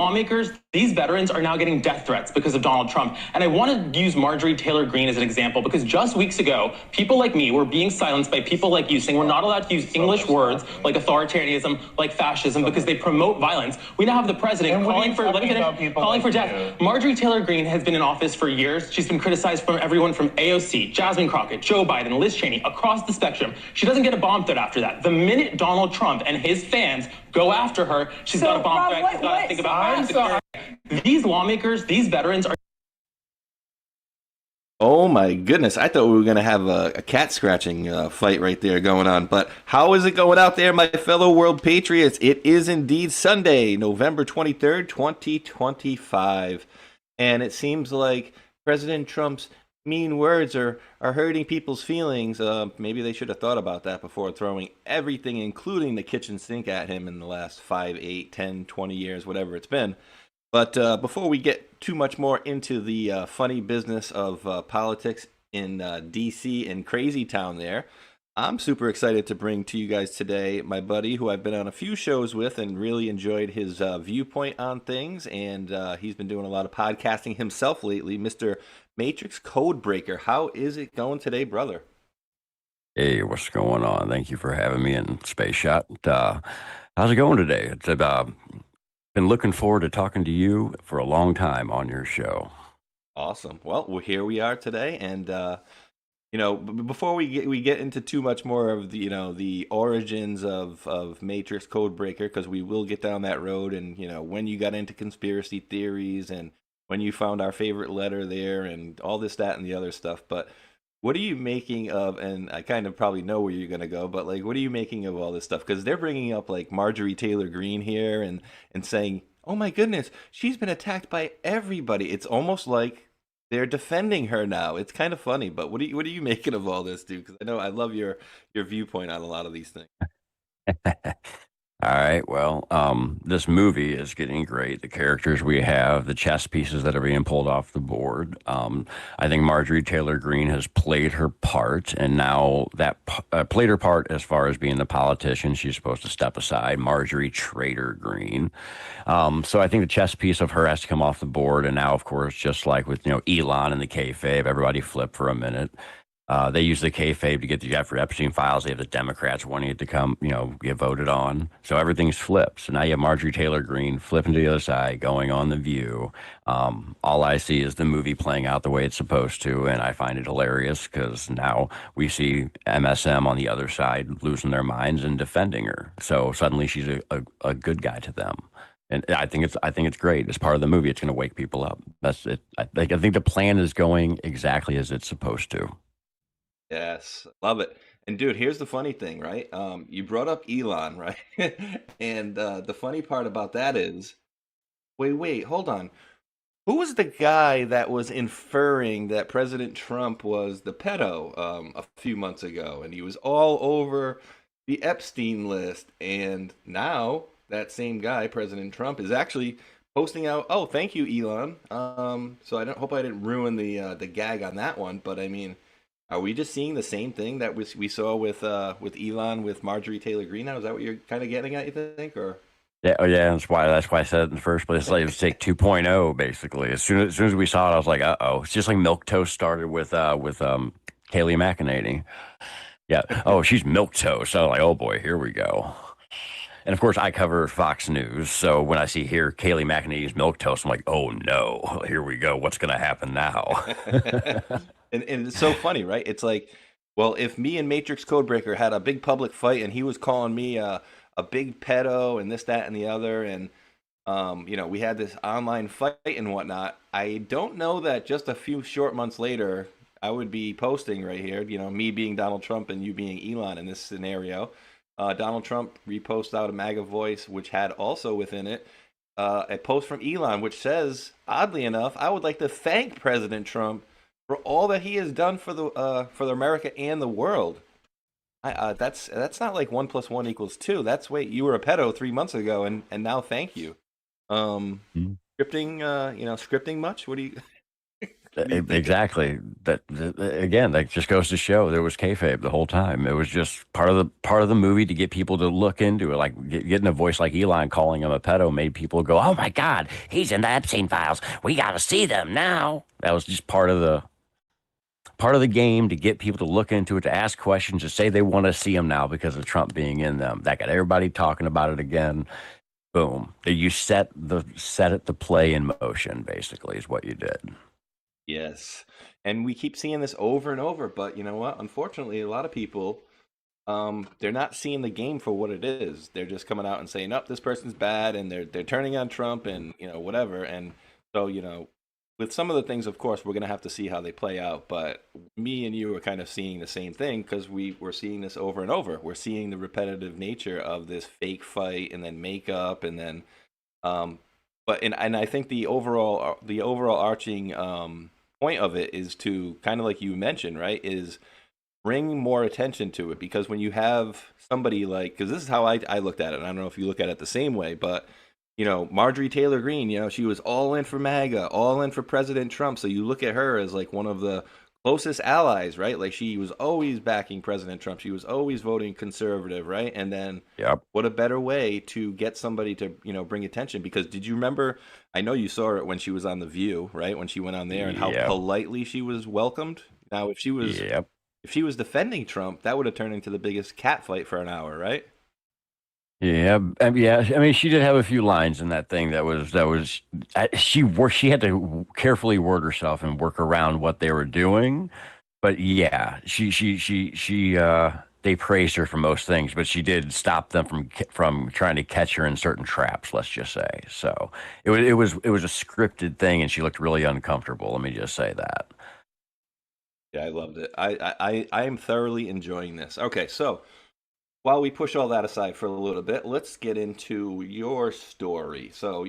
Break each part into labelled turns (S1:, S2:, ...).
S1: lawmakers, these veterans are now getting death threats because of Donald Trump. And I want to use Marjorie Taylor Greene as an example because just weeks ago, people like me were being silenced by people like you saying we're not allowed to use English words like authoritarianism, like fascism, because they promote violence. We now have the president calling for, calling for death. Marjorie Taylor Greene has been in office for years. She's been criticized from everyone from AOC, Jasmine Crockett, Joe Biden, Liz Cheney, across the spectrum. She doesn't get a bomb threat after that. The minute Donald Trump and his fans go after her, she's got a bomb threat. She's got to think about security. These lawmakers, these veterans are...
S2: Oh my goodness, I thought we were going to have a cat scratching fight right there going on. But how is it going out there, my fellow world patriots? It is indeed Sunday, November 23rd, 2025. And it seems like President Trump's mean words are hurting people's feelings. Maybe they should have thought about that before throwing everything, including the kitchen sink, at him in the last 5, 8, 10, 20 years, whatever it's been. But before we get too much more into the funny business of politics in D.C. and Crazy Town there, I'm super excited to bring to you guys today my buddy who I've been on a few shows with and really enjoyed his viewpoint on things. And he's been doing a lot of podcasting himself lately, Mr. MatrixQdeBreaker. How is it going today, brother?
S3: Hey, what's going on? Thank you for having me in Space Shot. How's it going today? It's been looking forward to talking to you for a long time on your show.
S2: Awesome. Well, here we are today, and before we get into too much more of the the origins of MatrixQdeBreaker, because we will get down that road, and when you got into conspiracy theories and when you found our favorite letter there and all this, that, and the other stuff. But what are you making of, and I kind of probably know where you're going to go, but like, what are you making of all this stuff? Because they're bringing up like Marjorie Taylor Greene here and saying, oh my goodness, she's been attacked by everybody. It's almost like they're defending her now. It's kind of funny, but what are you making of all this, dude? Because I know I love your viewpoint on a lot of these things.
S3: All right. Well, this movie is getting great. The characters we have, the chess pieces that are being pulled off the board. I think Marjorie Taylor Greene has played her part, and now that played her part as far as being the politician. She's supposed to step aside. Marjorie Trader Greene. So I think the chess piece of her has to come off the board. And now, of course, just like with Elon and the kayfabe, everybody flipped for a minute. They use the kayfabe to get the Jeffrey Epstein files. They have the Democrats wanting it to come, get voted on. So everything's flipped. So now you have Marjorie Taylor Greene flipping to the other side, going on The View. All I see is the movie playing out the way it's supposed to, and I find it hilarious because now we see MSM on the other side losing their minds and defending her. So suddenly she's a good guy to them. And I think it's great. It's part of the movie. It's going to wake people up. That's it. I think the plan is going exactly as it's supposed to.
S2: Yes, love it. And dude, here's the funny thing, right? You brought up Elon, right? And the funny part about that is, wait, hold on. Who was the guy that was inferring that President Trump was the pedo a few months ago? And he was all over the Epstein list. And now that same guy, President Trump, is actually posting out, oh, thank you, Elon. So I hope I didn't ruin the gag on that one, but I mean, are we just seeing the same thing that we saw with Elon with Marjorie Taylor Greene? Now, is that what you're kind of getting at? You think, or?
S3: Yeah, that's why I said it in the first place. It's like 2.0 basically. As soon as we saw it, I was like, it's just like Milquetoast started with Kaylee McEnany. Yeah. Oh, she's Milquetoast. So I was like, oh boy, here we go. And of course, I cover Fox News, so when I see here Kaylee McEnany's Milquetoast, I'm like, oh no, here we go. What's going to happen now?
S2: And it's so funny, right? It's like, well, if me and MatrixQdeBreaker had a big public fight and he was calling me a big pedo and this, that, and the other, and we had this online fight and whatnot, I don't know that just a few short months later I would be posting right here, me being Donald Trump and you being Elon in this scenario. Donald Trump reposts out a MAGA voice, which had also within it a post from Elon, which says, oddly enough, I would like to thank President Trump for all that he has done for the America and the world. That's not like 1 + 1 = 2. That's wait, you were a pedo 3 months ago, and now thank you. Scripting, scripting much? What do you?
S3: Exactly. Again, that just goes to show there was kayfabe the whole time. It was just part of the movie to get people to look into it. Like getting a voice like Elon calling him a pedo made people go, "Oh my God, he's in the Epstein files. We got to see them now." That was just part of the game to get people to look into it, to ask questions, to say they want to see him now because of Trump being in them. That got everybody talking about it again. Boom. You set it to play in motion. Basically, is what you did.
S2: Yes. And we keep seeing this over and over, but you know what? Unfortunately, a lot of people, they're not seeing the game for what it is. They're just coming out and saying, "Oh, this person's bad," and they're turning on Trump and, whatever. And so, with some of the things, of course, we're going to have to see how they play out. But me and you are kind of seeing the same thing because we're seeing this over and over. We're seeing the repetitive nature of this fake fight and then makeup and then, and I think the overall arching point of it is to kind of like you mentioned, right? Is bring more attention to it, because when you have somebody like, because this is how I looked at it, and I don't know if you look at it the same way, but Marjorie Taylor Greene, she was all in for MAGA, all in for President Trump. So you look at her as like one of the closest allies, right? Like she was always backing President Trump. She was always voting conservative, right? And then what a better way to get somebody to, bring attention. Because did you remember, I know you saw it when she was on The View, right? When she went on there and how politely she was welcomed. Now, if she was defending Trump, that would have turned into the biggest catfight for an hour, right?
S3: Yeah, yeah. I mean, she did have a few lines in that thing that was she had to carefully word herself and work around what they were doing. But yeah, she they praised her for most things, but she did stop them from trying to catch her in certain traps. Let's just say. So it was a scripted thing, and she looked really uncomfortable. Let me just say that.
S2: Yeah, I loved it. I am thoroughly enjoying this. Okay, so while we push all that aside for a little bit, let's get into your story. So,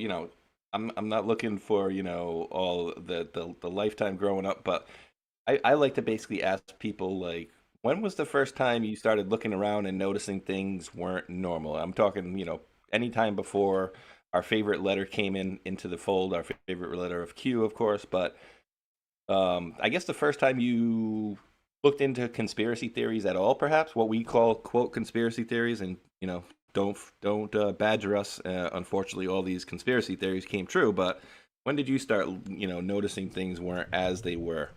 S2: I'm not looking for, all the lifetime growing up, but I like to basically ask people, like, when was the first time you started looking around and noticing things weren't normal? I'm talking, anytime before our favorite letter came into the fold, our favorite letter of Q, of course, but I guess the first time you looked into conspiracy theories at all, perhaps what we call quote conspiracy theories, and don't badger us. Unfortunately, all these conspiracy theories came true. But when did you start, noticing things weren't as they were?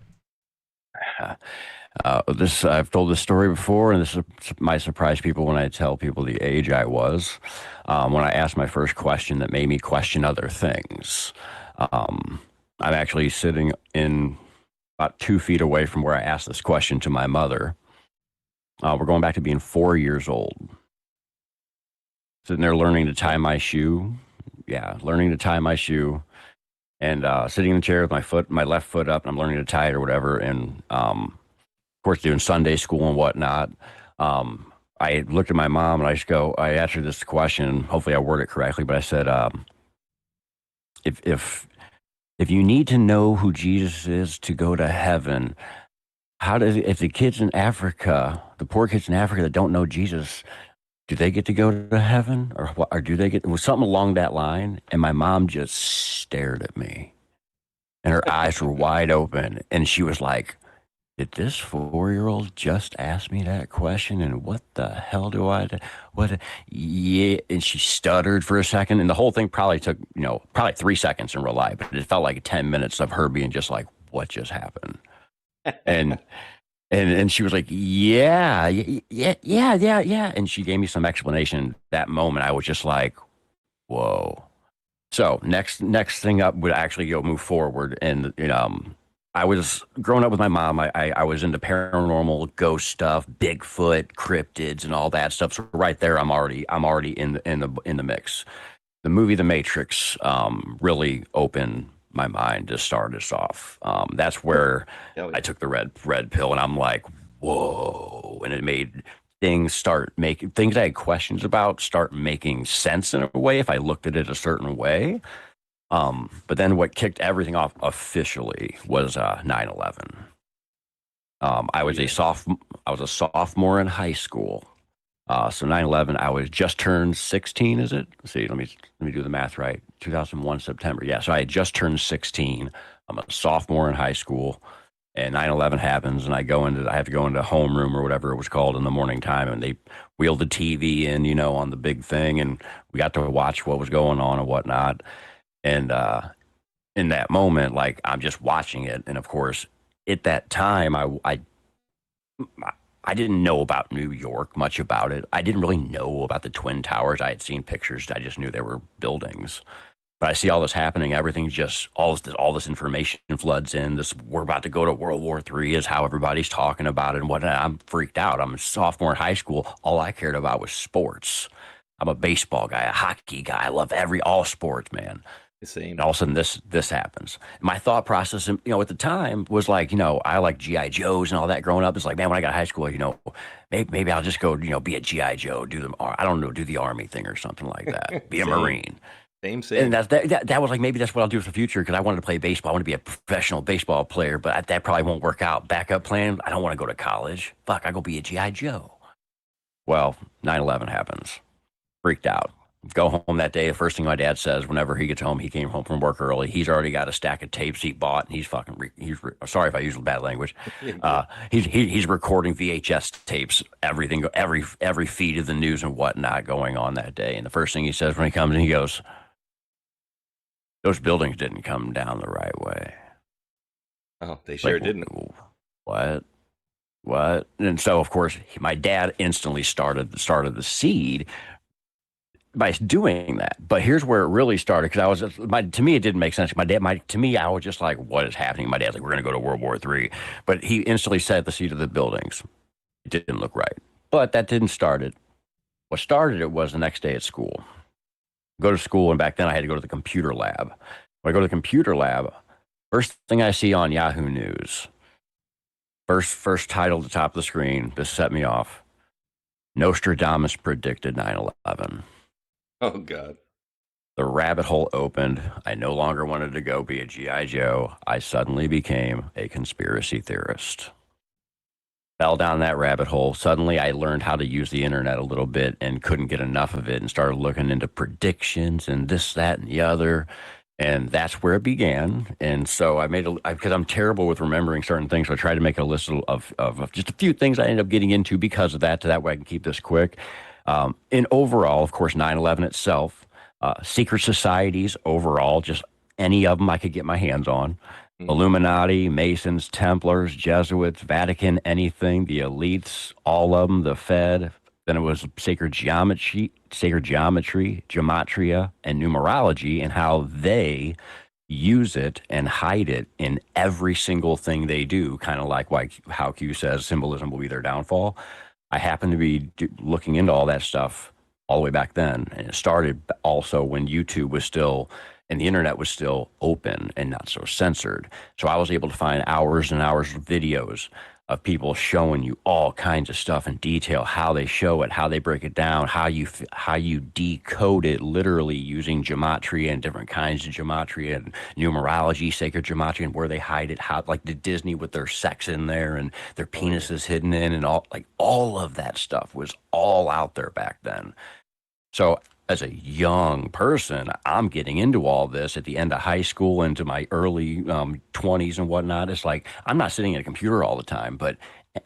S3: I've told this story before, and this might surprise people when I tell people the age I was when I asked my first question that made me question other things. I'm actually sitting in about 2 feet away from where I asked this question to my mother. We're going back to being 4 years old. Sitting there learning to tie my shoe. Yeah, learning to tie my shoe. And sitting in the chair with my left foot up, and I'm learning to tie it or whatever. And of course, doing Sunday school and whatnot. I looked at my mom and I asked her this question. Hopefully I word it correctly, but I said, if you need to know who Jesus is to go to heaven, if the kids in Africa, the poor kids in Africa that don't know Jesus, do they get to go to heaven, or do they get? It was something along that line, and my mom just stared at me, and her eyes were wide open, and she was like, "Did this 4-year-old just ask me that question? And what the hell do I do? What?" Yeah, and she stuttered for a second, and the whole thing probably took, probably 3 seconds in real life, but it felt like 10 minutes of her being just like, "What just happened?" And she was like, yeah, and she gave me some explanation. That moment, I was just like, whoa. So next thing up would actually move forward, and I was growing up with my mom. I was into paranormal, ghost stuff, Bigfoot, cryptids, and all that stuff. So right there, I'm already in the mix. The movie The Matrix really opened my mind to start us off. That's where I took the red pill, and I'm like, whoa! And it made things I had questions about start making sense in a way if I looked at it a certain way. But then what kicked everything off officially was 9/11. I was a sophomore in high school. So 9/11, I was just turned 16. Is it? Let's see, let me do the math right. 2001 September. Yeah, so I had just turned 16. I'm a sophomore in high school, and 9/11 happens, and I have to go into homeroom or whatever it was called in the morning time, and they wheeled the TV in, on the big thing, and we got to watch what was going on and whatnot. And in that moment, like I'm just watching it, and of course, at that time, I didn't know about New York, much about it. I didn't really know about the Twin Towers. I had seen pictures. I just knew there were buildings. But I see all this happening. Everything's just all this information floods in. This we're about to go to World War III is how everybody's talking about it and whatnot. I'm freaked out. I'm a sophomore in high school. All I cared about was sports. I'm a baseball guy, a hockey guy. I love all sports, man.
S2: Same.
S3: And all of a sudden, this happens. My thought process, at the time was like, I like GI Joes and all that. Growing up, it's like, man, when I got to high school, maybe I'll just go, be a GI Joe, do the army thing or something like that, be a Marine.
S2: Same.
S3: And that was like, maybe that's what I'll do for the future because I wanted to play baseball. I want to be a professional baseball player, but that probably won't work out. Backup plan, I don't want to go to college. Fuck, I go be a GI Joe. Well, 9/11 happens. Freaked out. Go home that day. The first thing my dad says whenever he gets home, he came home from work early. He's already got a stack of tapes he bought, and he's sorry if I use bad language. He's recording VHS tapes, everything, every feed of the news and whatnot going on that day. And the first thing he says when he comes in, he goes, "Those buildings didn't come down the right way."
S2: Oh, they sure didn't.
S3: What? And so, of course, my dad instantly started the seed by doing that. But here's where it really started because to me, it didn't make sense. To me, I was just like, what is happening? My dad's like, we're going to go to World War III. But he instantly set the seed of the buildings. It didn't look right. But that didn't start it. What started it was the next day at school. Go to school, and back then I had to go to the computer lab. When I go to the computer lab, first thing I see on Yahoo News, first title at the top of the screen, this set me off. Nostradamus predicted 9/11.
S2: Oh, God.
S3: The rabbit hole opened. I no longer wanted to go be a GI Joe. I suddenly became a conspiracy theorist. Fell down that rabbit hole. Suddenly I learned how to use the internet a little bit and couldn't get enough of it and started looking into predictions and this, that, and the other. And that's where it began. And so because I'm terrible with remembering certain things, so I tried to make a list of just a few things I ended up getting into because of that, so that way I can keep this quick. In overall, of course, 9/11 itself, secret societies overall, just any of them I could get my hands on. Illuminati, Masons, Templars, Jesuits, Vatican, anything, the elites, all of them, the Fed. Then it was sacred geometry, gematria, and numerology, and how they use it and hide it in every single thing they do, kind of like how Q says symbolism will be their downfall. I happened to be looking into all that stuff all the way back then. And it started also when YouTube was still, and the internet was still open and not so censored. So I was able to find hours and hours of videos of people showing you all kinds of stuff in detail, how they show it, how they break it down, how you decode it literally using gematria and different kinds of gematria and numerology, sacred gematria, and where they hide it, how like the Disney with their sex in there and their penises hidden in and all of that stuff was all out there back then. So as a young person, I'm getting into all this at the end of high school into my early 20s and whatnot. It's like I'm not sitting at a computer all the time, but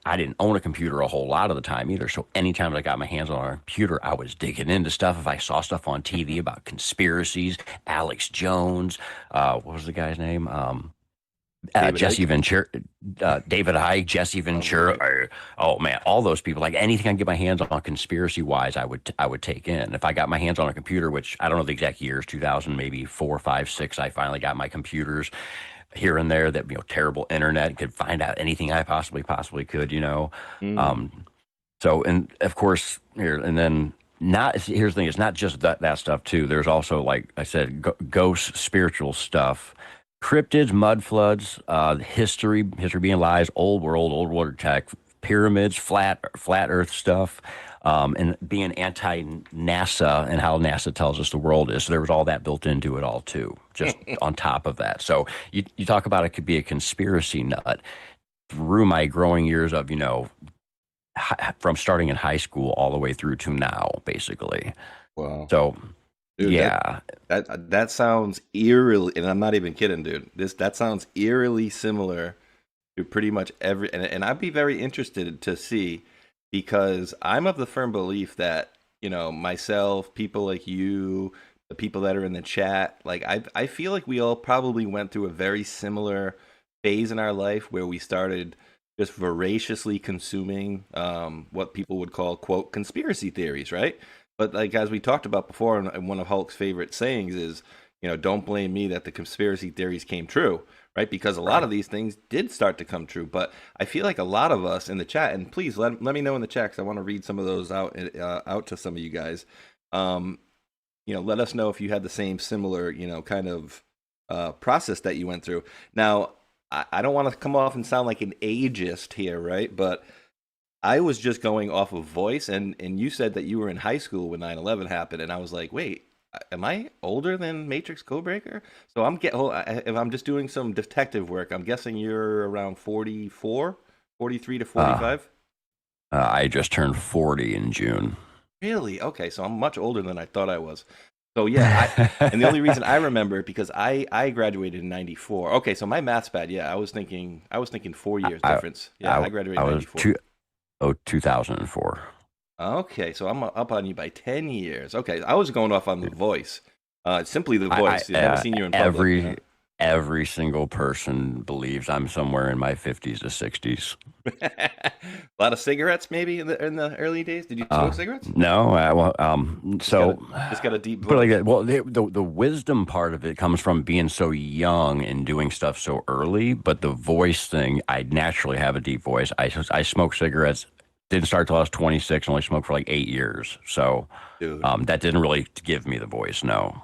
S3: I didn't own a computer a whole lot of the time either. So anytime I got my hands on a computer, I was digging into stuff. If I saw stuff on TV about conspiracies, Alex Jones, what was the guy's name? Jesse Ventura, David Icke, Jesse Ventura. Oh man, all those people. Like anything I can get my hands on conspiracy wise, I would take in. If I got my hands on a computer, which I don't know the exact years, 2000, maybe 4, 5, 6. I finally got my computers here and there. That terrible internet could find out anything I possibly could. So and of course here's the thing. It's not just that stuff too. There's also, like I said, ghosts, spiritual stuff. Cryptids, mud floods, history being lies, old world tech, pyramids, flat Earth stuff, and being anti-NASA and how NASA tells us the world is. So there was all that built into it all too, just on top of that. So you talk about it could be a conspiracy nut through my growing years of from starting in high school all the way through to now, basically.
S2: Wow.
S3: So
S2: Dude,
S3: Yeah.
S2: that sounds eerily, and I'm not even kidding, dude. That sounds eerily similar to pretty much every, and I'd be very interested to see because I'm of the firm belief that myself, people like you, the people that are in the chat, like I feel like we all probably went through a very similar phase in our life where we started just voraciously consuming what people would call quote conspiracy theories, right? But like as we talked about before, and one of Hulk's favorite sayings is, don't blame me that the conspiracy theories came true, right? Because a lot
S3: Right.
S2: of these things did start to come true. But I feel like a lot of us in the chat, and please let me know in the chat because I want to read some of those out to some of you guys. Um, let us know if you had the same similar, kind of process that you went through. Now, I don't want to come off and sound like an ageist here, right? But I was just going off of voice, and you said that you were in high school when 9/11 happened, and I was like, wait, am I older than Matrix Codebreaker? So if I'm just doing some detective work, I'm guessing you're around 44, 43 to
S3: Uh,
S2: 45.
S3: I just turned 40 in June.
S2: Really? Okay, so I'm much older than I thought I was. So yeah, and the only reason I remember it because I graduated in 94. Okay, so my math's bad. Yeah, I was thinking 4 years
S3: I,
S2: difference. Yeah,
S3: I,
S2: I graduated
S3: I
S2: in
S3: was
S2: 94.
S3: 2004.
S2: Okay, so I'm up on you by 10 years. Okay, I was going off on the voice. Simply the
S3: I,
S2: voice. Never seen you in public.
S3: every single person believes I'm somewhere in my 50s to 60s.
S2: A lot of cigarettes maybe in the early days. Did you smoke cigarettes?
S3: No,
S2: Just got
S3: so,
S2: a just got a deep
S3: but
S2: voice.
S3: like, well, the wisdom part of it comes from being so young and doing stuff so early. But the voice thing, I naturally have a deep voice. I smoke cigarettes. Didn't start till I was 26. Only smoked for like 8 years. So,
S2: Dude,
S3: that didn't really give me the voice. No.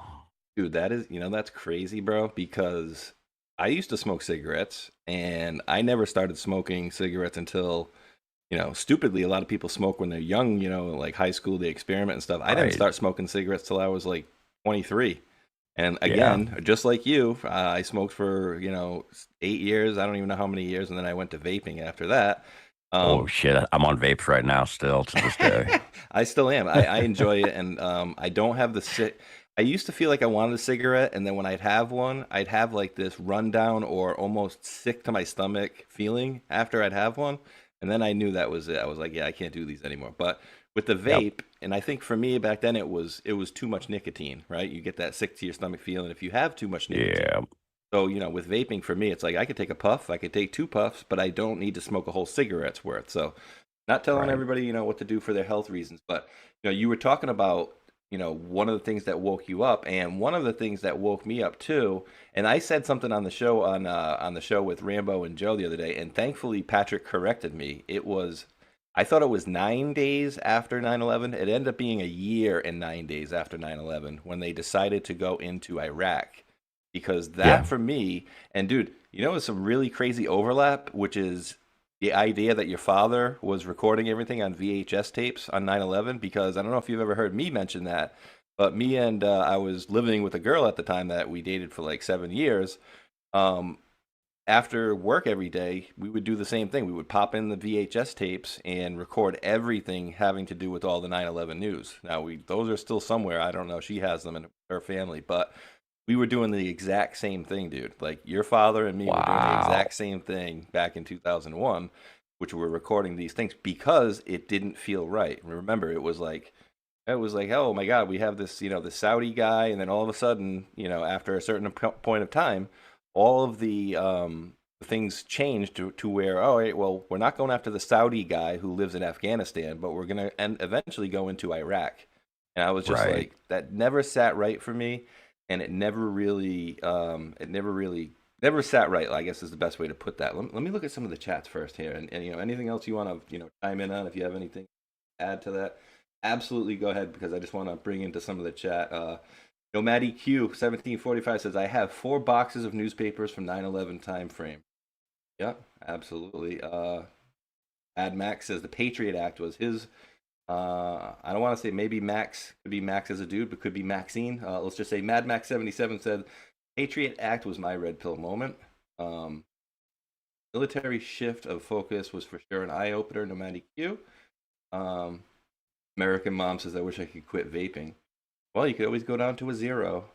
S2: dude, that's crazy, bro, because I used to smoke cigarettes and I never started smoking cigarettes until, stupidly, a lot of people smoke when they're young, like high school, they experiment and stuff. I didn't
S3: Right.
S2: start smoking cigarettes till I was like 23. And
S3: Yeah.
S2: again, just like you, I smoked for, 8 years. I don't even know how many years. And then I went to vaping after that.
S3: Oh
S2: Um,
S3: shit! I'm on vapes right now, still to this day.
S2: I still am. I enjoy it, and I don't have the I used to feel like I wanted a cigarette, and then when I'd have one, I'd have like this rundown or almost sick to my stomach feeling after I'd have one, and then I knew that was it. I was like, yeah, I can't do these anymore. But with the
S3: Yep.
S2: vape, and I think for me back then it was too much nicotine, right? You get that sick to your stomach feeling if you have too much nicotine.
S3: Yeah.
S2: So, with vaping for me, it's like I could take a puff, I could take two puffs, but I don't need to smoke a whole cigarette's worth. So, not telling
S3: Right.
S2: everybody, what to do for their health reasons, but you were talking about, one of the things that woke you up, and one of the things that woke me up too. And I said something on the show on the show with Rambo and Joe the other day, and thankfully Patrick corrected me. I thought it was 9 days after 9/11. It ended up being a year and 9 days after 9/11 when they decided to go into Iraq because that
S3: Yeah.
S2: for me, and dude, it's some really crazy overlap, which is the idea that your father was recording everything on VHS tapes on 9/11. Because I don't know if you've ever heard me mention that, but me and I was living with a girl at the time that we dated for like 7 years. Um, After work every day, we would do the same thing. We would pop in the VHS tapes and record everything having to do with all the 9/11 news. Now, those are still somewhere. I don't know. She has them in her family, but we were doing the exact same thing, dude. Like your father and me were doing the
S3: Wow.
S2: exact same thing back in 2001, which were recording these things because it didn't feel right. Remember, it was like, oh my God, we have this, the Saudi guy, and then all of a sudden, after a certain point of time, all of the things changed to where, oh, right, well, we're not going after the Saudi guy who lives in Afghanistan, but we're gonna and eventually go into Iraq. And I was just
S3: Right.
S2: like, that never sat right for me, and never sat right. I guess is the best way to put that. Let me look at some of the chats first here, and anything else you want to chime in on if you have anything to add to that. Absolutely, go ahead because I just want to bring into some of the chat. Nomadic Q 1745 says I have 4 boxes of newspapers from 9/11 time frame. Yep, absolutely. Ad Max says the Patriot Act was his. I don't want to say maybe Max could be Max as a dude, but could be Maxine. Let's just say Mad Max 77 said Patriot Act was my red pill moment. Um, Military shift of focus was for sure an eye opener. Nomadic Q. Um, American Mom says I wish I could quit vaping. Well, you could always go down to a zero.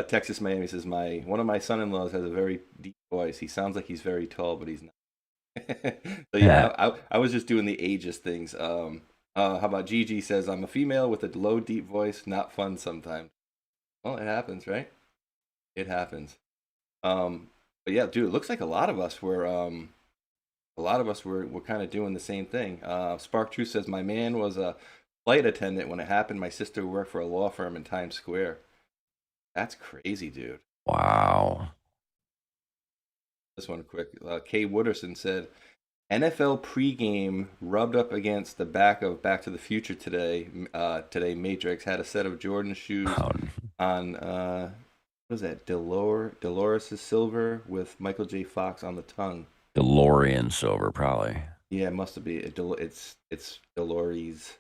S2: Texas Miami says one of my son-in-laws has a very deep voice. He sounds like he's very tall, but he's not. So
S3: Yeah.
S2: yeah, I was just doing the ageist things. How about Gigi says I'm a female with a low, deep voice, not fun sometimes. Well, it happens, right? It happens. But yeah, dude, it looks like a lot of us were kind of doing the same thing. Spark Truth says my man was a flight attendant when it happened. My sister worked for a law firm in Times Square. That's crazy, dude.
S3: Wow.
S2: This one quick. Kay Wooderson said NFL pregame rubbed up against the back of Back to the Future today. Today, Matrix had a set of Jordan shoes
S3: Oh,
S2: on. What was that? Dolores' silver with Michael J. Fox on the tongue.
S3: DeLorean silver, probably.
S2: Yeah, it must be. It's Dolores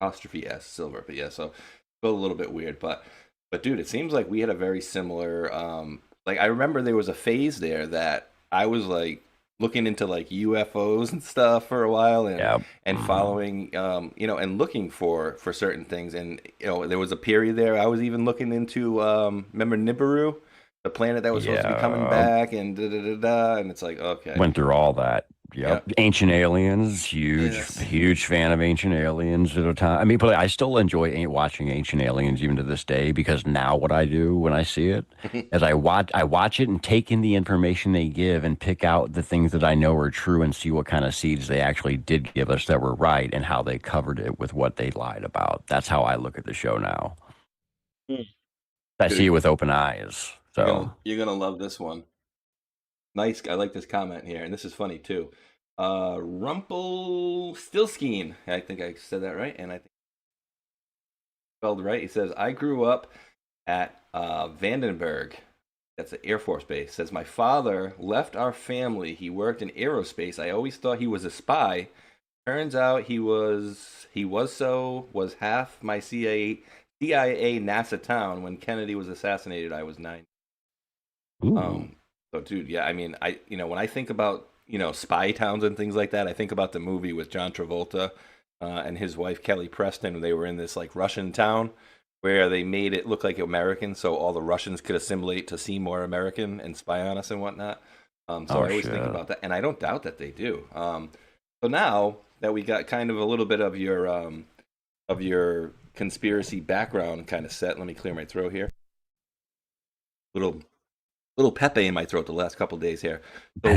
S2: apostrophe S silver. But yeah, so felt a little bit weird. But dude, it seems like we had a very similar. Like I remember there was a phase there that I was like looking into like UFOs and stuff for a while,
S3: Yeah.
S2: and following and looking for certain things. And there was a period there I was even looking into remember Nibiru, the planet that was supposed to be coming
S3: Yeah.
S2: back, and da da da da. And it's like, okay,
S3: Went through all that. Yep.
S2: yeah,
S3: Ancient Aliens, huge,
S2: yes.
S3: huge fan of Ancient Aliens at a time. I mean, but I still enjoy watching Ancient Aliens even to this day because now what I do when I see it is I watch it and take in the information they give and pick out the things that I know are true and see what kind of seeds they actually did give us that were right and how they covered it with what they lied about. That's how I look at the show now. I see it with open eyes. So
S2: You're gonna love this one. Nice. I like this comment here, and this is funny too. Rumpelstiltskin. I think I said that right, and I think spelled right. He says, "I grew up at Vandenberg. That's an Air Force base. Says my father left our family. He worked in aerospace. I always thought he was a spy. Turns out he was half my CIA NASA town. When Kennedy was assassinated, I was 9."
S3: ooh,
S2: So, dude, yeah, I mean, when I think about spy towns and things like that, I think about the movie with John Travolta and his wife Kelly Preston, when they were in this like Russian town where they made it look like American, so all the Russians could assimilate to seem more American and spy on us and whatnot. So
S3: oh
S2: I always think
S3: shit.
S2: about that, and I don't doubt that they do. So now that we got kind of a little bit of your conspiracy background kind of set, let me clear my throat here. Little Pepe in my throat the last couple days here. So,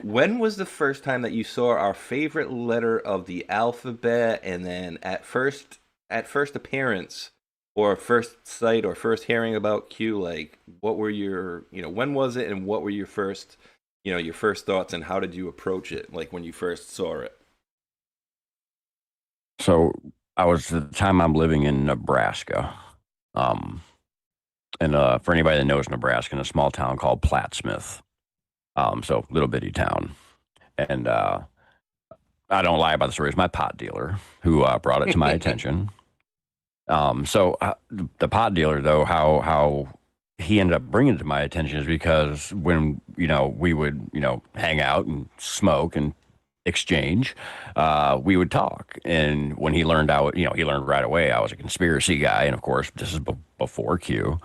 S2: when was the first time that you saw our favorite letter of the alphabet, and then at first appearance, or first sight, or first hearing about Q? Like, what were when was it, and what were your first thoughts, and how did you approach it? Like when you first saw it.
S3: So I was at the time I'm living in Nebraska. Um, and for anybody that knows Nebraska, in a small town called Plattsmouth. So little bitty town. And I don't lie about the story. It's my pot dealer who brought it to my attention. So the pot dealer, though, how he ended up bringing it to my attention is because when we would hang out and smoke and exchange, we would talk. And when he learned out, he learned right away I was a conspiracy guy, and of course this is before Q,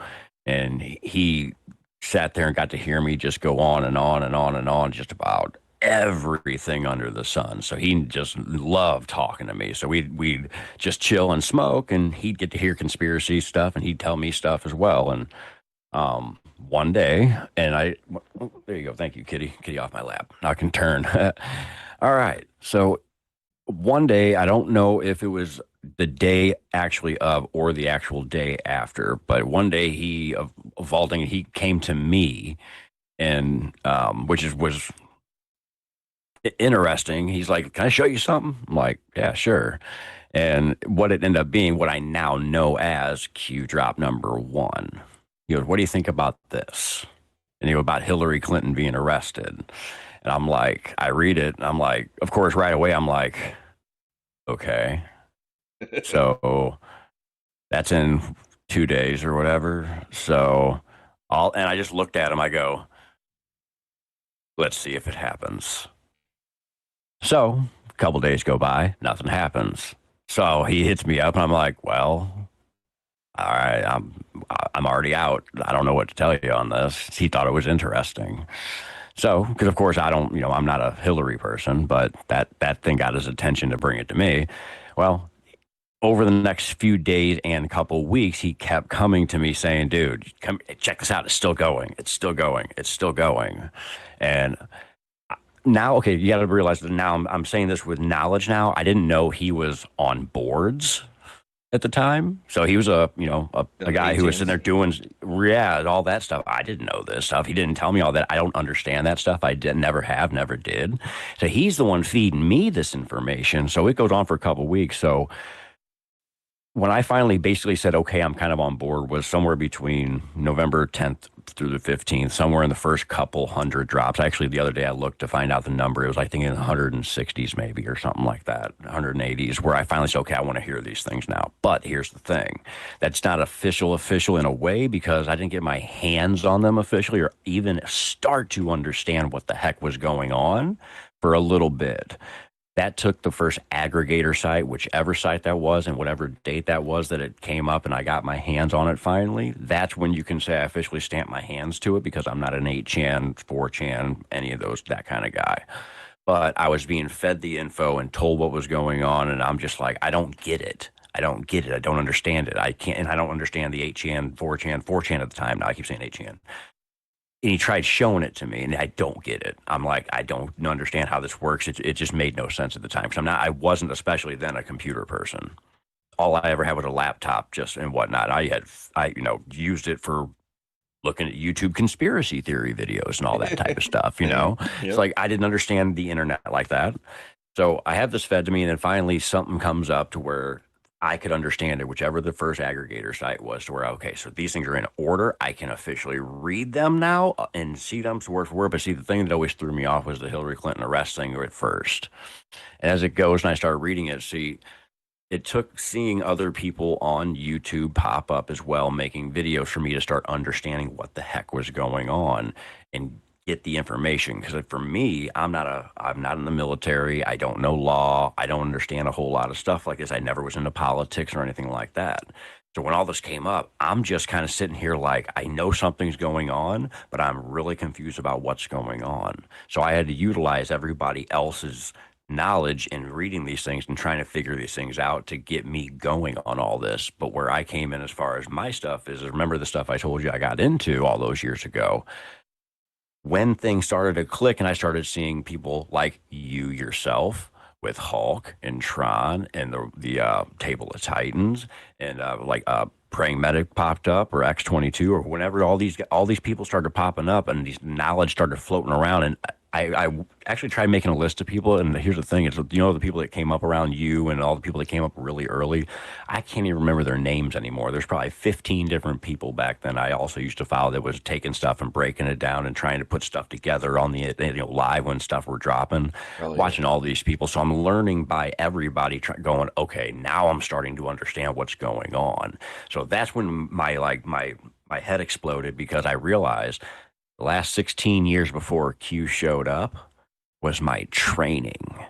S3: and he sat there and got to hear me just go on and on and on and on just about everything under the sun. So he just loved talking to me. So we'd just chill and smoke, and he'd get to hear conspiracy stuff, and he'd tell me stuff as well. And one day, and there you go. Thank you, Kitty. Kitty off my lap. Now I can turn. All right. So one day, I don't know if it was the day actually of or the actual day after, but one day he came to me, and which was interesting. He's like, "Can I show you something?" I'm like, "Yeah, sure." And what it ended up being, what I now know as Q drop number one. He goes, "What do you think about this?" And he goes, "About Hillary Clinton being arrested." And I'm like, I read it, and I'm like, of course, right away, I'm like, okay. So that's in 2 days or whatever. So and I just looked at him. I go, let's see if it happens. So a couple days go by, nothing happens. So he hits me up, and I'm like, well, all right, I'm already out. I don't know what to tell you on this. He thought it was interesting. So, because of course I don't, I'm not a Hillary person, but that thing got his attention to bring it to me. Well, over the next few days and couple weeks, he kept coming to me saying, "Dude, come check this out. It's still going. It's still going. It's still going." And now, okay, you got to realize that now I'm saying this with knowledge. Now I didn't know he was on boards at the time. So he was a guy who was sitting there doing, yeah, all that stuff. I didn't know this stuff. He didn't tell me all that. I don't understand that stuff. I did never have, never did. So he's the one feeding me this information. So it goes on for a couple of weeks. So when I finally basically said, okay, I'm kind of on board, was somewhere between November 10th through the 15th, somewhere in the first couple hundred drops. Actually, the other day I looked to find out the number. It was, I think, in the 160s maybe or something like that, 180s, where I finally said, okay, I want to hear these things now. But here's the thing. That's not official in a way, because I didn't get my hands on them officially or even start to understand what the heck was going on for a little bit. That took the first aggregator site, whichever site that was and whatever date that was that it came up and I got my hands on it finally. That's when you can say I officially stamped my hands to it, because I'm not an 8chan, 4chan, any of those, that kind of guy. But I was being fed the info and told what was going on, and I'm just like, I don't get it. I don't get it. I don't understand it. I can't, and I don't understand the 8chan, 4chan at the time. Now I keep saying 8chan. And he tried showing it to me, and I don't get it. I'm like, I don't understand how this works. It just made no sense at the time, because I wasn't, especially then, a computer person. All I ever had was a laptop, just and whatnot. I used it for looking at YouTube conspiracy theory videos and all that type of stuff. Yep. It's like I didn't understand the internet like that. So I have this fed to me, and then finally something comes up to where I could understand it, whichever the first aggregator site was, to where, okay, so these things are in order. I can officially read them now and see them word for word. But see, the thing that always threw me off was the Hillary Clinton arrest thing at first. And as it goes and I started reading it, see, it took seeing other people on YouTube pop up as well, making videos, for me to start understanding what the heck was going on and get the information. Because for me, I'm not in the military. I don't know law. I don't understand a whole lot of stuff like this. I never was into politics or anything like that. So when all this came up, I'm just kind of sitting here like, I know something's going on, but I'm really confused about what's going on. So I had to utilize everybody else's knowledge in reading these things and trying to figure these things out to get me going on all this. But where I came in as far as my stuff is, remember the stuff I told you I got into all those years ago? When things started to click and I started seeing people like you yourself with Hulk and Tron and the Table of Titans and Praying Medic popped up, or X-22, or whenever all these people started popping up and these knowledge started floating around, and I actually tried making a list of people, and here's the thing: is the people that came up around you and all the people that came up really early, I can't even remember their names anymore. There's probably 15 different people back then I also used to follow that was taking stuff and breaking it down and trying to put stuff together on the live when stuff were dropping, watching all these people. So I'm learning by everybody, going, okay, now I'm starting to understand what's going on. So that's when my head exploded, because I realized the last 16 years before Q showed up was my training.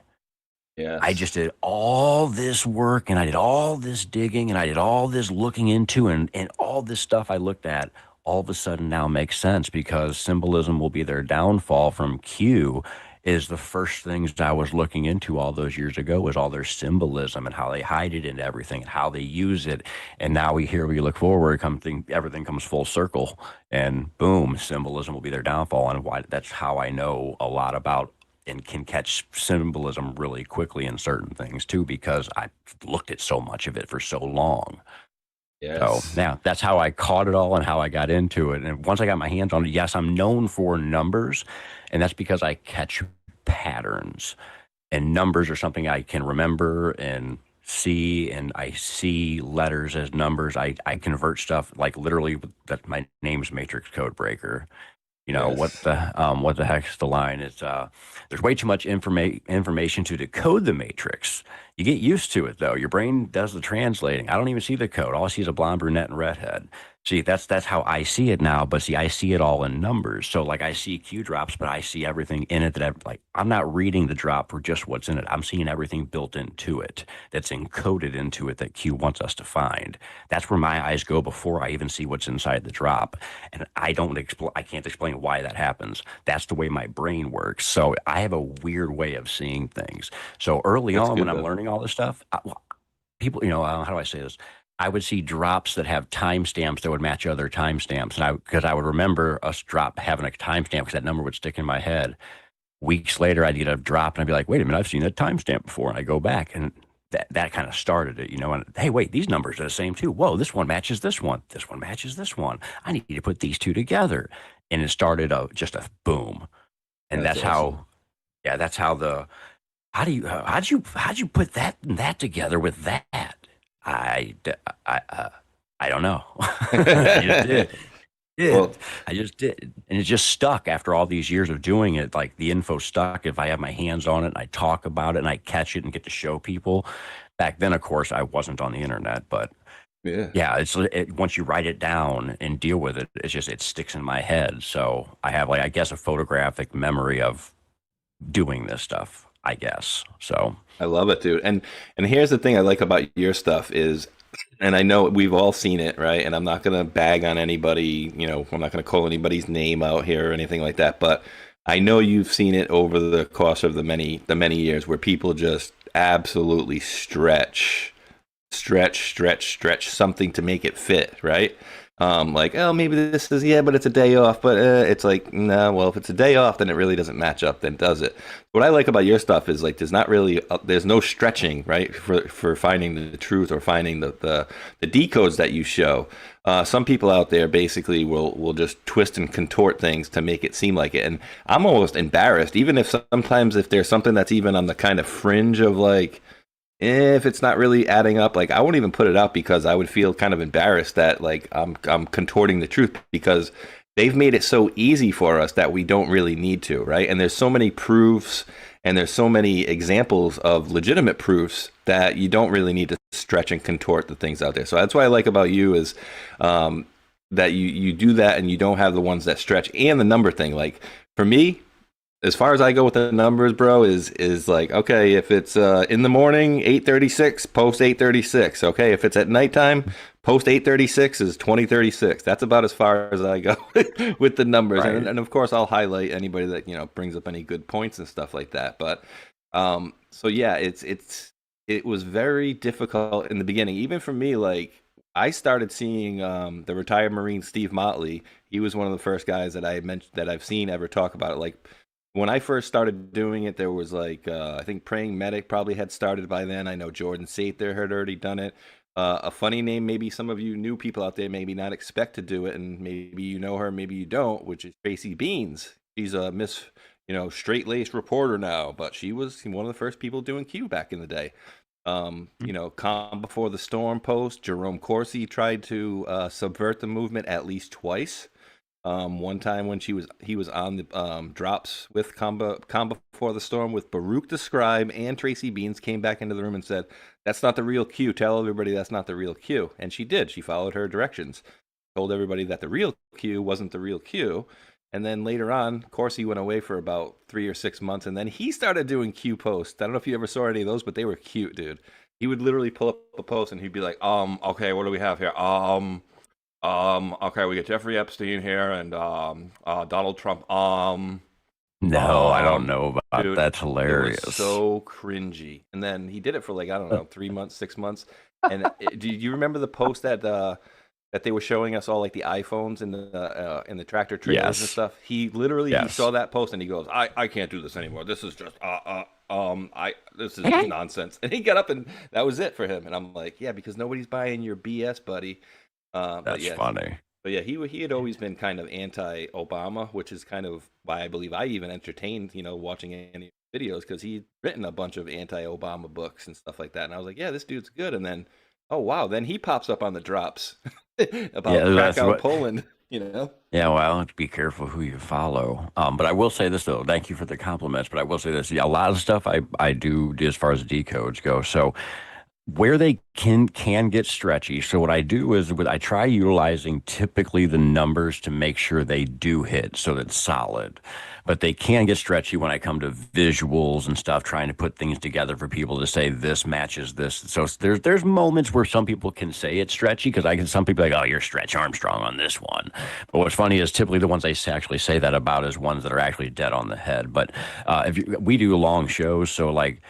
S3: Yes. I just did all this work, and I did all this digging, and I did all this looking into, and all this stuff I looked at all of a sudden now makes sense, because symbolism will be their downfall from Q. Is the first things I was looking into all those years ago was all their symbolism and how they hide it into everything and how they use it. And now we look forward, everything comes full circle, and boom, symbolism will be their downfall. And why? That's how I know a lot about and can catch symbolism really quickly in certain things too, because I looked at so much of it for so long. Yes. So now that's how I caught it all and how I got into it. And once I got my hands on it, yes, I'm known for numbers, and that's because I catch patterns, and numbers are something I can remember and see, and I see letters as numbers. I convert stuff, like literally that my name's MatrixQdeBreaker. Yes. What the heck's the line? It's there's way too much information to decode the matrix. You get used to it though. Your brain does the translating. I don't even see the code. All I see is a blonde, brunette, and redhead. See, that's how I see it now. But see, I see it all in numbers. So like I see Q drops, but I see everything in it like I'm not reading the drop for just what's in it. I'm seeing everything built into it that's encoded into it that Q wants us to find. That's where my eyes go before I even see what's inside the drop. And I can't explain why that happens. That's the way my brain works. So I have a weird way of seeing things. So early
S2: That's
S3: on
S2: good
S3: when I'm
S2: though.
S3: learning all this stuff, people, how do I say this? I would see drops that have timestamps that would match other timestamps. And because I would remember us drop having a timestamp because that number would stick in my head. Weeks later, I'd get a drop and I'd be like, wait a minute, I've seen that timestamp before. And I go back and that kind of started it, And hey, wait, these numbers are the same too. Whoa, this one matches this one. This one matches this one. I need to put these two together. And it started just a boom. And
S2: That's
S3: that's
S2: awesome.
S3: how, yeah, that's how how'd you put that and that together with that? I, d- I don't know. I just did.
S2: Well,
S3: I just did. And it just stuck after all these years of doing it. Like the info stuck. If I have my hands on it and I talk about it and I catch it and get to show people. Back then, of course, I wasn't on the internet, but
S2: yeah.
S3: yeah, once you write it down and deal with it, it sticks in my head. So I have I guess a photographic memory of doing this stuff, I guess. So
S2: I love it, dude. And here's the thing I like about your stuff is, and I know we've all seen it, right? And I'm not gonna bag on anybody, I'm not gonna call anybody's name out here or anything like that, but I know you've seen it over the course of the many years where people just absolutely stretch something to make it fit, right? Like, oh, maybe this is, yeah, but it's a day off. But it's like, no, well, if it's a day off, then it really doesn't match up, then does it? What I like about your stuff is like, there's no stretching, right? For finding the truth or finding the decodes that you show. Some people out there basically will just twist and contort things to make it seem like it. And I'm almost embarrassed, even if sometimes if there's something that's even on the kind of fringe of like, if it's not really adding up, like I won't even put it out because I would feel kind of embarrassed that like I'm contorting the truth because they've made it so easy for us that we don't really need to, right? And there's so many proofs and there's so many examples of legitimate proofs that you don't really need to stretch and contort the things out there. So that's what I like about you is that you do that and you don't have the ones that stretch and the number thing. Like for me, as far as I go with the numbers, bro, is like, okay, if it's in the morning, 8:36, post 8:36. Okay, if it's at nighttime, post 8:36 is 20:36. That's about as far as I go with the numbers.
S3: Right.
S2: And of course, I'll highlight anybody that brings up any good points and stuff like that. But so yeah, it was very difficult in the beginning, even for me. Like I started seeing the retired Marine Steve Motley. He was one of the first guys that I mentioned that I've seen ever talk about it. Like when I first started doing it, there was like, I think Praying Medic probably had started by then. I know Jordan Sather had already done it. A funny name, maybe some of you new people out there maybe not expect to do it, and maybe you know her, maybe you don't, which is Tracy Beans. She's a Miss, straight-laced reporter now, but she was one of the first people doing Q back in the day. Calm Before the Storm post, Jerome Corsi tried to subvert the movement at least twice. One time when he was on the drops with Calm Before the Storm with Baruch the Scribe, and Tracy Beans came back into the room and said, "That's not the real Q. Tell everybody that's not the real Q." And she did. She followed her directions, told everybody that the real Q wasn't the real Q. And then later on, Corsi went away for about 3 or 6 months, and then he started doing Q posts. I don't know if you ever saw any of those, but they were cute, dude. He would literally pull up a post and he'd be like, okay, what do we have here? Okay, we got Jeffrey Epstein here and Donald Trump.
S3: No, I don't know about
S2: dude,
S3: that's hilarious.
S2: It was so cringy. And then he did it for like, I don't know, 3 months, 6 months. And do you remember the post that they were showing us all like the iPhones in the tractor trailers and stuff? He literally he saw that post and he goes, I can't do this anymore. This is just this is nonsense. And he got up and that was it for him. And I'm like, yeah, because nobody's buying your BS, buddy.
S3: That's funny.
S2: But yeah, he had always been kind of anti-Obama, which is kind of why I believe I even entertained, watching any videos, because he'd written a bunch of anti-Obama books and stuff like that. And I was like, yeah, this dude's good. And then, oh wow, then he pops up on the drops about Krakow, Poland.
S3: Yeah, well, be careful who you follow. But I will say this though, thank you for the compliments. But I will say this: a lot of stuff I do as far as decodes go. So where they can get stretchy. So what I do is I try utilizing typically the numbers to make sure they do hit so that's solid. But they can get stretchy when I come to visuals and stuff, trying to put things together for people to say this matches this. So there's moments where some people can say it's stretchy because some people are like, oh, you're Stretch Armstrong on this one. But what's funny is typically the ones I actually say that about is ones that are actually dead on the head. But we do long shows, so like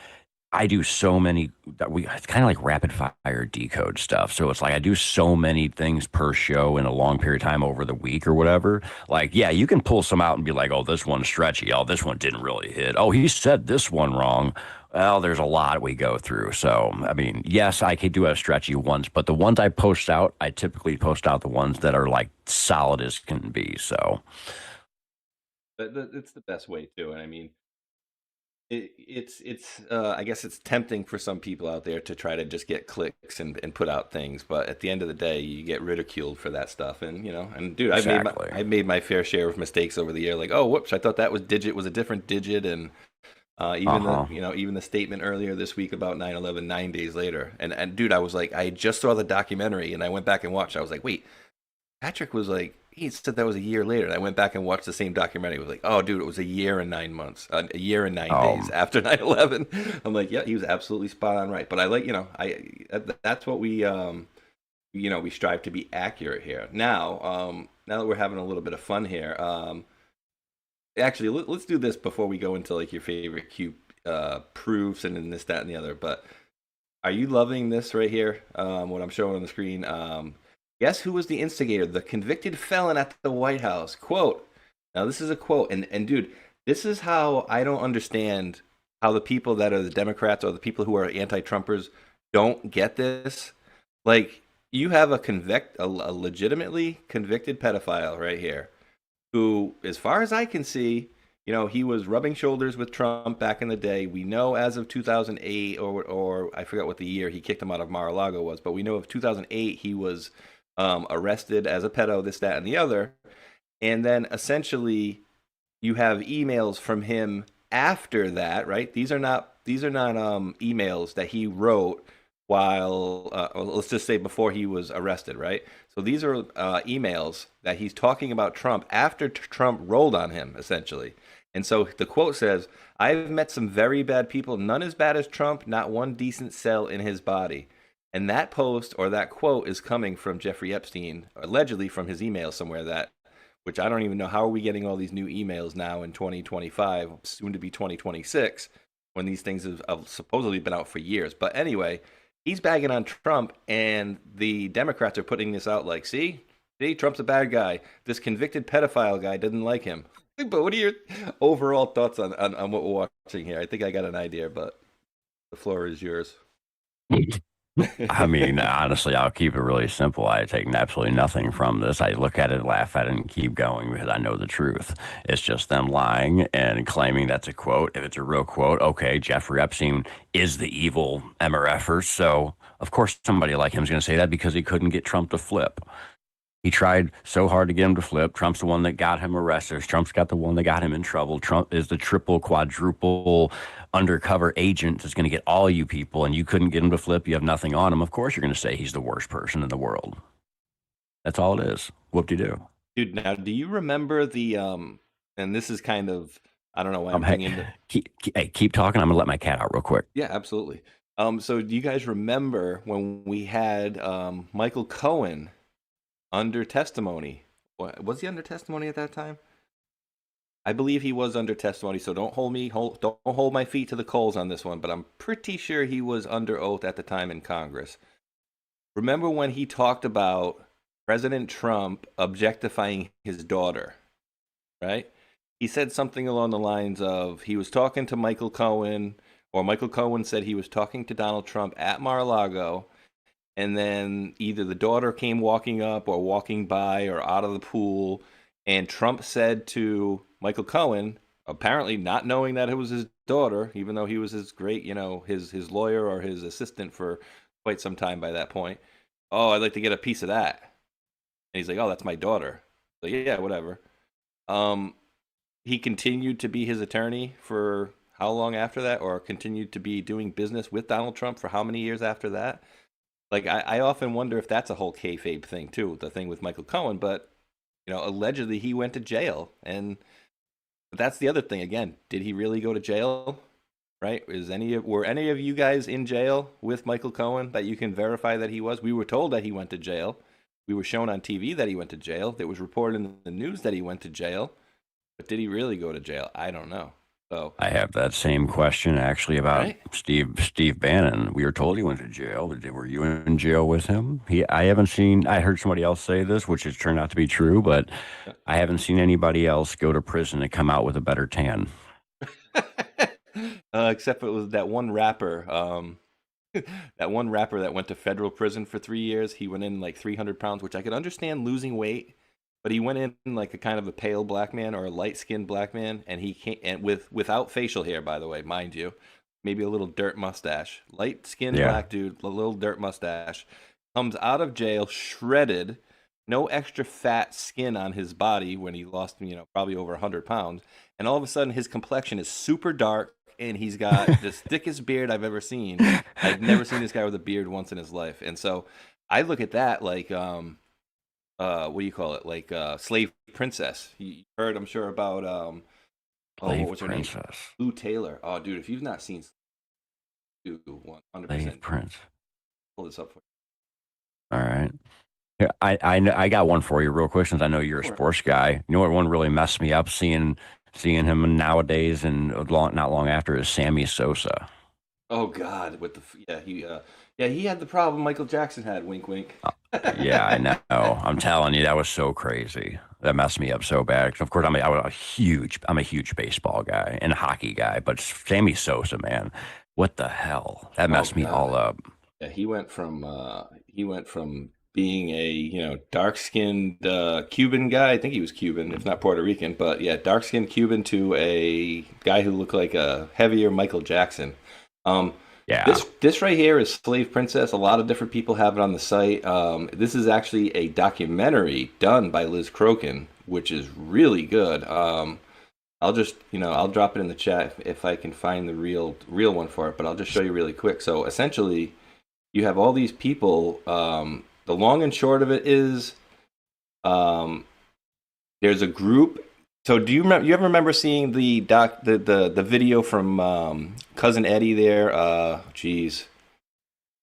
S3: I do so many that it's kind of like rapid fire decode stuff. So it's like I do so many things per show in a long period of time over the week or whatever. Like, yeah, you can pull some out and be like, oh, this one's stretchy. Oh, this one didn't really hit. Oh, he said this one wrong. Well, there's a lot we go through. So, I mean, yes, I could do a stretchy ones, but the ones I post out, I typically post out the ones that are like solid as can be. So,
S2: It's the best way too, and I mean, it's I guess it's tempting for some people out there to try to just get clicks and put out things, but at the end of the day, you get ridiculed for that stuff, and and dude,
S3: exactly.
S2: I made my fair share of mistakes over the year, like, oh, whoops, I thought that was a different digit, and even
S3: Uh-huh.
S2: even the statement earlier this week about 9/11 9 days later, and dude, I was like, I just saw the documentary, and I went back and watched. I was like, wait, Patrick was like, he said that was a year later. And I went back and watched the same documentary. It was like, oh, dude, it was a year and 9 months, a year and nine
S3: Oh,
S2: days after 9/11. I'm like, yeah, he was absolutely spot on right. But I like, that's what we strive to be accurate here. Now that we're having a little bit of fun here, actually, let's do this before we go into like your favorite cute proofs and then this, that, and the other. But are you loving this right here? What I'm showing on the screen. Guess who was the instigator? The convicted felon at the White House. Quote. Now, this is a quote. And dude, this is how I don't understand how the people that are the Democrats or the people who are anti-Trumpers don't get this. Like, you have a legitimately convicted pedophile right here who, as far as I can see, he was rubbing shoulders with Trump back in the day. We know as of 2008, or I forgot what the year he kicked him out of Mar-a-Lago was, but we know of 2008 he was arrested as a pedo, this, that, and the other. And then essentially you have emails from him after that, right? These are not emails that he wrote while let's just say before he was arrested, right? So these are emails that he's talking about Trump after Trump rolled on him, essentially. And so the quote says, I've met some very bad people, none as bad as Trump, not one decent cell in his body. And that post or that quote is coming from Jeffrey Epstein, allegedly from his email somewhere, that, which I don't even know how are we getting all these new emails now in 2025, soon to be 2026, when these things have supposedly been out for years. But anyway, he's bagging on Trump, and the Democrats are putting this out like, see, Trump's a bad guy. This convicted pedophile guy didn't like him. But what are your overall thoughts on what we're watching here? I think I got an idea, but the floor is yours.
S3: I mean, honestly, I'll keep it really simple. I take absolutely nothing from this. I look at it, laugh at it, and keep going because I know the truth. It's just them lying and claiming that's a quote. If it's a real quote, okay, Jeffrey Epstein is the evil MRFer. So, of course, somebody like him is going to say that because he couldn't get Trump to flip. He tried so hard to get him to flip. Trump's the one that got him arrested. Trump's got the one that got him in trouble. Trump is the triple, quadruple undercover agent that's going to get all you people, and you couldn't get him to flip. You have nothing on him. Of course, you're going to say he's the worst person in the world. That's all it is. Whoop-de-doo.
S2: Dude, now, do you remember the, and this is kind of, I don't know why I'm thinking,
S3: keep talking. I'm going to let my cat out real quick.
S2: yeah, absolutely. So do you guys remember when we had Michael Cohen under testimony? Was he under testimony at that time? I believe he was under testimony, so don't hold my feet to the coals on this one, but I'm pretty sure he was under oath at the time in Congress. Remember when he talked about President Trump objectifying his daughter, right? He said something along the lines of he was talking to Michael Cohen, or Michael Cohen said he was talking to Donald Trump at Mar-a-Lago, and then either the daughter came walking up or walking by or out of the pool, and Trump said to Michael Cohen, apparently not knowing that it was his daughter, even though he was his great, his lawyer or his assistant for quite some time by that point, oh, I'd like to get a piece of that. And he's like, oh, that's my daughter. So yeah, whatever. He continued to be his attorney for how long after that, or continued to be doing business with Donald Trump for how many years after that. Like, I often wonder if that's a whole kayfabe thing too, the thing with Michael Cohen. But allegedly he went to jail, and that's the other thing. Again, did he really go to jail? Right? Were any of you guys in jail with Michael Cohen that you can verify that he was? We were told that he went to jail. We were shown on TV that he went to jail. It was reported in the news that he went to jail. But did he really go to jail? I don't know. So
S3: I have that same question actually about Steve Bannon. We were told he went to jail. Were you in jail with him? I haven't seen. I heard somebody else say this, which has turned out to be true, but I haven't seen anybody else go to prison and come out with a better tan.
S2: Except it was that one rapper. That one rapper that went to federal prison for 3 years. He went in like 300 pounds, which I could understand losing weight. But he went in like a kind of a pale black man or a light-skinned black man, and he came and without facial hair, by the way, mind you, maybe a little dirt mustache, light-skinned black dude, a little dirt mustache, comes out of jail shredded, no extra fat skin on his body when he lost, probably over 100 pounds, and all of a sudden his complexion is super dark, and he's got the thickest beard I've ever seen. I've never seen this guy with a beard once in his life, and so I look at that like. What do you call it? Like Slave Princess. You heard, I'm sure, about what was her name? Lou Taylor. Oh, dude, if you've not seen 100%.
S3: Slave Prince.
S2: Pull this up for you.
S3: All right. Yeah, I got one for you real quick, since I know you're a sports guy. You know what one really messed me up seeing him nowadays and not long after is Sammy Sosa.
S2: Oh God, he had the problem Michael Jackson had. Wink, wink.
S3: Yeah, I know. I'm telling you, that was so crazy. That messed me up so bad. Of course, I'm a huge baseball guy and hockey guy, but Sammy Sosa, man, what the hell? That messed me all up.
S2: Yeah, he went from being a dark-skinned Cuban guy. I think he was Cuban, if not Puerto Rican, but yeah, dark-skinned Cuban to a guy who looked like a heavier Michael Jackson.
S3: Yeah.
S2: This right here is Slave Princess. A lot of different people have it on the site. This is actually a documentary done by Liz Crokin, which is really good. I'll just, I'll drop it in the chat if I can find the real one for it, but I'll just show you really quick. So essentially, you have all these people. The long and short of it is, there's a group. So do you ever remember seeing the video from Cousin Eddie there?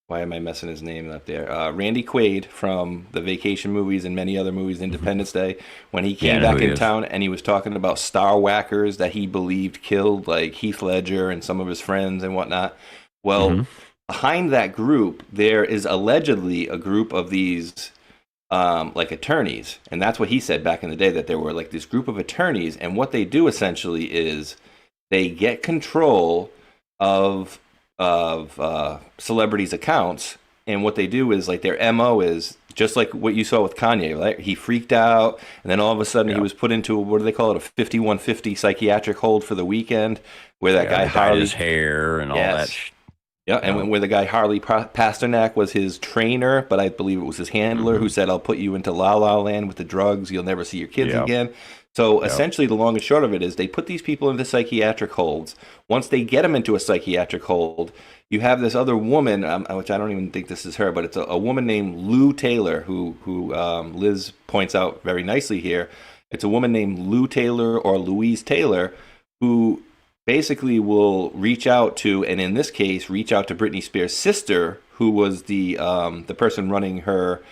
S2: Why am I messing his name up there? Randy Quaid from the Vacation movies and many other movies, Independence Day, when he came back in town and he was talking about star whackers that he believed killed like Heath Ledger and some of his friends and whatnot. Well, behind that group, there is allegedly a group of these like attorneys, and that's what he said back in the day, that there were like this group of attorneys, and what they do essentially is they get control of celebrities' accounts, and what they do is like their MO is just like what you saw with Kanye, right? He freaked out, and then all of a sudden he was put into what do they call it, a 5150 psychiatric hold for the weekend, where that guy
S3: dyed his hair and all that.
S2: Yeah, and where the guy Harley Pasternak was his trainer, but I believe it was his handler who said, "I'll put you into La La Land with the drugs. You'll never see your kids again." So essentially, the long and short of it is they put these people into psychiatric holds. Once they get them into a psychiatric hold, you have this other woman, which I don't even think this is her, but it's a woman named Lou Taylor, who Liz points out very nicely here. It's a woman named Lou Taylor or Louise Taylor who basically will reach out to, and in this case, reach out to Britney Spears' sister, who was the person running her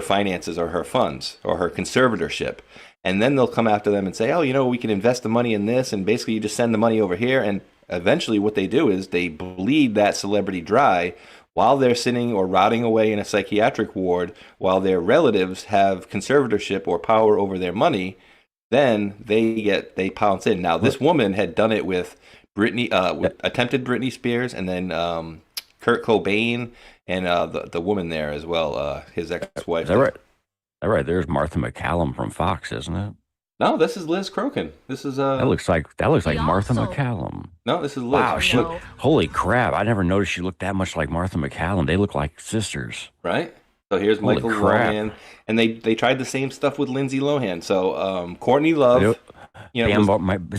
S2: finances or her funds or her conservatorship. And then they'll come after them and say, oh, we can invest the money in this, and basically you just send the money over here. And eventually what they do is they bleed that celebrity dry while they're sitting or rotting away in a psychiatric ward, while their relatives have conservatorship or power over their money. Then they pounce in. Now, this woman had done it with Britney, attempted Britney Spears, and then Kurt Cobain, and the woman there as well, his ex-wife.
S3: Is that right? Right. There's Martha McCallum from Fox, isn't it?
S2: No, this is Liz Crokin. This is
S3: that looks like Martha McCallum.
S2: No, this is Liz.
S3: Wow, holy crap! I never noticed she looked that much like Martha McCallum. They look like sisters,
S2: right? So here's Michael Lohan, and they tried the same stuff with Lindsay Lohan. So Courtney Love,
S3: is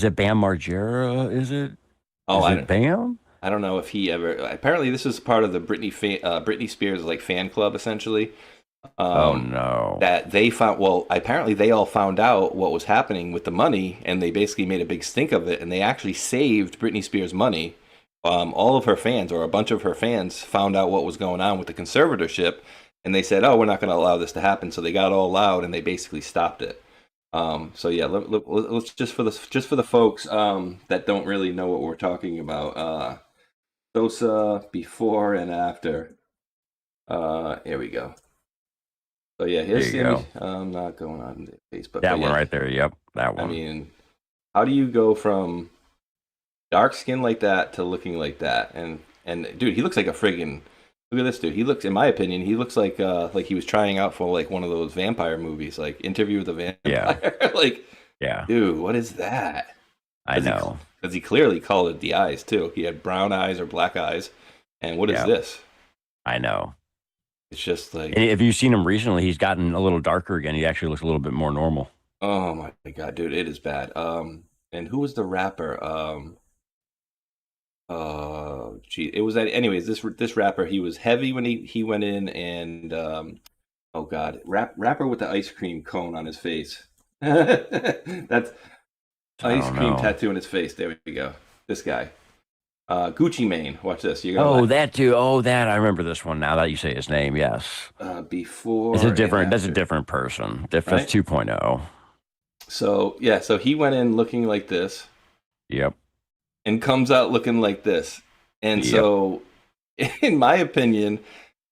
S3: it Bam Margera? Is it?
S2: Oh,
S3: Is it Bam?
S2: I don't know if he ever. Apparently, this is part of the Britney Spears like fan club essentially.
S3: Oh
S2: Um,
S3: no.
S2: that they found. Well, apparently they all found out what was happening with the money, and they basically made a big stink of it, and they actually saved Britney Spears money. All of her fans, or a bunch of her fans, found out what was going on with the conservatorship, and they said, "Oh, we're not going to allow this to happen." So they got all loud, and they basically stopped it. So yeah, let's just for the folks that don't really know what we're talking about. Sosa before and after. Here we go. So yeah,
S3: There
S2: here's
S3: you
S2: Sammy.
S3: go.
S2: I'm not going on Facebook.
S3: That
S2: But
S3: one
S2: yeah,
S3: right there. Yep, that
S2: I
S3: one.
S2: mean, how do you go from dark skin like that to looking like that? And dude, he looks like a friggin' look at this dude. He looks, in my opinion, he looks like he was trying out for like one of those vampire movies, like Interview with the
S3: Yeah,
S2: Vampire. Like,
S3: yeah.
S2: dude, what is that?
S3: I know.
S2: Because he clearly colored the eyes too. He had brown eyes or black eyes. And what is
S3: Yeah,
S2: this?
S3: I know.
S2: It's just
S3: And
S2: like,
S3: if you've seen him recently, he's gotten a little darker again. He actually looks a little bit more normal.
S2: oh my god, dude, it is bad. And who was the rapper? Gee, it was that. Anyways, this rapper, he was heavy when he went in, and oh god, rapper with the ice cream cone on his face. That's
S3: I
S2: ice
S3: don't
S2: cream
S3: know.
S2: tattoo on his face. There we go. This guy, Gucci Mane. Watch this. You're gonna
S3: Oh,
S2: laugh.
S3: that too. Oh, that I remember this one now that you say his name. Yes,
S2: Before
S3: it's a
S2: and
S3: different. That's a
S2: after,
S3: different person. That's
S2: right?
S3: 2.0.
S2: So yeah, so he went in looking like this
S3: Yep.
S2: and comes out looking like this. And
S3: Yep.
S2: so, in my opinion,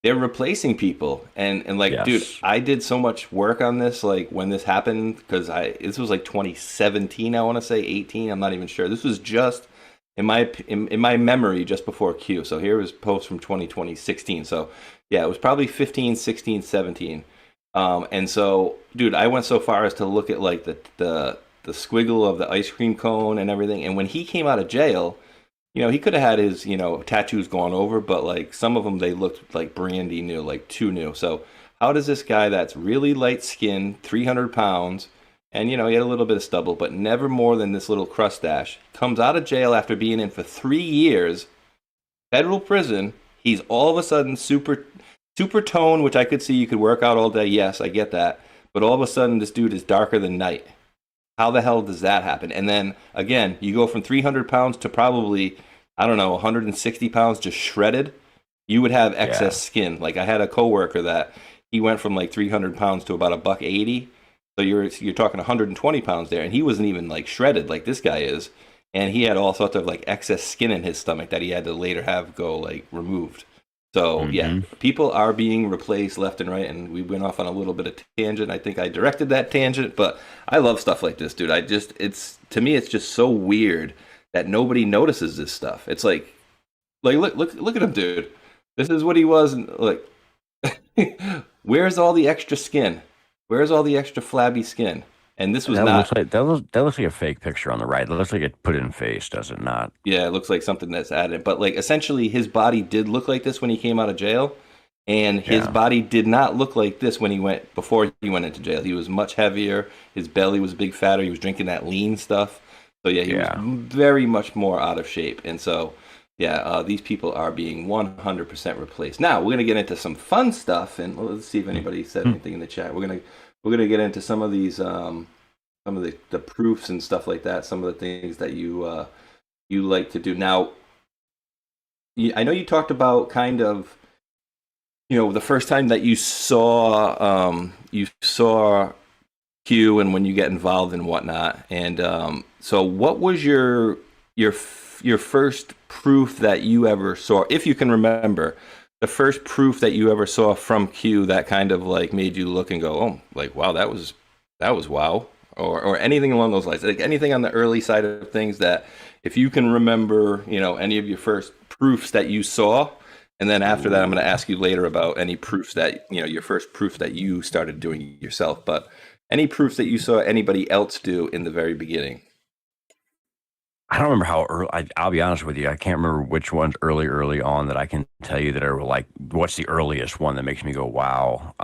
S2: they're replacing people. And like, dude,
S3: Yes.
S2: I did so much work on this, like when this happened, because this was like 2017, I want to say 18. I'm not even sure. This was just in my memory just before Q. So here was post from 2020, 16. So yeah, it was probably 15, 16, 17. And so, dude, I went so far as to look at like the squiggle of the ice cream cone and everything. And when he came out of jail, he could have had his, tattoos gone over, but like some of them, they looked like brandy new, like too new. So how does this guy that's really light skinned, 300 pounds, and he had a little bit of stubble, but never more than this little crustache, comes out of jail after being in for 3 years, federal prison, he's all of a sudden super tone, which I could see you could work out all day. Yes, I get that. But all of a sudden, this dude is darker than night. How the hell does that happen? And then again, you go from 300 pounds to probably, I don't know, 160 pounds just shredded. You would have
S3: Yeah.
S2: excess skin. Like I had a coworker that he went from like 300 pounds to about a buck 80. So you're talking 120 pounds there, and he wasn't even like shredded like this guy is. And he had all sorts of like excess skin in his stomach that he had to later have go like removed. So yeah,
S3: Hmm.
S2: people are being replaced left and right, and we went off on a little bit of tangent. I think I directed that tangent, but I love stuff like this, dude. It's to me, it's just so weird that nobody notices this stuff. It's like look at him, dude. This is what he was, and like, where's all the extra skin? Where's all the extra flabby skin? And this was
S3: That looks
S2: not.
S3: like that looks like a fake picture on the right. It looks like it put in face, does it not?
S2: Yeah, it looks like something that's added. But like essentially his body did look like this when he came out of jail. And his
S3: Yeah.
S2: body did not look like this when he went before he went into jail. He was much heavier. His belly was a big fatter. He was drinking that lean stuff. So yeah, he was
S3: Yeah.
S2: very much more out of shape. And so yeah, these people are being 100% replaced. Now we're gonna get into some fun stuff, and let's see if anybody said
S3: Hmm.
S2: anything in the chat. We're gonna get into some of these some of the proofs and stuff like that. Some of the things that you like to do. Now, I know you talked about kind of the first time that you saw Q and when you get involved and whatnot. And so, what was your first proof that you ever saw, if you can remember, the first proof that you ever saw from Q that kind of like made you look and go, oh, like wow, that was wow, or anything along those lines, like anything on the early side of things that, if you can remember, any of your first proofs that you saw. And then after that, I'm going to ask you later about any proofs that, your first proof that you started doing yourself. But any proofs that you saw anybody else do in the very beginning.
S3: I don't remember how early. I'll be honest with you. I can't remember which ones early on that I can tell you that are like, what's the earliest one that makes me go, wow.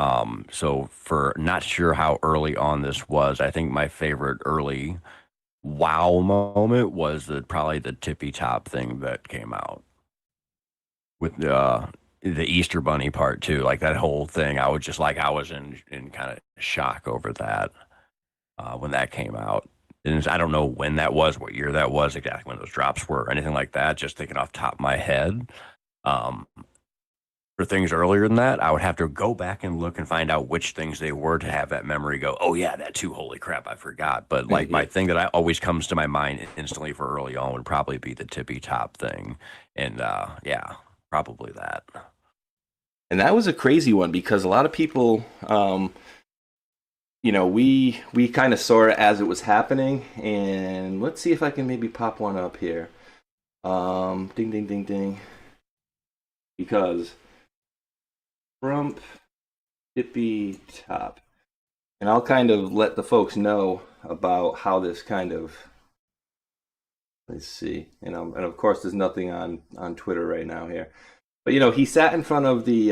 S3: So for not sure how early on this was, I think my favorite early wow moment was probably the tippy top thing that came out with the Easter Bunny part too. Like that whole thing, I was just like I was in kind of shock over that when that came out. And I don't know when that was, what year that was exactly when those drops were, or anything like that. Just thinking off the top of my head. Um, for things earlier than that, I would have to go back and look and find out which things they were to have that memory go, oh yeah, that too. Holy crap, I forgot. But like my thing that always comes to my mind instantly for early on would probably be the tippy top thing, and yeah, probably that.
S2: And that was a crazy one because a lot of people, you know, we kind of saw it as it was happening. And let's see if I can maybe pop one up here. Ding, ding, ding, ding. Because Trump tippy top. And I'll kind of let the folks know about how this kind of, let's see. And of course, there's nothing on Twitter right now here. But you know, he sat in front of the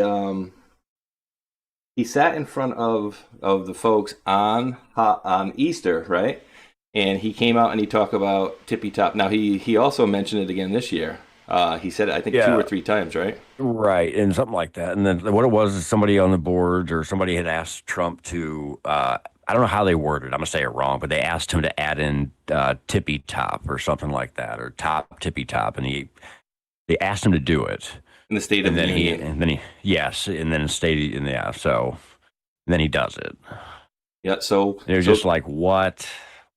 S2: the folks on Easter, right? And he came out and he talked about tippy top. Now he also mentioned it again this year. He said it, I think 2 or 3 times, right?
S3: Right, and something like that. And then what it was is somebody on the board or somebody had asked Trump to, I don't know how they worded it. I'm going to say it wrong, but they asked him to add in tippy top or something like that, or top tippy top. And they asked him to do it.
S2: In the State of the Union.
S3: And then he does it.
S2: Yeah, so
S3: they're just like, what?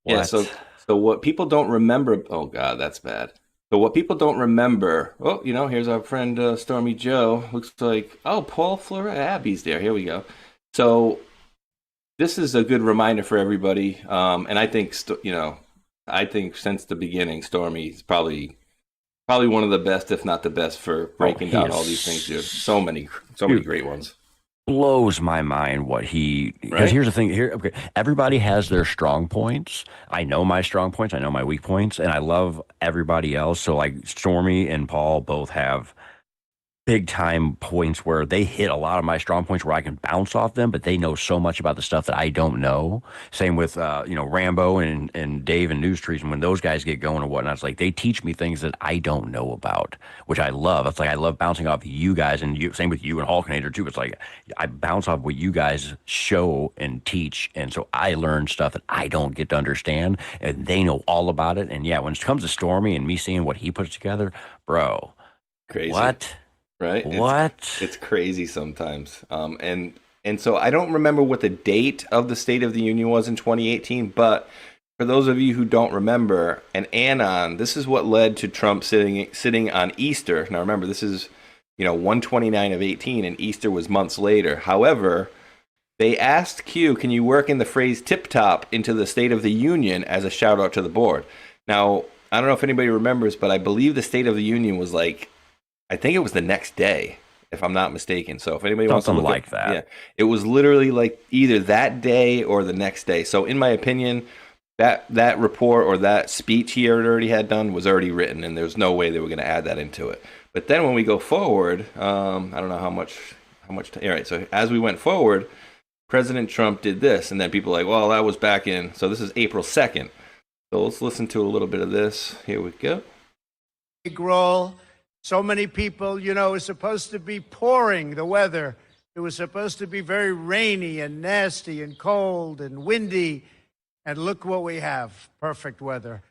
S2: Yeah, so what people don't remember, oh God, that's bad. So what people don't remember, oh, you know, here's our friend Stormy Joe. Looks like, oh, Paul Flora Abbey's there. Here we go. So this is a good reminder for everybody. And I think, I think since the beginning, Stormy is probably one of the best, if not the best, for breaking down all these things, dude. So many great ones.
S3: Blows my mind what because here's the thing here. Okay, everybody has their strong points. I know my strong points. I know my weak points, and I love everybody else. So like Stormy and Paul both have big time points where they hit a lot of my strong points where I can bounce off them, but they know so much about the stuff that I don't know. Same with Rambo and Dave and News Trees, and when those guys get going and whatnot, it's like they teach me things that I don't know about, which I love. It's like I love bouncing off you guys, and same with you and Hulkinator too. It's like I bounce off what you guys show and teach, and so I learn stuff that I don't get to understand, and they know all about it. And yeah, when it comes to Stormy and me seeing what he puts together, bro,
S2: crazy.
S3: What?
S2: Right?
S3: What?
S2: It's crazy sometimes. And so I don't remember what the date of the State of the Union was in 2018, but for those of you who don't remember, an anon, this is what led to Trump sitting on Easter. Now remember, this is 129 of 18, and Easter was months later. However, they asked Q, can you work in the phrase tip top into the State of the Union as a shout out to the board? Now, I don't know if anybody remembers, but I believe the State of the Union was like, I think it was the next day, if I'm not mistaken. So if anybody wants to look
S3: like that,
S2: yeah, it was literally like either that day or the next day. So in my opinion, that report or that speech he already had done was already written, and there's no way they were going to add that into it. But then when we go forward, I don't know how much. All right. So as we went forward, President Trump did this, and then people are like, well, that was back in. So this is April 2nd. So let's listen to a little bit of this. Here we go.
S4: Big roll. So many people, it was supposed to be pouring, the weather. It was supposed to be very rainy and nasty and cold and windy. And look what we have. Perfect weather.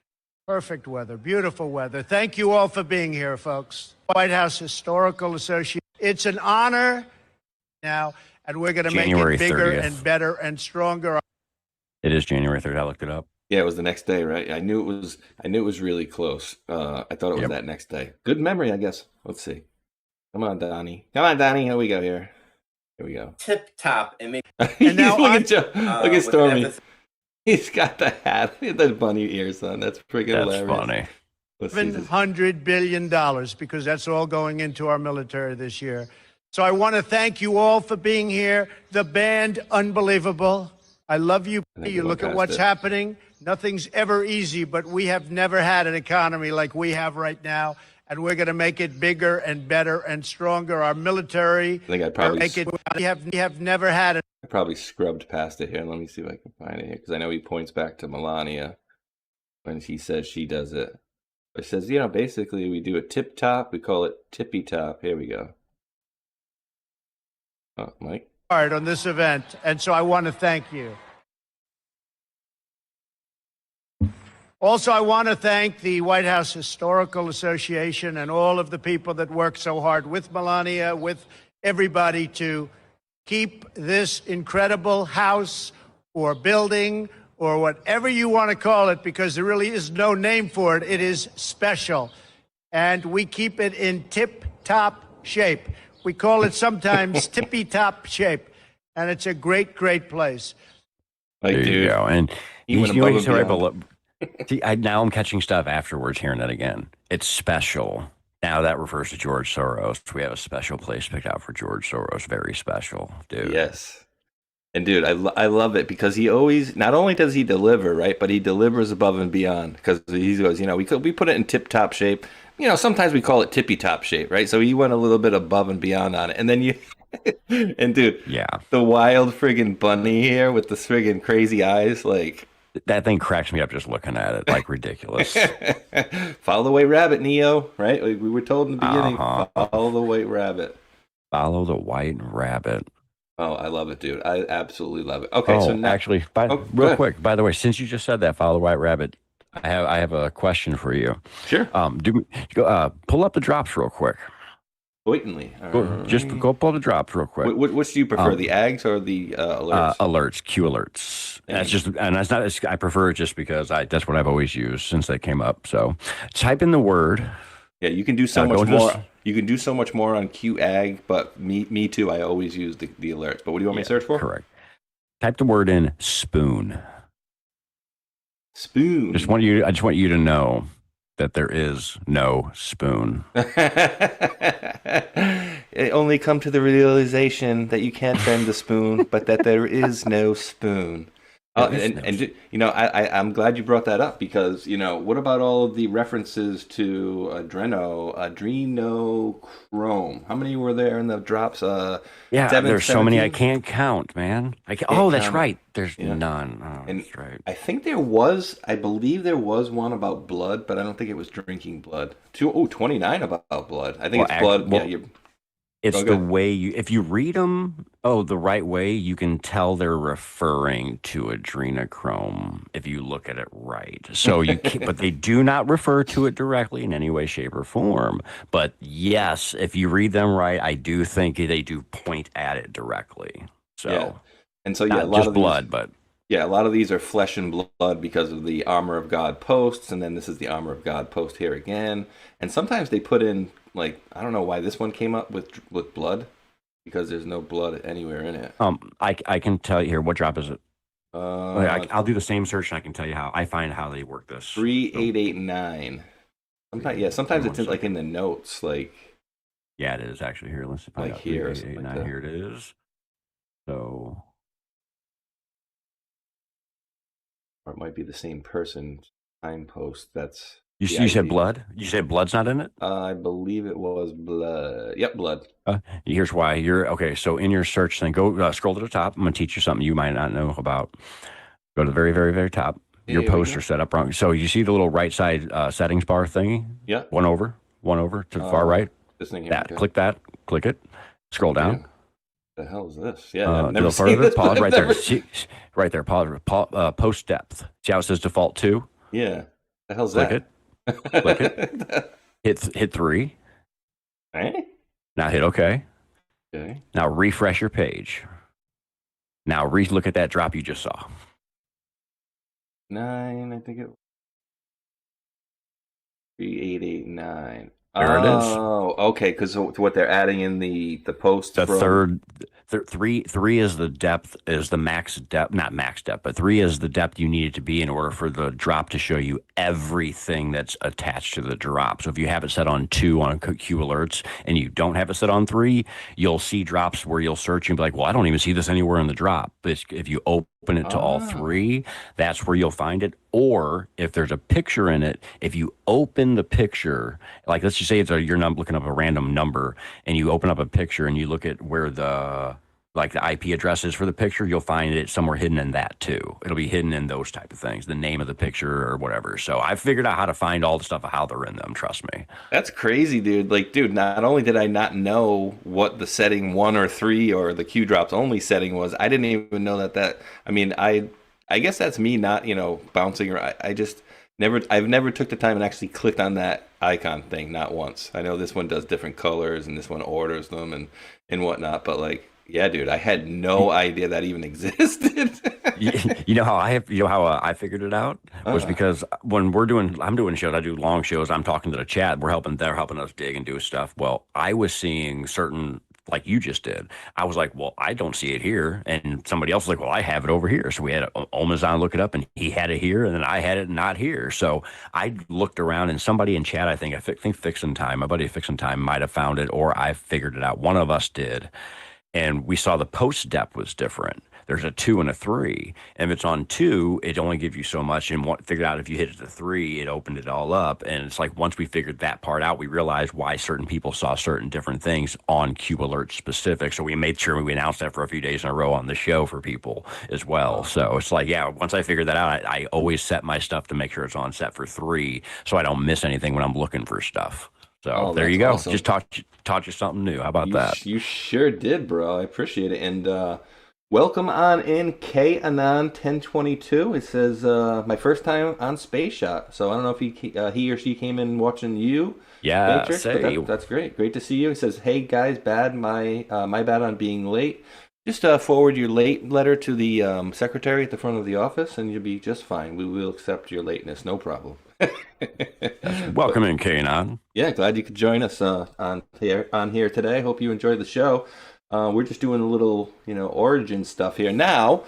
S4: Perfect weather. Beautiful weather. Thank you all for being here, folks. White House Historical Association. It's an honor now, and we're going to make it bigger
S3: 30th.
S4: And better and stronger.
S3: It is January 3rd. I looked it up.
S2: Yeah, it was the next day, right? I knew it was really close. I thought it was that next day. Good memory, I guess. Let's see. Come on, Donnie. Here we go. Here we go.
S5: Tip top. And
S2: now look at Stormy. He's got the hat, the bunny ears on. That's freaking hilarious.
S3: Funny.
S4: $700 billion, because that's all going into our military this year. So I want to thank you all for being here. The band, unbelievable. I love you. You look at what's happening. Nothing's ever easy, but we have never had an economy like we have right now, and we're going to make it bigger and better and stronger. Our military,
S2: I think I'd probably
S4: make it. We have never had it.
S2: I probably scrubbed past it here. Let me see if I can find it here, because I know he points back to Melania. when he says she does it. It says, you know, basically we do a tip top. We call it tippy top. Here we go. Oh, Mike.
S4: Hard on this event, and so I want to thank you. Also, I want to thank the White House Historical Association and all of the people that work so hard with Melania, with everybody to keep this incredible house or building or whatever you want to call it, because there really is no name for it. It is special. And we keep it in tip-top shape. We call it sometimes tippy-top shape. And it's a great, great place.
S2: Like,
S3: There you
S2: dude,
S3: go. And
S2: he went
S3: you know,
S2: above
S3: he's
S2: and
S3: right
S2: beyond.
S3: below. See, now I'm catching stuff afterwards, hearing that again. It's special. Now that refers to George Soros. We have a special place picked out for George Soros. Very special, dude.
S2: Yes. And dude, I love it because he always, not only does he deliver, right, but he delivers above and beyond, because he goes, you know, we put it in tip-top shape. You know, sometimes we call it tippy-top shape, right? So he went a little bit above and beyond on it. And then you, and dude,
S3: Yeah.
S2: the wild friggin' bunny here with the friggin' crazy eyes, like.
S3: That thing cracks me up just looking at it, like ridiculous.
S2: Follow the white rabbit, Neo, right? Like we were told in the beginning, follow the white rabbit.
S3: Follow the white rabbit.
S2: Oh, I love it, dude. I absolutely love it. Okay, so now,
S3: actually,
S2: go
S3: real
S2: ahead.
S3: quick, by the way, since you just said that, follow the white rabbit, I have a question for you.
S2: Sure.
S3: Pull up the drops real quick.
S2: Blatantly.
S3: Just go pull the drops real quick.
S2: Which do you prefer, the ags or the alerts?
S3: Alerts, Q alerts. That's just, and that's not. I prefer it just because that's what I've always used since they came up. So, type in the word.
S2: Yeah, you can do so
S3: go
S2: much
S3: to this-
S2: more. You can do so much more on Q ag, but me too. I always use the alerts. But what do you want me to search for?
S3: Correct. Type the word in spoon.
S2: Spoon.
S3: I just want you to know that there is no spoon.
S2: Only come to the realization that you can't bend the spoon, but that there is no spoon. You know, I'm glad you brought that up because, you know, what about all of the references to adrenochrome? How many were there in the drops?
S3: There's so many I
S2: 17?
S3: can't count, man. That's
S2: count.
S3: right. There's
S2: Yeah.
S3: none. Oh,
S2: And
S3: that's right.
S2: I believe there was one about blood, but I don't think it was drinking blood. 29 about blood. I think it's blood.
S3: It's
S2: Oh,
S3: the
S2: good.
S3: way if you read them, the right way, you can tell they're referring to adrenochrome if you look at it right. So but they do not refer to it directly in any way, shape, or form. But yes, if you read them right, I do think they do point at it directly. So,
S2: Yeah. And so,
S3: not
S2: a lot
S3: just
S2: of these,
S3: blood, but
S2: yeah, a lot of these are flesh and blood because of the armor of God posts, and then this is the armor of God post here again. And sometimes they put in, like, I don't know why this one came up with blood, because there's no blood anywhere in it.
S3: I can tell you here. What drop is it? I'll do the same search, and I can tell you how they work this.
S2: 3889. Sometimes it's like in the notes, like.
S3: Yeah, it is actually here. Let's find
S2: Like
S3: out.
S2: here or
S3: 3889.
S2: something like that.
S3: Here it is. So.
S2: Or it might be the same person signpost. That's
S3: You
S2: the
S3: said
S2: ID.
S3: blood? You said blood's not in it?
S2: I believe it was blood. Yep, blood.
S3: Here's why. Okay, so in your search thing, go scroll to the top. I'm going to teach you something you might not know about. Go to the very, very, very top. Your
S2: Here we
S3: posts
S2: go.
S3: are set up wrong. So you see the little right side settings bar thingy?
S2: Yeah.
S3: One over to the far right.
S2: This thing here.
S3: That.
S2: okay.
S3: Click that. Click it. Scroll down.
S2: The hell is this? Yeah, I've
S3: A
S2: never
S3: little
S2: seen
S3: further.
S2: this.
S3: Pause
S2: I've
S3: right there.
S2: never-
S3: See, right there. Pause. Post depth. See how it says default 2?
S2: Yeah. The hell's
S3: Click
S2: that?
S3: it. Click it. Hit 3.
S2: Right?
S3: Now hit OK.
S2: Okay.
S3: Now refresh your page. Now look at that drop you just saw.
S2: 9, I think it. 3889.
S3: There it is.
S2: Oh, okay. Because what they're adding in the post.
S3: The
S2: from-
S3: three is the depth, is the max depth, not max depth, but 3 is the depth you need it to be in order for the drop to show you everything that's attached to the drop. So if you have it set on 2 on Q alerts and you don't have it set on 3, you'll see drops where you'll search and be like, well, I don't even see this anywhere in the drop. But if you open it to all 3, that's where you'll find it. Or if there's a picture in it, if you open the picture, like let's just say you're looking up a random number and you open up a picture and you look at where the like the IP addresses for the picture, you'll find it somewhere hidden in that too. It'll be hidden in those type of things, the name of the picture or whatever. So I figured out how to find all the stuff of how they're in them. Trust me.
S2: That's crazy, dude. Like, dude, not only did I not know what the setting 1 or 3 or the Q drops only setting was, I didn't even know that. I mean, I guess that's me not, bouncing, or I just I've never took the time and actually clicked on that icon thing, not once. I know this one does different colors and this one orders them and whatnot, but like, yeah, dude, I had no idea that even existed.
S3: You know how I figured it out was because when I'm doing shows, I do long shows. I'm talking to the chat. They're helping us dig and do stuff. Well, I was seeing certain, like you just did. I was like, well, I don't see it here, and somebody else was like, well, I have it over here. So we had Omazon look it up, and he had it here, and then I had it not here. So I looked around, and somebody in chat, I think Fixin' Time, my buddy Fixin' Time, might have found it, or I figured it out. One of us did. And we saw the post depth was different. There's a 2 and a 3. And if it's on 2, it only gives you so much. And figured out if you hit it to 3, it opened it all up. And it's like once we figured that part out, we realized why certain people saw certain different things on Q Alert specific. So we made sure we announced that for a few days in a row on the show for people as well. So it's like, yeah, once I figured that out, I always set my stuff to make sure it's on set for 3 so I don't miss anything when I'm looking for stuff. So there you go. Awesome. Just taught you something new. How about that?
S2: You sure did, bro. I appreciate it. And welcome on in KAnon1022. It says, my first time on Space Shot. So I don't know if he or she came in watching you.
S3: Yeah,
S2: Matrix, but that's great. Great to see you. He says, hey, guys, my bad on being late. Just forward your late letter to the secretary at the front of the office, and you'll be just fine. We will accept your lateness. No problem.
S3: Welcome in, Kanon.
S2: Yeah, glad you could join us on here today. Hope you enjoyed the show. We're just doing a little, origin stuff here. Now,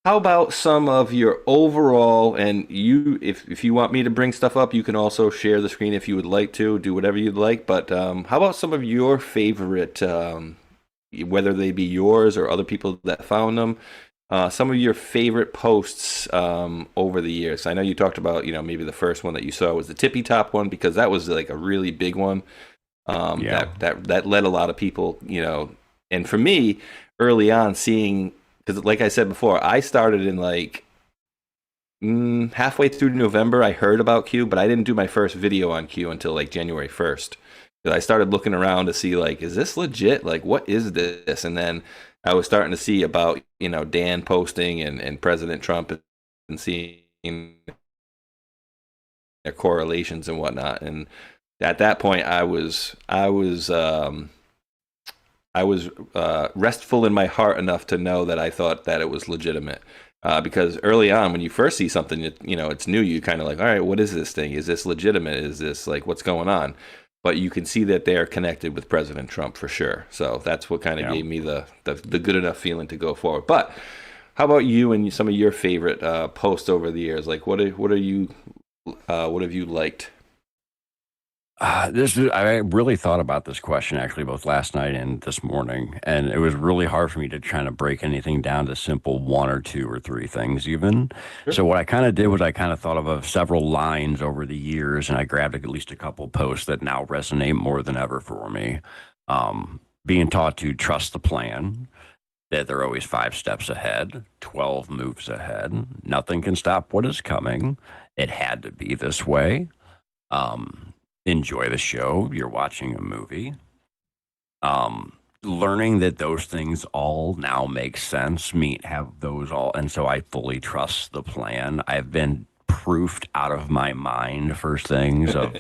S2: how about some of your overall, and if you want me to bring stuff up, you can also share the screen if you would like to, do whatever you'd like. But how about some of your favorite, whether they be yours or other people that found them, some of your favorite posts over the years? I know you talked about, maybe the first one that you saw was the tippy top one, because that was like a really big one. That led a lot of people, and for me, early on, seeing, because like I said before, I started in like halfway through November, I heard about Q, but I didn't do my first video on Q until like January 1st. I started looking around to see, like, is this legit? Like, what is this? And then I was starting to see about, Dan posting and President Trump and seeing their correlations and whatnot. And at that point, I was restful in my heart enough to know that I thought that it was legitimate. Because early on, when you first see something, it's new, you kind of like, all right, what is this thing? Is this legitimate? Is this like, what's going on? But you can see that they are connected with President Trump for sure. So that's what kind of gave me the good enough feeling to go forward. But how about you and some of your favorite posts over the years? Like, what have you liked?
S3: I really thought about this question actually both last night and this morning, and it was really hard for me to try to break anything down to simple 1 or 2 or 3 things even. Sure. So what I kind of did was I kind of thought of several lines over the years, and I grabbed at least a couple posts that now resonate more than ever for me. Being taught to trust the plan, that they're always 5 steps ahead, 12 moves ahead. Nothing can stop what is coming. It had to be this way. Enjoy the show. You're watching a movie. Learning that those things all now make sense, have those all, and so I fully trust the plan. I've been proofed out of my mind for things of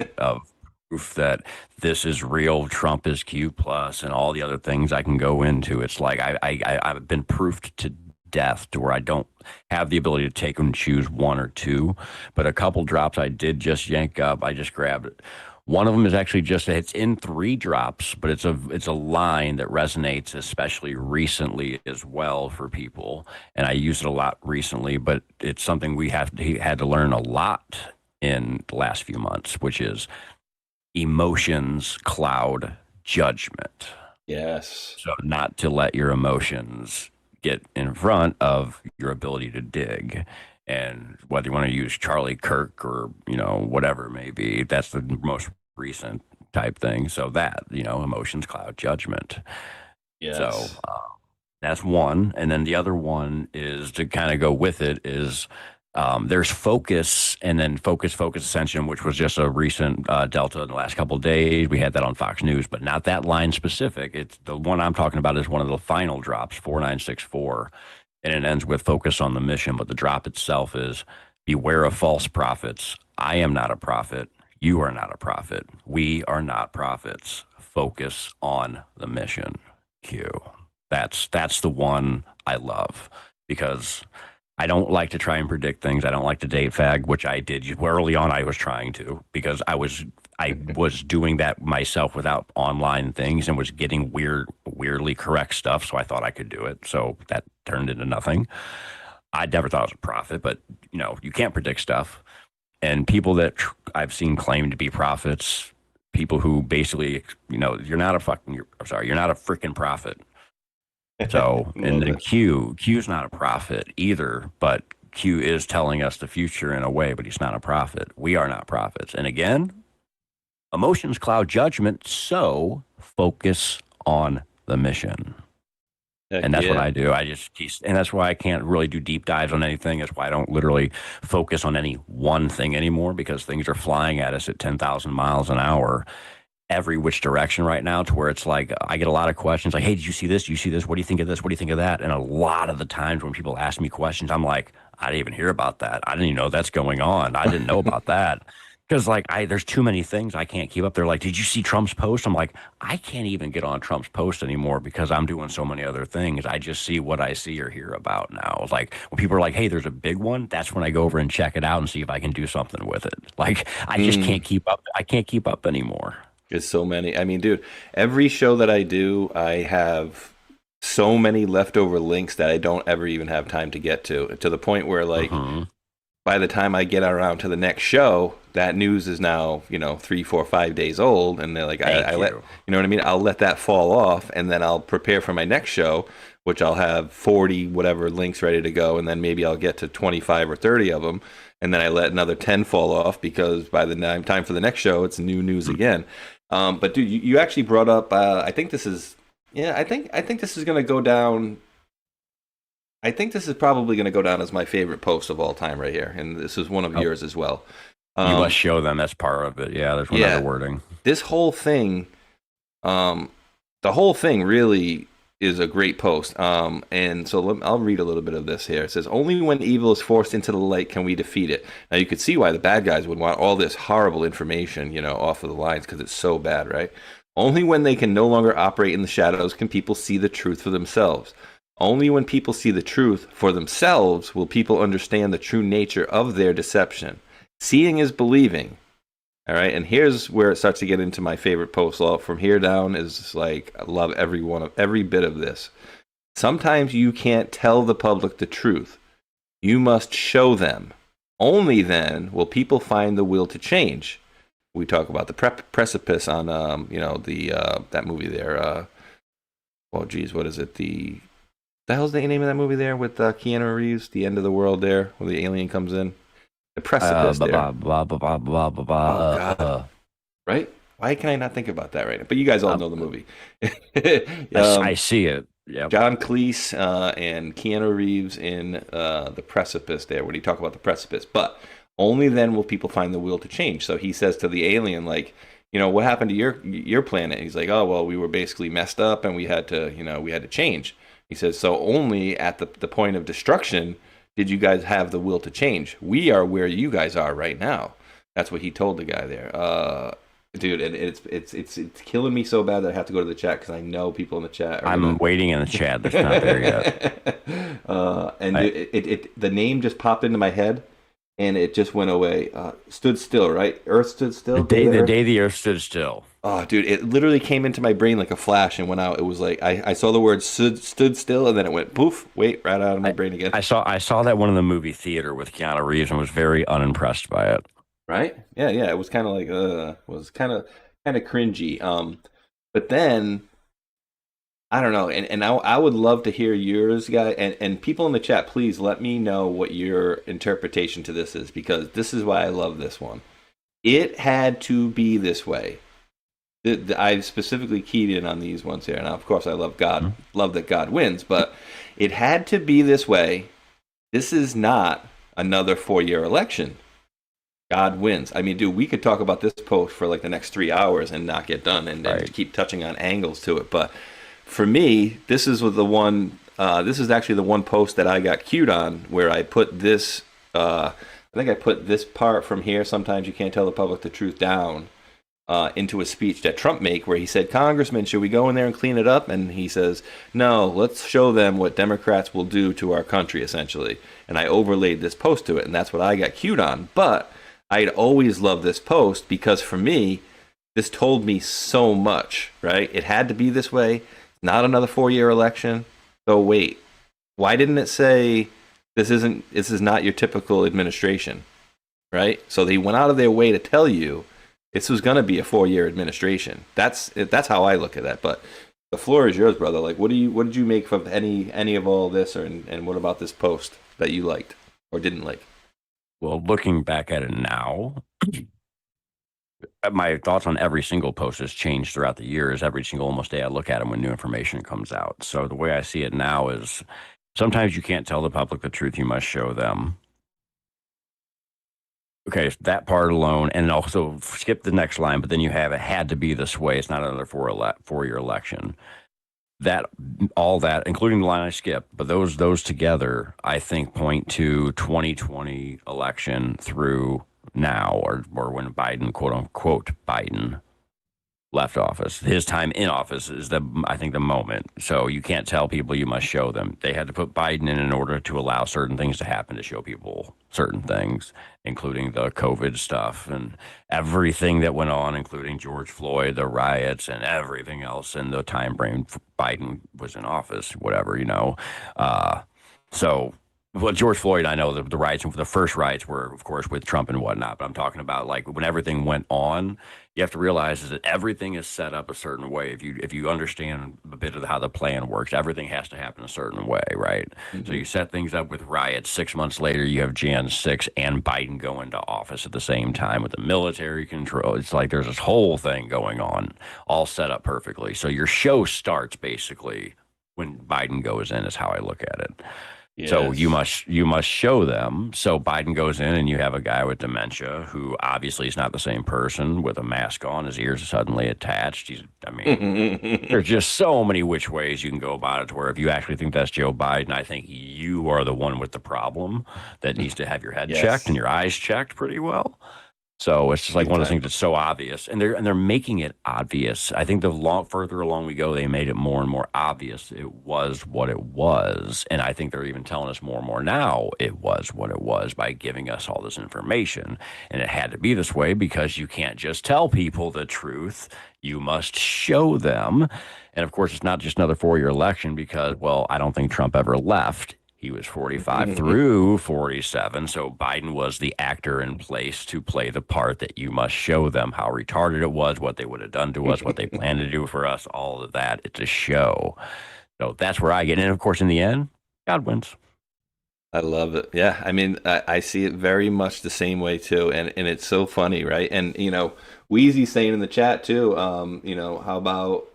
S3: proof that this is real, Trump is Q plus, and all the other things I can go into. It's like I've been proofed to death to where I don't have the ability to take and choose 1 or 2, but a couple drops I did just yank up. I just grabbed it. One of them is actually it's in 3 drops, but it's a line that resonates especially recently as well for people, and I use it a lot recently. But it's something we had to learn a lot in the last few months, which is emotions cloud judgment.
S2: Yes.
S3: So not to let your emotions get in front of your ability to dig. And whether you want to use Charlie Kirk or, whatever it may be, that's the most recent type thing. So that, emotions cloud judgment.
S2: Yes.
S3: So That's one. And then the other one is to kind of go with it is there's focus and then focus ascension, which was just a recent delta in the last couple of days. We had that on Fox News, but not that line specific. It's the one I'm talking about is one of the final drops, 4964, and it ends with focus on the mission. But the drop itself is beware of false prophets. I am not a prophet. You are not a prophet. We are not prophets. Focus on the mission. Q. That's the one I love because I don't like to try and predict things. I don't like to date fag, which I did early on. I was trying to because I was doing that myself without online things and was getting weirdly correct stuff. So I thought I could do it. So that turned into nothing. I never thought I was a prophet, but you can't predict stuff. And people that I've seen claim to be prophets, people who basically, you're not a freaking prophet. So, and then Q's not a prophet either, but Q is telling us the future in a way, but he's not a prophet. We are not prophets. And again, emotions cloud judgment, so focus on the mission. And that's what I do. And that's why I can't really do deep dives on anything. That's why I don't literally focus on any one thing anymore because things are flying at us at 10,000 miles an hour every which direction right now to where it's like I get a lot of questions like, hey, did you see this? Do you see this? What do you think of this? What do you think of that? And a lot of the times when people ask me questions, I'm like, I didn't even hear about that. I didn't even know that's going on. I didn't know about that. Because there's too many things I can't keep up. They're like, did you see Trump's post? I'm like, I can't even get on Trump's post anymore because I'm doing so many other things. I just see what I see or hear about now. Like when people are like, hey, there's a big one. That's when I go over and check it out and see if I can do something with it. Like I just can't keep up. I can't keep up anymore.
S2: There's so many. I mean, dude, every show that I do, I have so many leftover links that I don't ever even have time to get to the point where by the time I get around to the next show, that news is now, 3, 4, 5 days old. And they're like, I let, you know what I mean? I'll let that fall off and then I'll prepare for my next show, which I'll have 40 whatever links ready to go. And then maybe I'll get to 25 or 30 of them. And then I let another 10 fall off because by the time for the next show, it's new news again. But dude, you actually brought up, I think this is going to go down. I think this is probably going to go down as my favorite post of all time right here. And this is one of yours as well.
S3: You must show them. That's part of it. Yeah, there's one other wording.
S2: This whole thing, the whole thing really is a great post. And so I'll read a little bit of this here. It says, only when evil is forced into the light can we defeat it. Now you could see why the bad guys would want all this horrible information, off of the lines because it's so bad, right? Only when they can no longer operate in the shadows can people see the truth for themselves. Only when people see the truth for themselves will people understand the true nature of their deception. Seeing is believing. All right, and here's where it starts to get into my favorite post. From here down is like, I love every bit of this. Sometimes you can't tell the public the truth. You must show them. Only then will people find the will to change. We talk about the precipice on, that movie there. What is it? The hell's the name of that movie there with Keanu Reeves? The End of the World there, where the alien comes in. The precipice there. Right? Why can I not think about that right now? But you guys all know the movie.
S3: I see it. Yep.
S2: John Cleese and Keanu Reeves in the precipice there, when he talk about the precipice. But only then will people find the will to change. So he says to the alien, like, what happened to your planet? He's like, oh, well, we were basically messed up and we had to change. He says, so only at the point of destruction did you guys have the will to change. We are where you guys are right now. That's what he told the guy there. Dude, and it's killing me so bad that I have to go to the chat because I know people in the chat.
S3: I'm waiting in the chat. That's not there yet.
S2: The name just popped into my head, and it just went away. Stood still, right? Earth stood still.
S3: The day the Earth stood still.
S2: Oh, dude, it literally came into my brain like a flash and went out. It was like I saw the word stood still, and then it went poof, right out of my brain again.
S3: I saw that one in the movie theater with Keanu Reeves and was very unimpressed by it.
S2: Right? Yeah. It was kind of like was kind of cringy. But then I don't know, and I would love to hear yours, guy, and people in the chat. Please let me know what your interpretation to this is, because this is why I love this one. It had to be this way. I specifically keyed in on these ones here. Now, of course, I love God, love that God wins, but it had to be this way. This is not another 4-year election. God wins. I mean, dude, we could talk about this post for like the next 3 hours and not get done, and keep touching on angles to it. But for me, this is the one. This is actually the one post that I got cued on, where I put this. I think I put this part from here. Sometimes you can't tell the public the truth down. Into a speech that Trump made, where he said, "Congressman, should we go in there and clean it up?" And he says, "No, let's show them what Democrats will do to our country," essentially. And I overlaid this post to it, and that's what I got cued on. But I'd always loved this post because for me, this told me so much, right? It had to be this way. It's not another 4-year election. So wait, why didn't it say this is not your typical administration, right? So they went out of their way to tell you this was going to be a 4-year administration. That's how I look at that. But the floor is yours, brother. Like, what did you make of any of all this, and what about this post that you liked or didn't like?
S3: Well, looking back at it now, my thoughts on every single post has changed throughout the years. Every single almost day I look at them when new information comes out. So the way I see it now is sometimes you can't tell the public the truth. You must show them. Okay, that part alone, and also skip the next line, but then you have it had to be this way. It's not another 4-year election. All that, including the line I skipped, but those together, I think, point to 2020 election through now, or when Biden, quote unquote, Biden left office. His time in office is I think the moment. So you can't tell people, you must show them. They had to put Biden in order to allow certain things to happen, to show people certain things, including the COVID stuff and everything that went on, including George Floyd, the riots, and everything else in the time frame Biden was in office, whatever, So, well, George Floyd, I know the riots, the first riots were, of course, with Trump and whatnot, but I'm talking about like when everything went on, you have to realize is that everything is set up a certain way. If you understand a bit of how the plan works, everything has to happen a certain way, right? Mm-hmm. So you set things up with riots. 6 months later, you have Jan 6 and Biden go into office at the same time with the military control. It's like there's this whole thing going on, all set up perfectly. So your show starts basically when Biden goes in, is how I look at it. Yes. So you must show them. So Biden goes in and you have a guy with dementia who obviously is not the same person with a mask on. His ears are suddenly attached. There's just so many which ways you can go about it to where if you actually think that's Joe Biden, I think you are the one with the problem that needs to have your head checked and your eyes checked pretty well. So it's just like one of those things that's so obvious, and they're making it obvious. I think further along we go, they made it more and more obvious. It was what it was, and I think they're even telling us more and more now. It was what it was by giving us all this information, and it had to be this way because you can't just tell people the truth. You must show them, and of course, it's not just another 4-year election because, well, I don't think Trump ever left. He was 45 through 47, so Biden was the actor in place to play the part that you must show them how retarded it was, what they would have done to us, what they planned to do for us, all of that. It's a show. So that's where I get in. And, of course, in the end, God wins.
S2: I love it. Yeah, I mean, I see it very much the same way, too, and it's so funny, right? And, Wheezy's saying in the chat, too, how about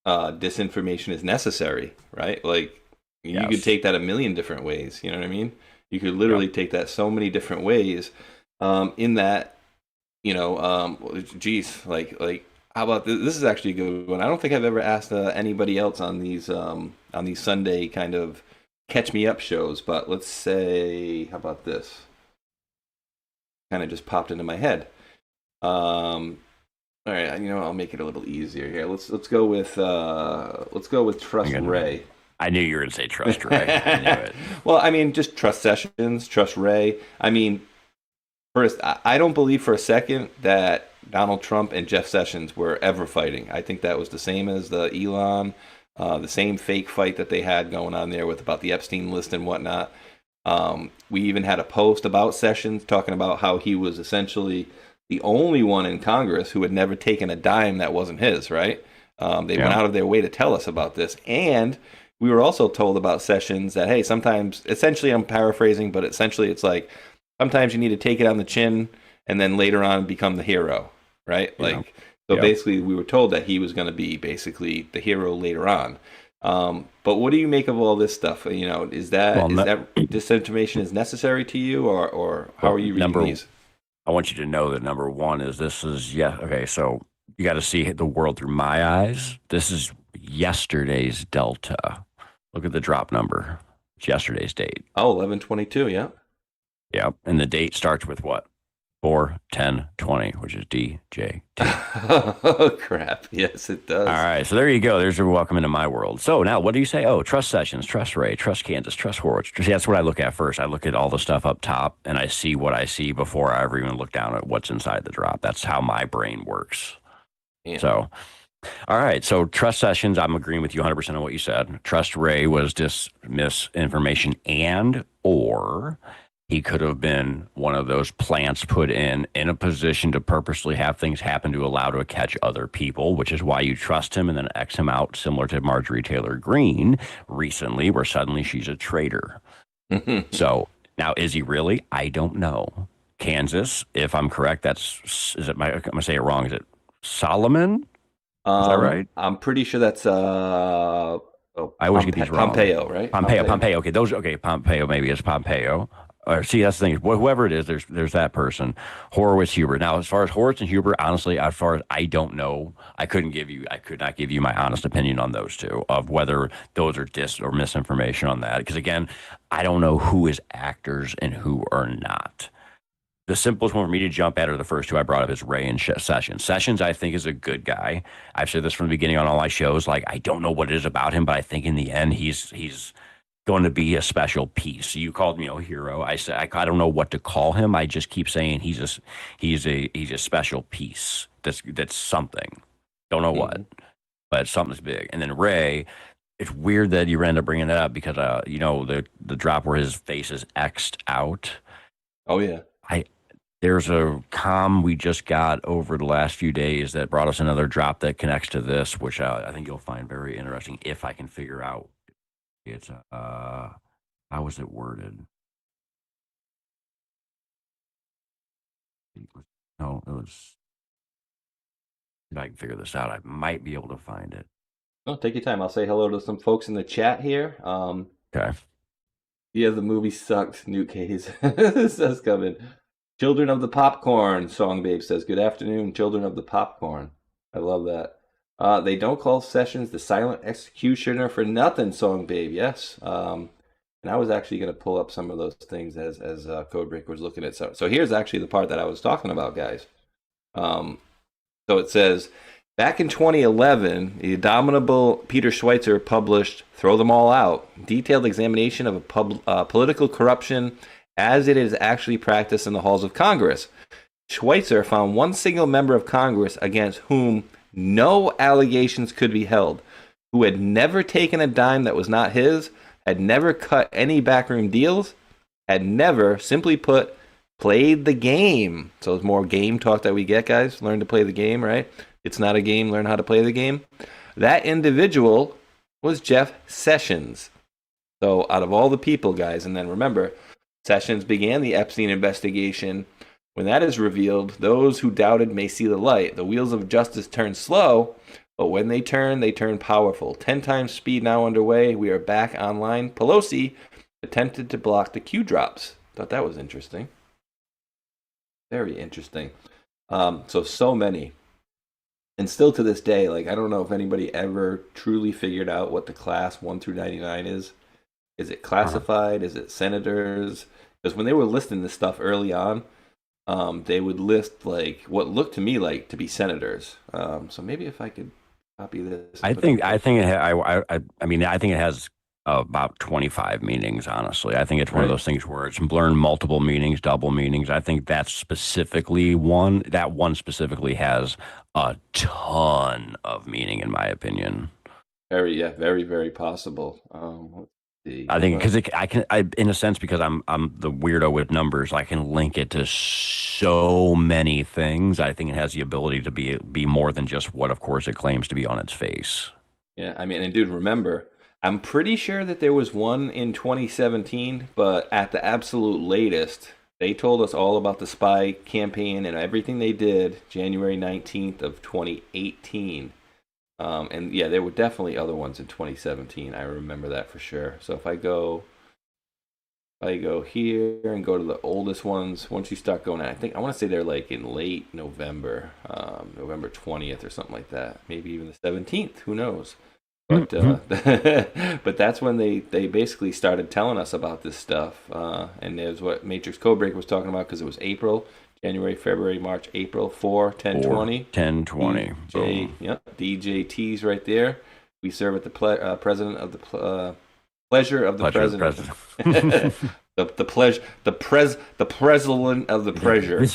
S2: disinformation is necessary, right? Like, you could take that a million different ways. You know what I mean? You could literally take that so many different ways. In that, geez, like how about this? This is actually a good one. I don't think I've ever asked anybody else on these Sunday kind of catch me up shows. But let's say, how about this? Kind of just popped into my head. All right, I'll make it a little easier here. Let's go with Trust Ray.
S3: I knew you were going to say Trust Ray. I knew it.
S2: Well, I mean, just Trust Sessions, Trust Ray. I mean, first, I don't believe for a second that Donald Trump and Jeff Sessions were ever fighting. I think that was the same as the Elon, the same fake fight that they had going on there about the Epstein list and whatnot. We even had a post about Sessions talking about how he was essentially the only one in Congress who had never taken a dime that wasn't his, right? They went out of their way to tell us about this. And we were also told about Sessions that, hey, sometimes, essentially I'm paraphrasing, but essentially it's like, sometimes you need to take it on the chin and then later on become the hero, right? Yeah. Like, So
S3: Yep.
S2: basically, we were told that he was going to be basically the hero later on. But what do you make of all this stuff? You know, is
S3: Well,
S2: that this information is necessary to you, or how
S3: well,
S2: are you reading these?
S3: I want you to know that number one is okay. So you got to see the world through my eyes. This is yesterday's delta. Look at the drop number. It's yesterday's date.
S2: Oh, 11/22, yeah.
S3: Yep. And the date starts with what? 4/10/20, which is DJT.
S2: Oh, crap. Yes, it does.
S3: All right. So there you go. There's your welcome into my world. So now what do you say? Oh, trust Sessions, trust Ray, trust Kansas, trust Horwitz. See, that's what I look at first. I look at all the stuff up top and I see what I see before I ever even look down at what's inside the drop. That's how my brain works.
S2: Yeah.
S3: So, all right. So trust Sessions, I'm agreeing with you 100% on what you said. Trust Ray was just misinformation or he could have been one of those plants put in a position to purposely have things happen to allow to catch other people, which is why you trust him and then X him out, similar to Marjorie Taylor Greene recently, where suddenly she's a traitor. So now, is he really? I don't know. Kansas, if I'm correct, I'm going to say it wrong. Is it Solomon? Is that right?
S2: I'm pretty sure that's
S3: I always get these wrong.
S2: Pompeo, right?
S3: Pompeo. Okay, Pompeo. Maybe it's Pompeo. Or see, that's the thing. Whoever it is, there's that person. Horowitz, Huber. Now, as far as Horowitz and Huber, honestly, as far as I don't know, I could not give you my honest opinion on those two of whether those are dis or misinformation on that. Because again, I don't know who is actors and who are not. The simplest one for me to jump at are the first two I brought up is Ray and Sessions. Sessions, I think, is a good guy. I've said this from the beginning on all my shows. Like, I don't know what it is about him, but I think in the end, he's going to be a special piece. You called me a hero. I said I don't know what to call him. I just keep saying he's a special piece. That's something. Don't know what, but something's big. And then Ray, it's weird that you end up bringing that up because the drop where his face is X'd out.
S2: Oh yeah.
S3: There's a comm we just got over the last few days that brought us another drop that connects to this, which I think you'll find very interesting if I can figure out. It's how was it worded? No, it was. If I can figure this out, I might be able to find it.
S2: Oh, take your time. I'll say hello to some folks in the chat here.
S3: Okay.
S2: Yeah, the movie sucked. New case says coming. Children of the Popcorn, Song Babe says, good afternoon, Children of the Popcorn. I love that. They don't call Sessions the silent executioner for nothing, Song Babe. Yes. And I was actually going to pull up some of those things as Codebreaker was looking at. So here's actually the part that I was talking about, guys. So it says, back in 2011, the indomitable Peter Schweitzer published Throw Them All Out, detailed examination of political corruption as it is actually practiced in the halls of Congress. Schweitzer found one single member of Congress against whom no allegations could be held, who had never taken a dime that was not his, had never cut any backroom deals, had never, simply put, played the game. So it's more game talk that we get, guys. Learn to play the game, right? It's not a game. Learn how to play the game. That individual was Jeff Sessions. So out of all the people, guys, and then remember, Sessions began the Epstein investigation. When that is revealed, those who doubted may see the light. The wheels of justice turn slow, but when they turn powerful. 10 times speed now underway. We are back online. Pelosi attempted to block the Q drops. Thought that was interesting. Very interesting. So many. And still to this day, like, I don't know if anybody ever truly figured out what the class 1 through 99 is. Is it classified? Is it senators? Because when they were listing this stuff early on, they would list like what looked to me like to be senators. So maybe if I could copy this.
S3: I think it has about 25 meanings. Honestly, I think it's one of those things where it's learned multiple meanings, double meanings. I think that's specifically one. That one specifically has a ton of meaning, in my opinion.
S2: Very, very possible.
S3: I think because in a sense, because I'm the weirdo with numbers, I can link it to so many things. I think it has the ability to be more than just what, of course, it claims to be on its face.
S2: Yeah, I mean, and dude, remember, I'm pretty sure that there was one in 2017, but at the absolute latest, They told us all about the spy campaign and everything they did January 19th of 2018. And yeah, there were definitely other ones in 2017. I remember that for sure. So if I go here and go to the oldest ones, once you start going, I want to say they're like in late November, November 20th or something like that. Maybe even the 17th. Who knows? But but that's when they basically started telling us about this stuff. And there's what MatrixQdeBreaker was talking about, because it was April, January, February, March, April, 4/10/20.
S3: 10/20.
S2: DJT's right there. We serve at the president of the pleasure of the president. the president of the pleasure.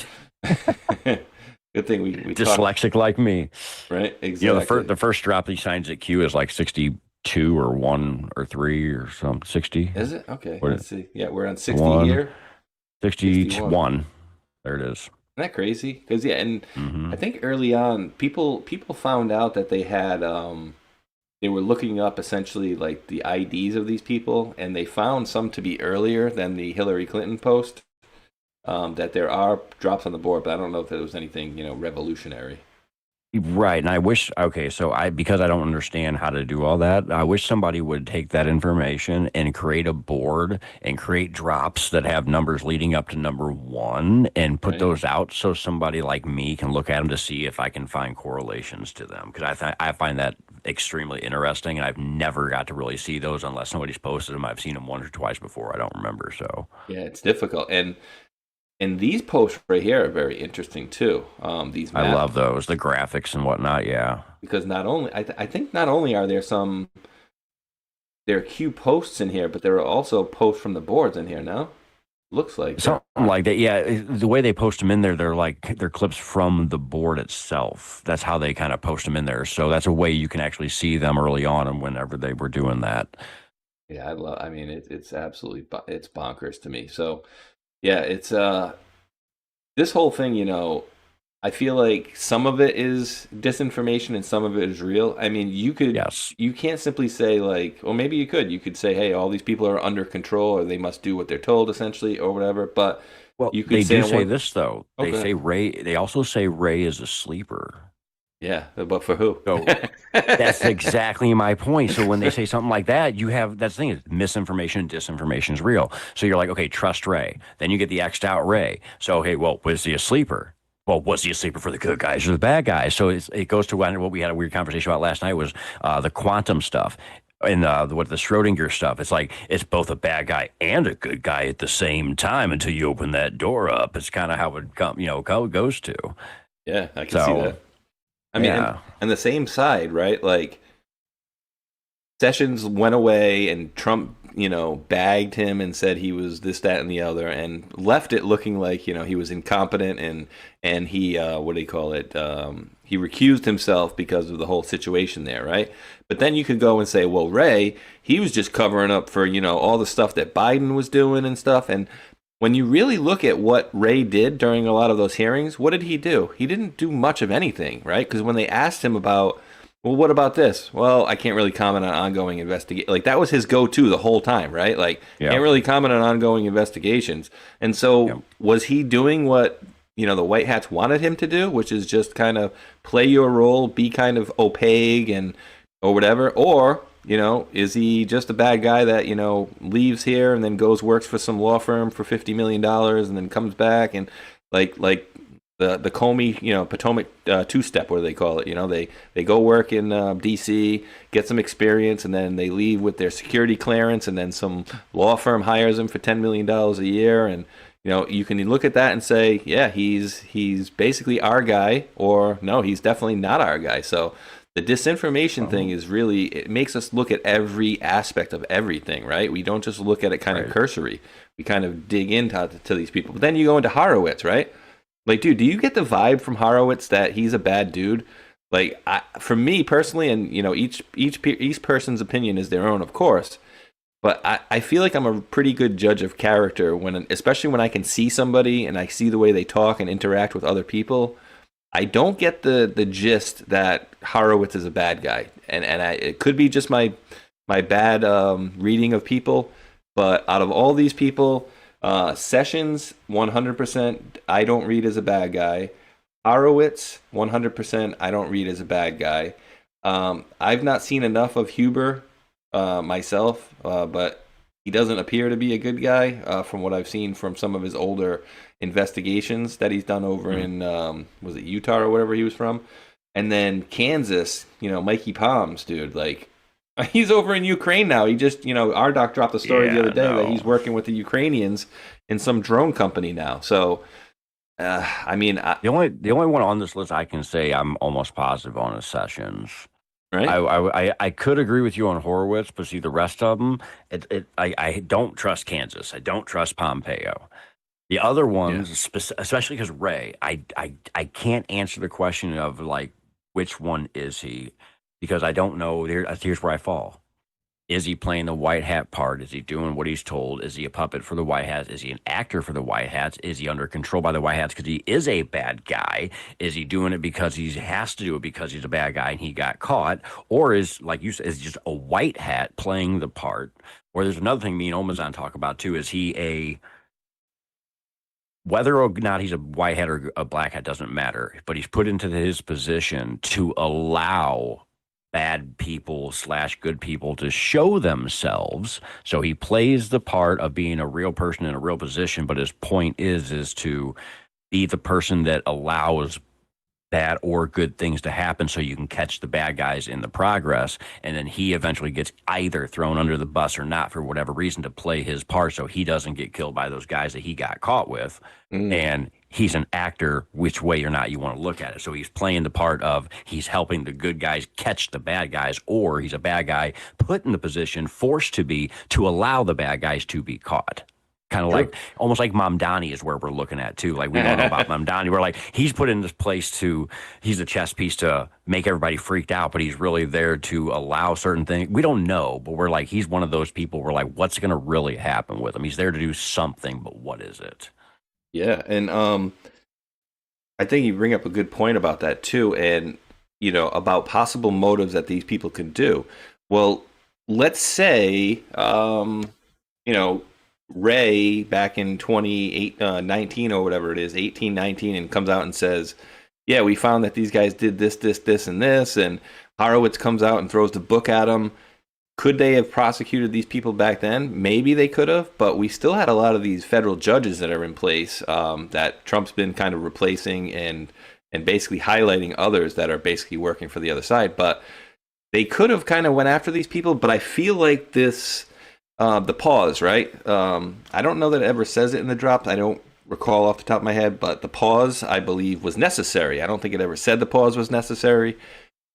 S2: Good thing we
S3: dyslexic
S2: talked.
S3: Like me,
S2: right? Exactly.
S3: The first drop he signs at Q is like 62 or 1 or 3 or some 60.
S2: Is it? Okay. Let's see. Yeah, we're on 60
S3: 1,
S2: here.
S3: 61. There it is.
S2: Isn't that crazy? Because I think early on, people found out that they had they were looking up essentially like the IDs of these people, and they found some to be earlier than the Hillary Clinton post. That there are drops on the board, but I don't know if there was anything, revolutionary.
S3: Right, and I wish, because I don't understand how to do all that, I wish somebody would take that information and create a board and create drops that have numbers leading up to number 1 and put those out so somebody like me can look at them to see if I can find correlations to them. Because I find that extremely interesting, and I've never got to really see those unless somebody's posted them. I've seen them once or twice before. I don't remember, so.
S2: Yeah, it's difficult. And these posts right here are very interesting too. These
S3: I love those, the graphics and whatnot. Yeah,
S2: because not only I think not only are there there are Q posts in here, but there are also posts from the boards in here now. Looks like
S3: something like that. Yeah, the way they post them in there, they're clips from the board itself. That's how they kind of post them in there. So that's a way you can actually see them early on and whenever they were doing that.
S2: Yeah, I mean, it's absolutely it's bonkers to me. So. Yeah, it's this whole thing, I feel like some of it is disinformation and some of it is real. I mean, you can't simply say like, well, maybe you could say, hey, all these people are under control or they must do what they're told essentially or whatever. But you could
S3: say this though. Okay. They also say Ray is a sleeper.
S2: Yeah, but for who?
S3: So that's exactly my point. So when they say something like that, that's the thing is misinformation and disinformation is real. So you're like, okay, trust Ray. Then you get the X'd out Ray. So, hey, well, was he a sleeper? Well, was he a sleeper for the good guys or the bad guys? So it goes to what we had a weird conversation about last night was the quantum stuff. And the Schrodinger stuff, it's like it's both a bad guy and a good guy at the same time until you open that door up. It's kind of how it goes to.
S2: Yeah, I can see that. I mean, and the same side, right? Like, Sessions went away and Trump, bagged him and said he was this, that, and the other, and left it looking like, he was incompetent and he, what do you call it? He recused himself because of the whole situation there, right? But then you could go and say, well, Ray, he was just covering up for, all the stuff that Biden was doing and stuff. And when you really look at what Ray did during a lot of those hearings, what did he do? He didn't do much of anything, right? Because when they asked him about, well, what about this? Well, I can't really comment on ongoing investigation. Like, that was his go-to the whole time, right? Like, can't really comment on ongoing investigations. And so was he doing what, the White Hats wanted him to do, which is just kind of play your role, be kind of opaque or whatever? Or... is he just a bad guy that, leaves here and then goes works for some law firm for $50 million and then comes back and like the Comey, Potomac two-step, what do they call it? They go work in D.C., get some experience, and then they leave with their security clearance, and then some law firm hires them for $10 million a year. And, you can look at that and say, yeah, he's basically our guy, or no, he's definitely not our guy. So the disinformation thing is really, it makes us look at every aspect of everything, right? We don't just look at it kind of cursory. We kind of dig into these people. But then you go into Horowitz, right? Like, dude, do you get the vibe from Horowitz that he's a bad dude? Like, for me personally, and, each person's opinion is their own, of course. But I feel like I'm a pretty good judge of character, especially when I can see somebody and I see the way they talk and interact with other people. I don't get the gist that Horowitz is a bad guy, and it could be just my bad reading of people. But out of all these people, Sessions, 100%, I don't read as a bad guy. Horowitz, 100%, I don't read as a bad guy. I've not seen enough of Huber myself, but he doesn't appear to be a good guy from what I've seen from some of his older investigations that he's done over in, was it Utah or whatever he was from? And then Kansas, Mikey Palms, dude, like, he's over in Ukraine now. He just, our doc dropped a story the other day that he's working with the Ukrainians in some drone company now. So,
S3: the only one on this list I can say I'm almost positive on is Sessions.
S2: Right.
S3: I could agree with you on Horowitz, but see the rest of them, I don't trust Kansas. I don't trust Pompeo. The other ones, especially because Ray, I can't answer the question of like which one is he, because I don't know. Here's where I fall. Is he playing the white hat part? Is he doing what he's told? Is he a puppet for the white hats? Is he an actor for the white hats? Is he under control by the white hats because he is a bad guy? Is he doing it because he has to do it because he's a bad guy and he got caught? Or is, like you said, is just a white hat playing the part? Or there's another thing me and Omazon talk about too. Is he whether or not he's a white hat or a black hat doesn't matter, but he's put into his position to allow bad people / good people to show themselves. So he plays the part of being a real person in a real position, but his point is to be the person that allows bad or good things to happen so you can catch the bad guys in the progress. And then he eventually gets either thrown under the bus or not for whatever reason to play his part so he doesn't get killed by those guys that he got caught with. And he's an actor, which way or not you want to look at it. So he's playing the part of he's helping the good guys catch the bad guys, or he's a bad guy put in the position, forced to allow the bad guys to be caught. Kind of like, almost like Mamdani is where we're looking at too. Like we don't know about Mamdani. We're like, he's put in this place he's a chess piece to make everybody freaked out, but he's really there to allow certain things. We don't know, but we're like, he's one of those people. We're like, what's going to really happen with him? He's there to do something, but what is it?
S2: Yeah, and I think you bring up a good point about that too, and about possible motives that these people could do. Well, let's say Ray back in 2019 or whatever it is, 18, 19, and comes out and says, yeah, we found that these guys did this, this, this, and this, and Horowitz comes out and throws the book at them. Could they have prosecuted these people back then? Maybe they could have, but we still had a lot of these federal judges that are in place that Trump's been kind of replacing and basically highlighting others that are basically working for the other side. But they could have kind of went after these people, but I feel like this, the pause, right? I don't know that it ever says it in the drops. I don't recall off the top of my head, but the pause, I believe, was necessary. I don't think it ever said the pause was necessary.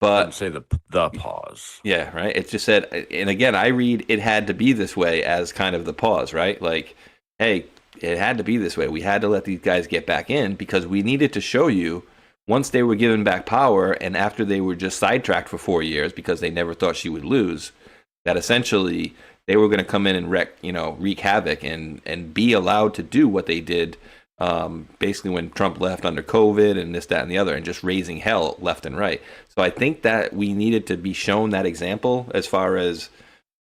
S2: But
S3: I'd say the pause.
S2: Yeah, right. It just said, and again, I read it had to be this way as kind of the pause, right? Like, hey, it had to be this way. We had to let these guys get back in because we needed to show you once they were given back power and after they were just sidetracked for 4 years because they never thought she would lose, that essentially they were going to come in and wreak havoc and be allowed to do what they did. Basically when Trump left under COVID and this, that, and the other, and just raising hell left and right. So I think that we needed to be shown that example as far as,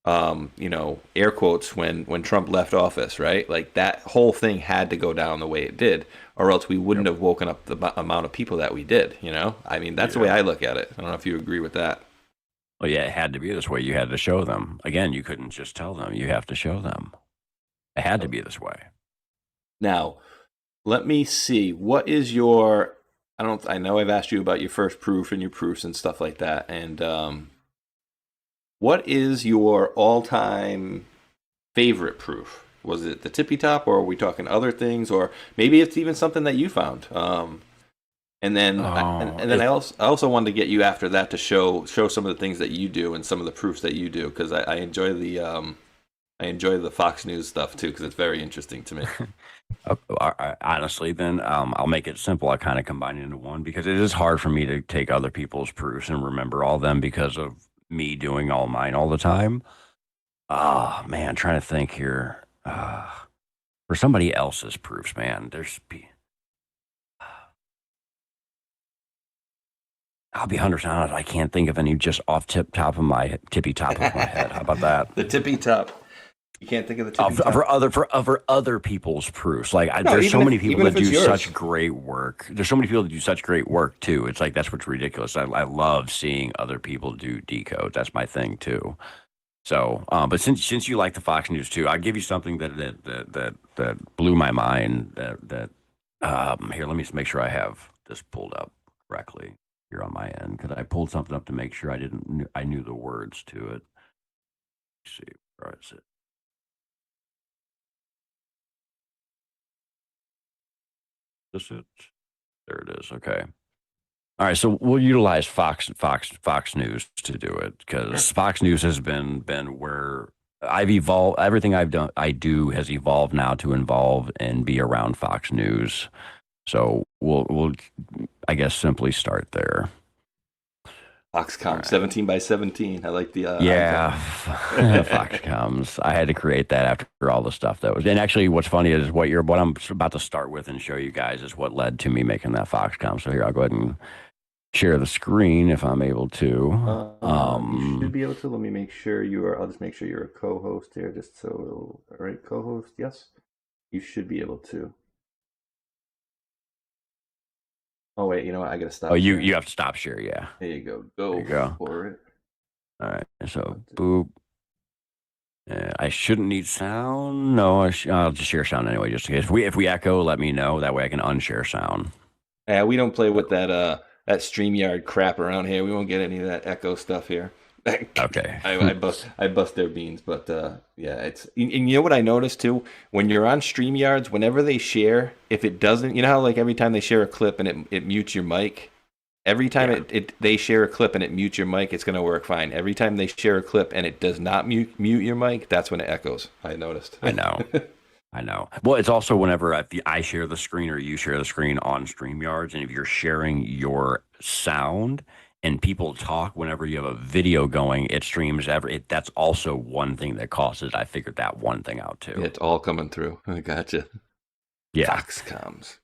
S2: air quotes when Trump left office, right? Like that whole thing had to go down the way it did, or else we wouldn't have woken up the amount of people that we did, I mean, that's the way I look at it. I don't know if you agree with that.
S3: Well, yeah, it had to be this way. You had to show them. Again, you couldn't just tell them. You have to show them. It had to be this way.
S2: Now, let me see. What is your? I know I've asked you about your first proof and your proofs and stuff like that. And what is your all-time favorite proof? Was it the tippy top, or are we talking other things, or maybe it's even something that you found? And then I also wanted to get you after that to show some of the things that you do and some of the proofs that you do, because I enjoy the Fox News stuff too, because it's very interesting to me.
S3: Honestly, then I'll make it simple. I kind of combine it into one because it is hard for me to take other people's proofs and remember all of them because of me doing all mine all the time. Oh man, trying to think here. For somebody else's proofs, man, I'll be 100% honest. I can't think of any just off tippy top of my head. How about that?
S2: The tippy top. You can't think of the tipping top?
S3: For other people's proofs. Like
S2: No,
S3: there's so many people that do
S2: yours.
S3: such great work. There's so many people that do such great work too. It's like that's what's ridiculous. I love seeing other people do decodes. That's my thing too. So, but since you like the Fox News too, I'll give you something that blew my mind. Here, let me make sure I have this pulled up correctly here on my end, because I pulled something up to make sure I knew the words to it. Let's see, where is it? This it? There it is. Okay. All right, so we'll utilize Fox News to do it, because Fox News has been where I've evolved. Everything I do has evolved now to involve and be around Fox News. So we'll I guess simply start there.
S2: Foxcom, right. 17 by 17. I like the
S3: Foxcoms. I had to create that after all the stuff that was. And actually, what's funny is what I'm about to start with and show you guys is what led to me making that Foxcom. So here, I'll go ahead and share the screen if I'm able to.
S2: You should be able to. Let me make sure you are. I'll just make sure you're a co-host here, just so. All right, co-host. Yes, you should be able to. Oh wait, you know what? I gotta stop.
S3: Oh, you have to stop share. Yeah.
S2: There you go. Go for it.
S3: All right. So boop. I shouldn't need sound. No, I'll just share sound anyway. Just in case. If we echo, let me know. That way I can unshare sound.
S2: Yeah, we don't play with that StreamYard crap around here. We won't get any of that echo stuff here.
S3: Okay.
S2: I bust their beans, but yeah, it's and you know what I noticed too? When you're on StreamYards, whenever they share, if it doesn't, you know how like every time they share a clip and it mutes your mic, every time they share a clip and it mutes your mic, it's gonna work fine. Every time they share a clip and it does not mute your mic, that's when it echoes. I noticed.
S3: I know. I know. Well, it's also whenever I share the screen or you share the screen on StreamYards, and if you're sharing your sound and people talk whenever you have a video going, it streams that's also one thing that causes. I figured that one thing out too.
S2: It's all coming through. I gotcha.
S3: Yeah.
S2: Foxcoms.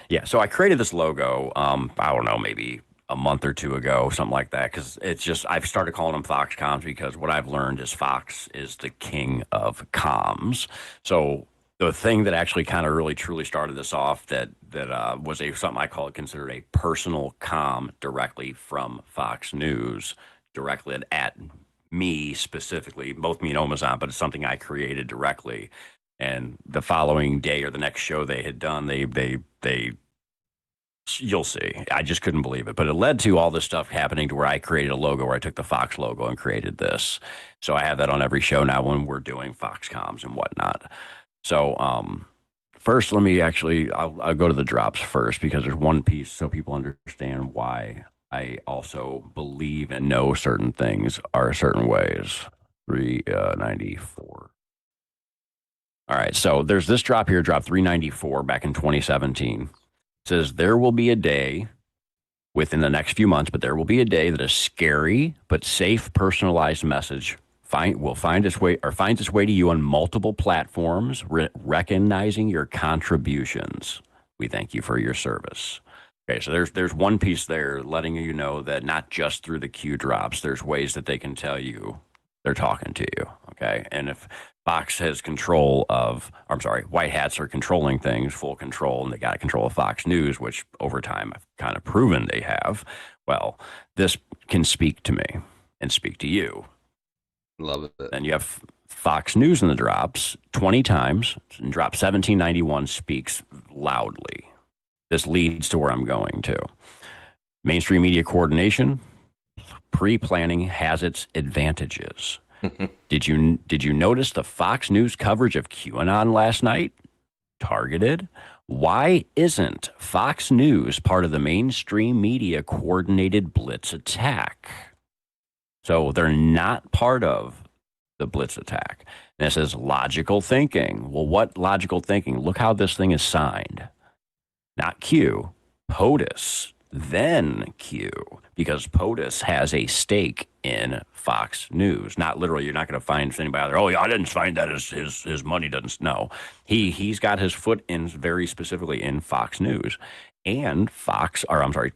S3: Yeah. So I created this logo, I don't know, maybe a month or two ago, something like that. Cause it's just, I've started calling them Foxcoms because what I've learned is Fox is the king of comms. So the thing that actually kind of really truly started this off that was something I considered a personal comm directly from Fox News, directly at me specifically, both me and Omazon, but it's something I created directly. And the following day or the next show they had done, they you'll see. I just couldn't believe it. But it led to all this stuff happening to where I created a logo where I took the Fox logo and created this. So I have that on every show now when we're doing Foxcoms and whatnot. So first, let me I'll go to the drops first, because there's one piece so people understand why I also believe and know certain things are certain ways. 394. All right, so there's this drop here, drop 394 back in 2017. It says, there will be a day within the next few months, but there will be a day that a scary but safe personalized message finds its way to you on multiple platforms, recognizing your contributions. We thank you for your service. Okay, so there's one piece there letting you know that not just through the Q drops, there's ways that they can tell you they're talking to you. Okay, and if Fox has White Hats are controlling things, full control, and they got control of Fox News, which over time I've kind of proven they have. Well, this can speak to me and speak to you.
S2: Love it.
S3: Then you have Fox News in the drops 20 times, and drop 1791 speaks loudly. This leads to where I'm going to. Mainstream media coordination, pre-planning has its advantages. Did you notice the Fox News coverage of QAnon last night? Targeted. Why isn't Fox News part of the mainstream media coordinated blitz attack? So they're not part of the blitz attack. And it says logical thinking. Well, what logical thinking? Look how this thing is signed. Not Q, POTUS, then Q, because POTUS has a stake in Fox News. Not literally, you're not going to find anybody out there, oh, yeah, I didn't find that his money doesn't. No, he's got his foot in very specifically in Fox News. And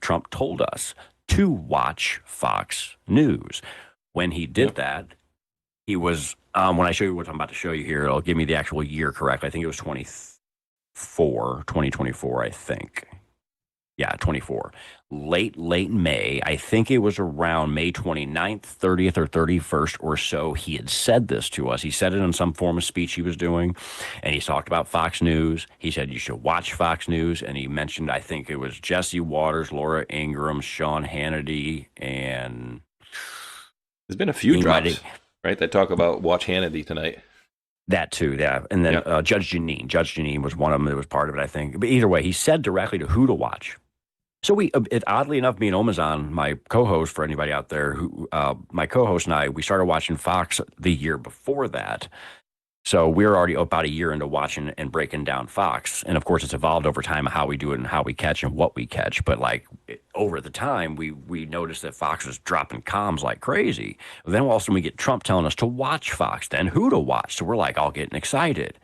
S3: Trump told us to watch Fox News. When he did that, he was When I show you what I'm about to show you here, it'll give me the actual year correct. I think it was 2024, I think. Yeah, 24. Late May. I think it was around May 29th, 30th, or 31st or so. He had said this to us. He said it in some form of speech he was doing, and he talked about Fox News. He said you should watch Fox News, and he mentioned, I think it was Jesse Waters, Laura Ingraham, Sean Hannity, and
S2: There's been a few drops, right, that talk about watch Hannity tonight.
S3: That too, yeah. And then Judge Janine. Judge Janine was one of them that was part of it, I think. But either way, he said directly to who to watch. So oddly enough, me and Omazon, my co-host, for anybody out there, who my co-host and I, we started watching Fox the year before that. So we're already about a year into watching and breaking down Fox. And of course, it's evolved over time how we do it and how we catch and what we catch. But like over the time, we noticed that Fox was dropping comms like crazy. Then all of a sudden we get Trump telling us to watch Fox, then who to watch. So we're like all getting excited.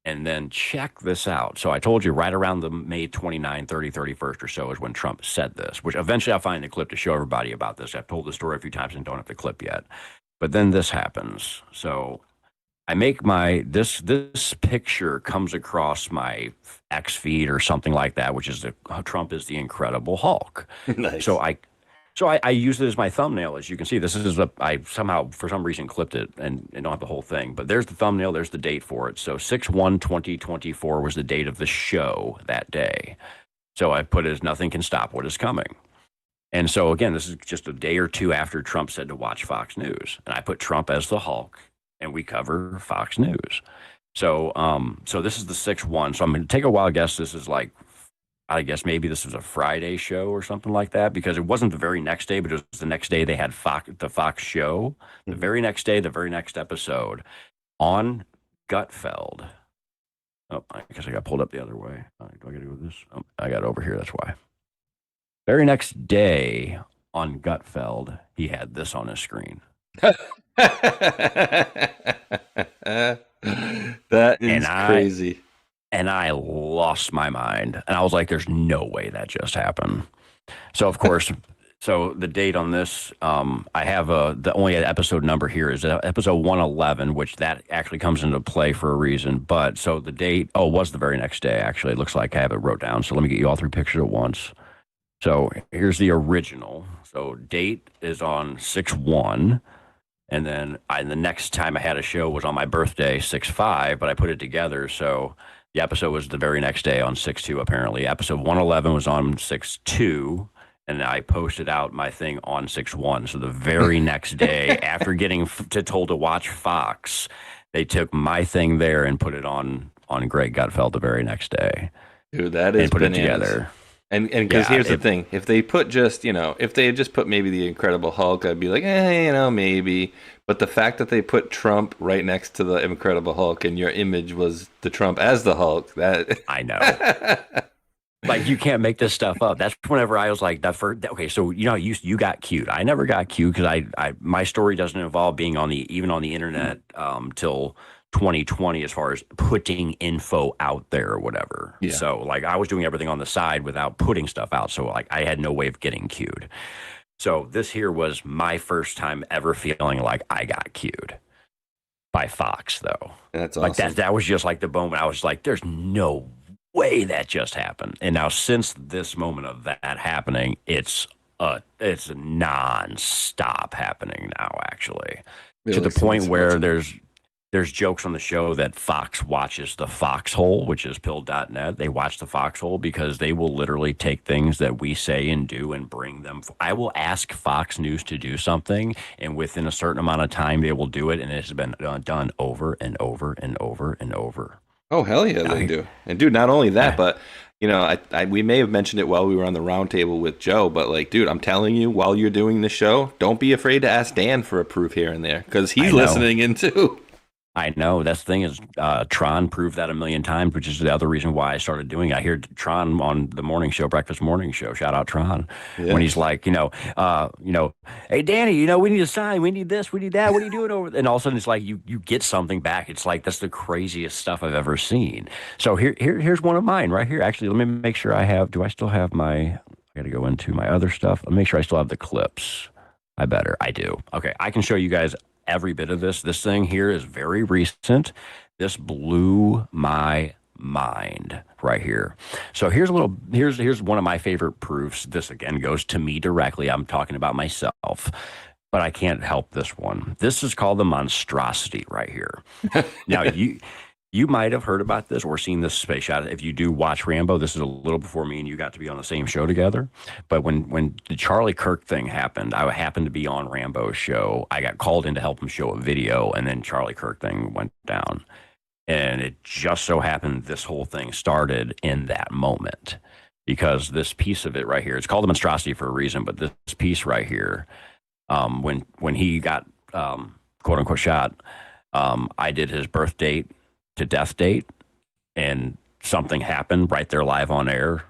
S3: And then check this out. So I told you right around the May 29, 30, 31st or so is when Trump said this, which eventually I'll find the clip to show everybody about this. I've told the story a few times and don't have the clip yet. But then this happens. So I make this picture comes across my X feed or something like that, which is Trump is the Incredible Hulk.
S2: Nice.
S3: So I use it as my thumbnail. As you can see, this is I somehow, for some reason, clipped it and don't have the whole thing. But there's the thumbnail. There's the date for it. So 6/1/2024 was the date of the show that day. So I put it as nothing can stop what is coming. And so, again, this is just a day or two after Trump said to watch Fox News. And I put Trump as the Hulk, and we cover Fox News. So so this is the 6/1. So I'm going to take a wild guess. This is like, I guess maybe this was a Friday show or something like that, because it wasn't the very next day, but it was the next day they had the Fox show. The very next day, the very next episode on Gutfeld. Oh, I guess I got pulled up the other way. Do I got to go with this? Oh, I got it over here. That's why. Very next day on Gutfeld, he had this on his screen.
S2: That is crazy.
S3: And I lost my mind. And I was like, there's no way that just happened. So, of course, so the date on this, I have the only episode number here is episode 111, which that actually comes into play for a reason. But so the date, was the very next day, actually. It looks like I have it wrote down. So let me get you all three pictures at once. So here's the original. So date is on 6/1. And then the next time I had a show was on my birthday, 6/5, but I put it together. So the episode was the very next day on 6/2, apparently. Episode 111 was on 6/2, and I posted out my thing on 6/1. So the very next day, after getting told to watch Fox, they took my thing there and put it on Greg Gutfeld the very next day.
S2: Dude, that is
S3: and put
S2: bananas.
S3: It together.
S2: And because here's the thing, if they put just, if they had just put maybe the Incredible Hulk, I'd be like, maybe. But the fact that they put Trump right next to the Incredible Hulk and your image was the Trump as the Hulk, that
S3: I know. Like, you can't make this stuff up. That's whenever I was like, okay, so you got cute. I never got cute because my story doesn't involve being even on the internet till 2020 as far as putting info out there or whatever. Yeah. So like I was doing everything on the side without putting stuff out. So like I had no way of getting cued. So this here was my first time ever feeling like I got cued by Fox, though.
S2: That's awesome.
S3: Like that was just like the moment I was like, there's no way that just happened. And now since this moment of that happening, it's non-stop happening now, actually. To the point where there's jokes on the show that Fox watches the Foxhole, which is pill.net. They watch the Foxhole because they will literally take things that we say and do and bring them. I will ask Fox News to do something, and within a certain amount of time, they will do it, and it's been done over and over and over and over.
S2: Oh, hell yeah, they do. And, dude, not only that, but, we may have mentioned it while we were on the roundtable with Joe, but, like, dude, I'm telling you, while you're doing the show, don't be afraid to ask Dan for a proof here and there, because he's listening in, too.
S3: I know. That's the thing is Tron proved that a million times, which is the other reason why I started doing it. I hear Tron on the morning show, breakfast morning show. Shout out Tron. Yeah. When he's like, hey, Danny, we need a sign. We need this. We need that. What are you doing over there? And all of a sudden it's like you get something back. It's like that's the craziest stuff I've ever seen. So here's one of mine right here. Actually, let me make sure do I still have I got to go into my other stuff. Let me make sure I still have the clips. I do. Okay. I can show you guys every bit of this. This thing here is very recent. This blew my mind right here. So here's one of my favorite proofs. This again goes to me directly. I'm talking about myself, but I can't help this one. This is called the monstrosity right here. Now you might have heard about this or seen this space shot. If you do watch Rambo, this is a little before me and you got to be on the same show together. But when the Charlie Kirk thing happened, I happened to be on Rambo's show. I got called in to help him show a video, and then Charlie Kirk thing went down. And it just so happened this whole thing started in that moment, because this piece of it right here, it's called the monstrosity for a reason, but this piece right here, when he got quote unquote shot, I did his birth date to death date, and something happened right there live on air.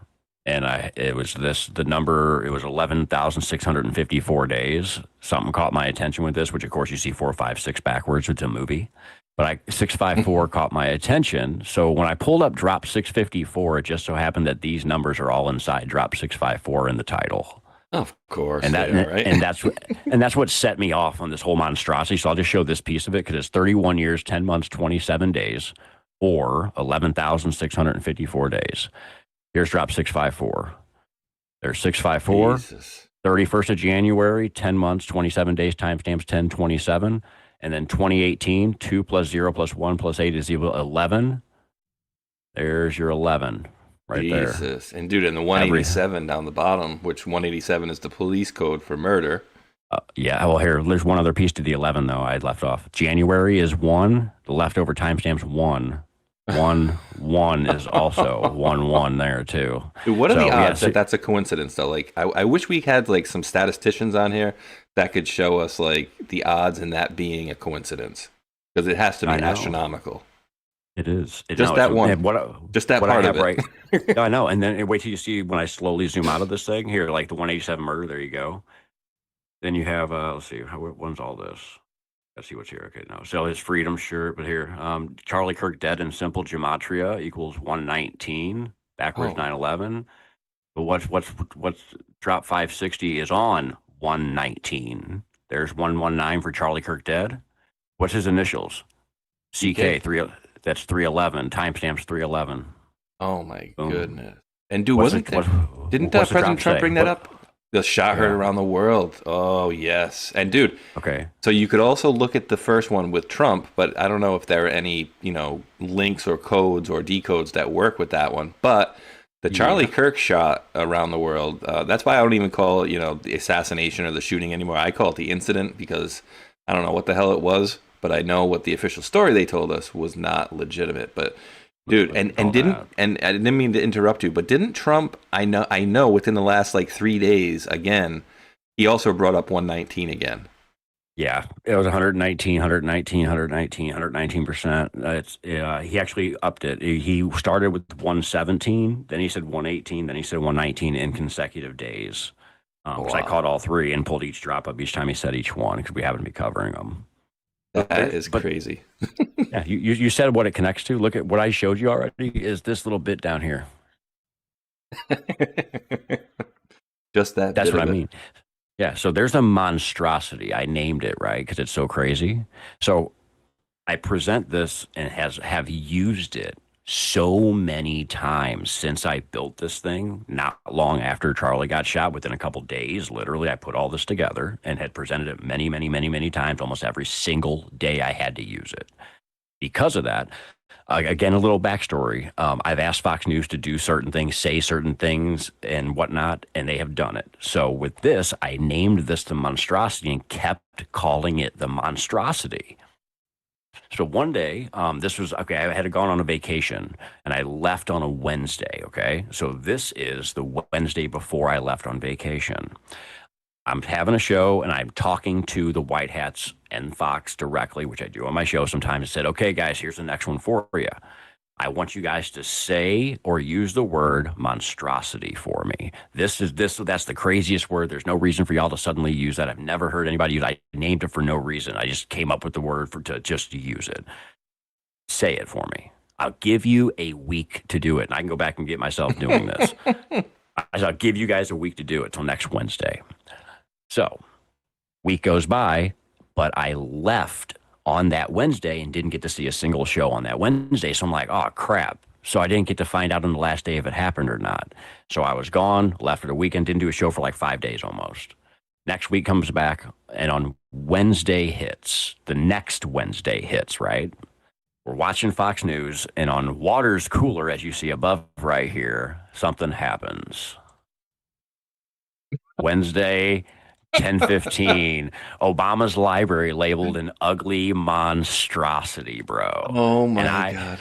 S3: And it was 11,654 days. Something caught my attention with this, which of course you see 4, 5, 6 backwards. It's a movie. But 654 caught my attention. So when I pulled up drop 654, it just so happened that these numbers are all inside drop 654 in the title.
S2: Of course,
S3: and
S2: right?
S3: and that's what set me off on this whole monstrosity. So I'll just show this piece of it because it's 31 years, 10 months, 27 days, or 11,654 days. Here's drop 654. There's 654.
S2: Jesus.
S3: 31st of January, 10 months, 27 days, timestamps 10/27. And then 2018, 2 plus 0 plus 1 plus 8 is equal to 11. There's your 11. Right
S2: Jesus. There. And dude, and the 187 down the bottom, which 187 is the police code for murder.
S3: Yeah, well, there's one other piece to the 11, though, I left off. January is 1. The leftover timestamp's 1. 1 is also 1 there, too.
S2: Dude, what are the odds that that's a coincidence, though? Like, I wish we had, like, some statisticians on here that could show us, like, the odds in that being a coincidence. Because it has to be astronomical.
S3: It is.
S2: Just that one. Just that part of it. Right.
S3: I know. And then wait till you see when I slowly zoom out of this thing here, like the 187 murder. There you go. Then you have, let's see, when's all this? Let's see what's here. Okay, no. Sell his freedom shirt, but here, Charlie Kirk dead in simple gematria equals 119. Backwards 911. But what's drop 560 is on 119. There's 119 for Charlie Kirk dead. What's his initials? CK 3. That's 311. Timestamps 311.
S2: Oh my goodness! And dude, didn't President Trump bring that up? The shot heard around the world. Oh yes. And dude,
S3: okay.
S2: So you could also look at the first one with Trump, but I don't know if there are any links or codes or decodes that work with that one. But the Charlie Kirk shot around the world. That's why I don't even call it the assassination or the shooting anymore. I call it the incident because I don't know what the hell it was. But I know what the official story they told us was not legitimate. But dude, and I didn't mean to interrupt you, but didn't Trump? I know within the last 3 days, again, he also brought up 119 again.
S3: Yeah, it was 119%. He actually upped it. He started with 117, then he said 118, then he said 119 in consecutive days. Because I caught all three and pulled each drop up each time he said each one because we happen to be covering them.
S2: That is crazy.
S3: Yeah, you said what it connects to. Look at what I showed you already is this little bit down here.
S2: Just that.
S3: That's what I mean. Yeah, so there's a monstrosity. I named it, right, because it's so crazy. So I present this and have used it so many times since I built this thing, not long after Charlie got shot, within a couple days, literally, I put all this together and had presented it many, many, many, many times, almost every single day I had to use it. Because of that, again, a little backstory. I've asked Fox News to do certain things, say certain things and whatnot, and they have done it. So with this, I named this the monstrosity and kept calling it the monstrosity. So one day, this was, okay, I had gone on a vacation and I left on a Wednesday, okay? So this is the Wednesday before I left on vacation. I'm having a show and I'm talking to the White Hats and Fox directly, which I do on my show sometimes, and said, okay, guys, here's the next one for you. I want you guys to say or use the word monstrosity for me. That's the craziest word. There's no reason for y'all to suddenly use that. I've never heard anybody use it. I named it for no reason. I just came up with the word to just use it. Say it for me. I'll give you a week to do it. And I can go back and get myself doing this. I'll give you guys a week to do it till next Wednesday. So week goes by. but I left on that Wednesday and didn't get to see a single show on that Wednesday. So I'm like, oh, crap. So I didn't get to find out on the last day if it happened or not. So I was gone, left for the weekend, didn't do a show for like 5 days almost. Next week comes back, and on Wednesday hits, the next Wednesday hits, right? We're watching Fox News, and on Water's cooler, as you see above right here, something happens. Wednesday, 10:15, Obama's library labeled an ugly monstrosity, bro.
S2: Oh my God.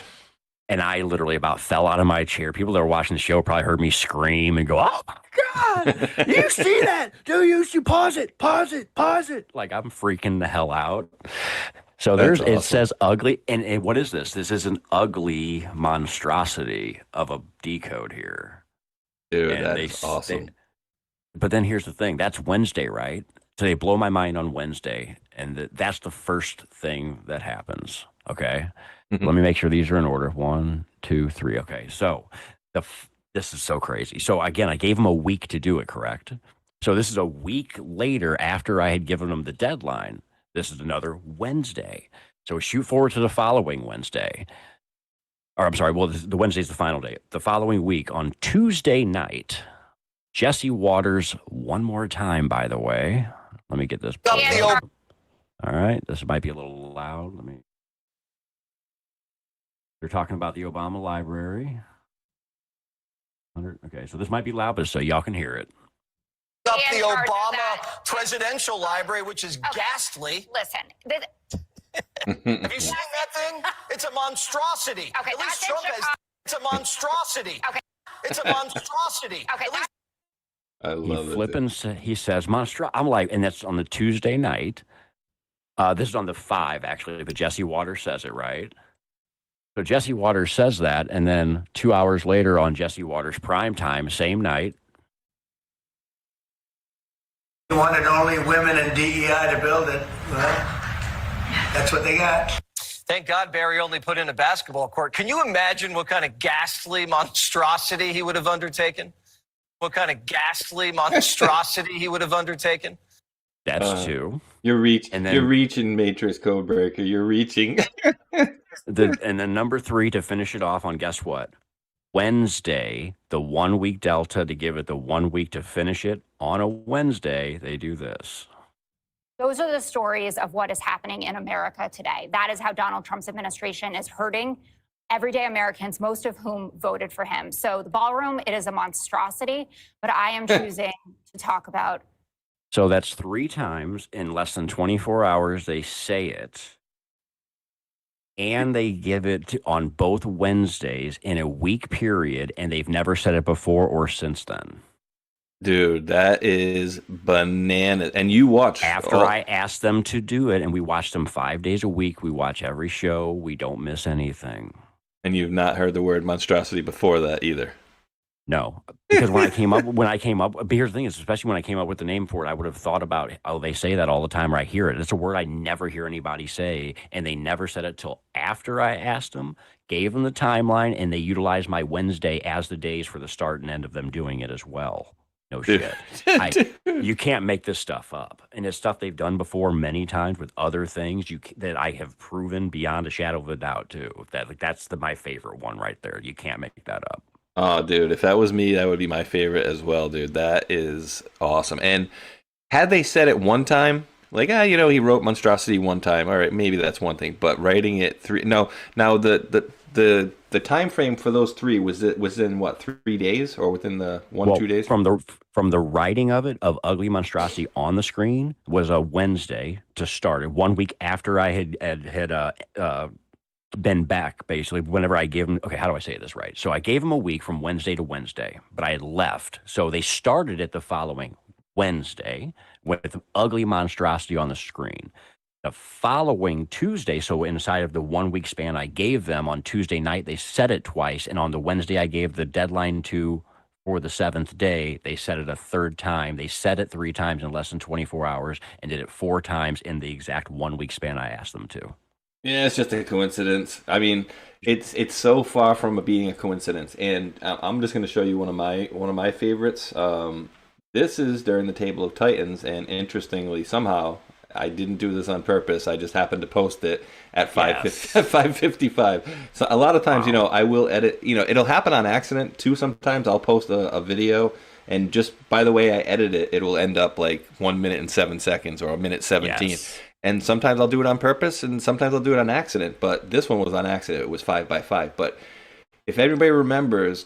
S3: And I literally about fell out of my chair. People that were watching the show probably heard me scream and go, oh my God, you see that? Do you pause it, pause it, pause it? Like I'm freaking the hell out. So
S2: That's
S3: it
S2: awesome.
S3: says ugly. And what is this? This is an ugly monstrosity of a decode here.
S2: Dude,
S3: And
S2: that's awesome.
S3: But then here's the thing. That's Wednesday, right? So they blow my mind on Wednesday. And that's the first thing that happens. Okay.
S2: Mhm.
S3: Let me make sure these are in order. 1, 2, 3. Okay. So this is so crazy. So again, I gave them a week to do it, correct? So this is a week later after I had given them the deadline. This is another Wednesday. So shoot forward to the following Wednesday. Or I'm sorry, well, the Wednesday's the final day. The following week on Tuesday night, Jesse Waters, one more time, by the way. Let me get this. All right. This might be a little loud. They're talking about the Obama library. Okay, so this might be loud, but so y'all can hear it.
S5: Up the Obama presidential library, which is ghastly.
S6: Listen,
S5: Have you seen that thing? It's a monstrosity.
S6: Okay,
S5: At least
S6: that's in
S5: Trump has. It's a monstrosity.
S6: Okay.
S5: It's a monstrosity.
S6: Okay,
S5: At least
S2: I love
S3: He
S2: it.
S3: flipping, he says, monstro. I'm like, and that's on the Tuesday night. This is on the 5, actually, but Jesse Waters says it, right? So Jesse Waters says that, and then 2 hours later on Jesse Waters prime time, same night.
S7: You wanted only women and DEI to build it. Well, that's what they got.
S5: Thank God Barry only put in a basketball court. Can you imagine what kind of ghastly monstrosity he would have undertaken? What kind of ghastly monstrosity he would have undertaken?
S3: That's 2.
S2: You're reaching,
S3: And then-
S2: you're reaching, Matrix Codebreaker. You're reaching.
S3: And then number 3 to finish it off on, guess what? Wednesday, the 1 week delta to give it the 1 week to finish it. On a Wednesday, they do this.
S6: those are the stories of what is happening in America today. That is how Donald Trump's administration is hurting everyday Americans, most of whom voted for him. So the ballroom, it is a monstrosity, but I am choosing to talk about.
S3: So that's 3 times in less than 24 hours they say it. And they give it on both Wednesdays in a week period, and they've never said it before or since then.
S2: Dude, that is bananas. And you watch
S3: After I asked them to do it, and we watch them 5 days a week. We watch every show. We don't miss anything.
S2: and you've not heard the word monstrosity before that either.
S3: No, because when I came up, but here's the thing is, especially when I came up with the name for it, I would have thought about, oh, they say that all the time, or I hear it. It's a word I never hear anybody say, and they never said it till after I asked them, gave them the timeline, and they utilized my Wednesday as the days for the start and end of them doing it as well. No shit. You can't make this stuff up, and it's stuff they've done before many times with other things that I have proven beyond a shadow of a doubt too. That's my favorite one right there. You can't make that up.
S2: Oh, dude, if that was me, that would be my favorite as well, dude. That is awesome. And had they said it one time, like, he wrote monstrosity one time. All right, maybe that's one thing. But writing it 3, no. Now the time frame for those 3 was in what, 3 days or within the 2 days?
S3: From the writing of it of ugly monstrosity on the screen was a Wednesday to start. 1 week after I had been back, basically, whenever I gave them, okay, how do I say this right? So I gave them a week from Wednesday to Wednesday, but I had left. So they started it the following Wednesday with ugly monstrosity on the screen. The following Tuesday, so inside of the 1 week span I gave them, on Tuesday night, they said it twice. And on the Wednesday I gave the deadline to for the 7th day, they said it a 3rd time. They said it 3 times in less than 24 hours and did it 4 times in the exact 1 week span I asked them to.
S2: Yeah, it's just a coincidence. I mean, it's so far from being a coincidence. And I'm just going to show you one of my favorites. This is during the Table of Titans, and interestingly, somehow I didn't do this on purpose. I just happened to post it at 5:55. So a lot of times, I will edit. It'll happen on accident too. Sometimes I'll post a video, and just by the way I edit it, it will end up like 1 minute and 7 seconds or 1:17. Yes. And sometimes I'll do it on purpose, and sometimes I'll do it on accident. But this one was on accident. It was 5:5. But if everybody remembers,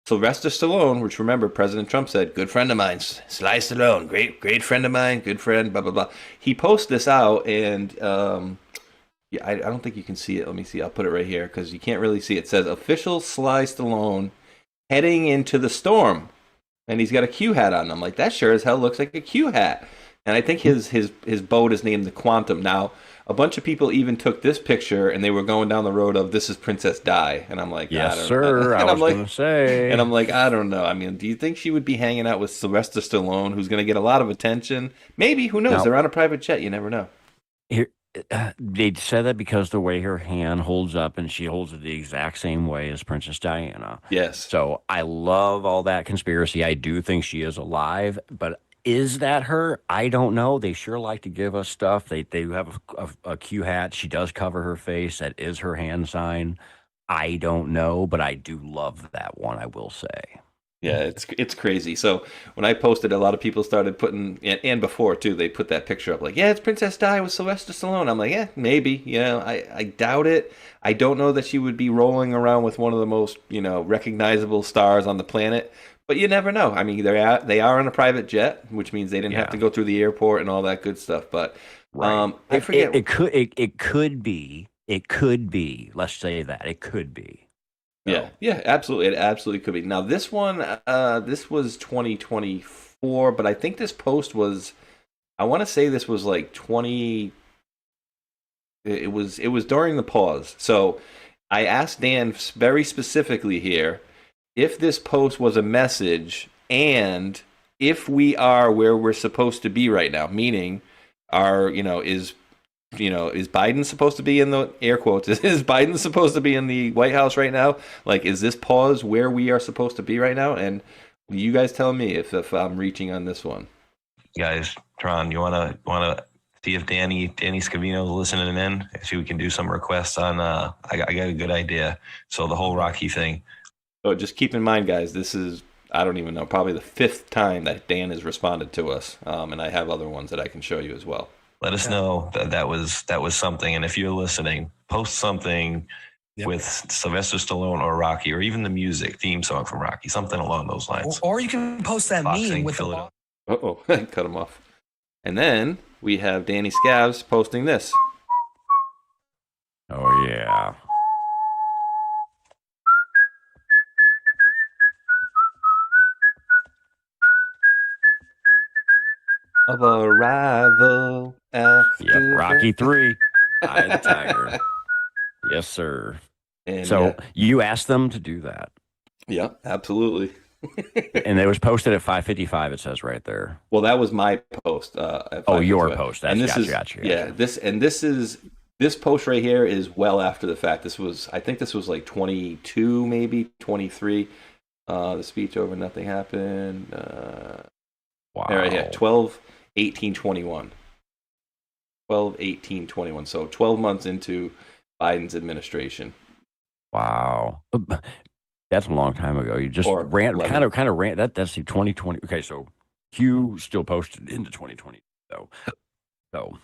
S2: Sylvester Stallone, which remember President Trump said, good friend of mine, Sly Stallone, great friend of mine, good friend, blah, blah, blah. He posted this out, and I don't think you can see it. Let me see. I'll put it right here because you can't really see it. It says, official Sly Stallone heading into the storm. And he's got a Q hat on. I'm like, that sure as hell looks like a Q hat. And I think his boat is named the Quantum. Now, a bunch of people even took this picture, and they were going down the road of "This is Princess Di," and I'm like,
S3: "Yes, sir." I was going to say,
S2: and I'm like, I don't know. I mean, do you think she would be hanging out with Sylvester Stallone, who's going to get a lot of attention? Maybe. Who knows? They're on a private jet. You never know.
S3: Here, they said that because the way her hand holds up, and she holds it the exact same way as Princess Diana.
S2: Yes.
S3: So I love all that conspiracy. I do think she is alive, but. Is that her? I don't know. They sure like to give us stuff. They have a Q hat. She does cover her face. That is her hand sign. I don't know, but I do love that one, I will say.
S2: Yeah, it's crazy. So when I posted, a lot of people started putting, and before too, they put that picture up like, yeah, it's Princess Di with Sylvester Stallone. I'm like, yeah, maybe. I doubt it. I don't know that she would be rolling around with one of the most, recognizable stars on the planet. But you never know. I mean, they are on a private jet, which means they didn't have to go through the airport and all that good stuff. But I forget.
S3: It could be. Let's say that it could be.
S2: Yeah, absolutely. It absolutely could be. Now this one, this was 2024, but I think this post was. I want to say this was like 20. It was during the pause. So I asked Dan very specifically here. If this post was a message, and if we are where we're supposed to be right now, meaning, is Biden supposed to be in the air quotes? Is Biden supposed to be in the White House right now? Like, is this pause where we are supposed to be right now? And you guys tell me if I'm reaching on this one.
S8: Guys, Tron, you wanna see if Danny Scavino's listening in? See if we can do some requests on. I got a good idea. So the whole Rocky thing.
S2: So just keep in mind, guys, this is, I don't even know, probably the 5th time that Dan has responded to us, and I have other ones that I can show you as well.
S8: Let us know that was something, and if you're listening, post something with Sylvester Stallone or Rocky, or even the music theme song from Rocky, something along those lines.
S9: Or you can post that meme with
S2: the cut him off. And then we have Danny Scavs posting this.
S3: Oh, yeah.
S2: Of arrival after
S3: Rocky 3. Eye of the Tiger. Yes, sir.
S2: And
S3: so you asked them to do that.
S2: Yeah, absolutely.
S3: And it was posted at 5:55. It says right there.
S2: Well, that was my post.
S3: Your post. That's gotcha.
S2: Yeah, this post right here is well after the fact. I think this was like 22, maybe 23. The speech over, nothing happened.
S3: Wow.
S2: Right here, 12/18/21. 12/18/21. So 12 months into Biden's administration.
S3: Wow. That's a long time ago. You just ran, kind of ran. That's the 2020. Okay, so Q still posted into 2020 though. So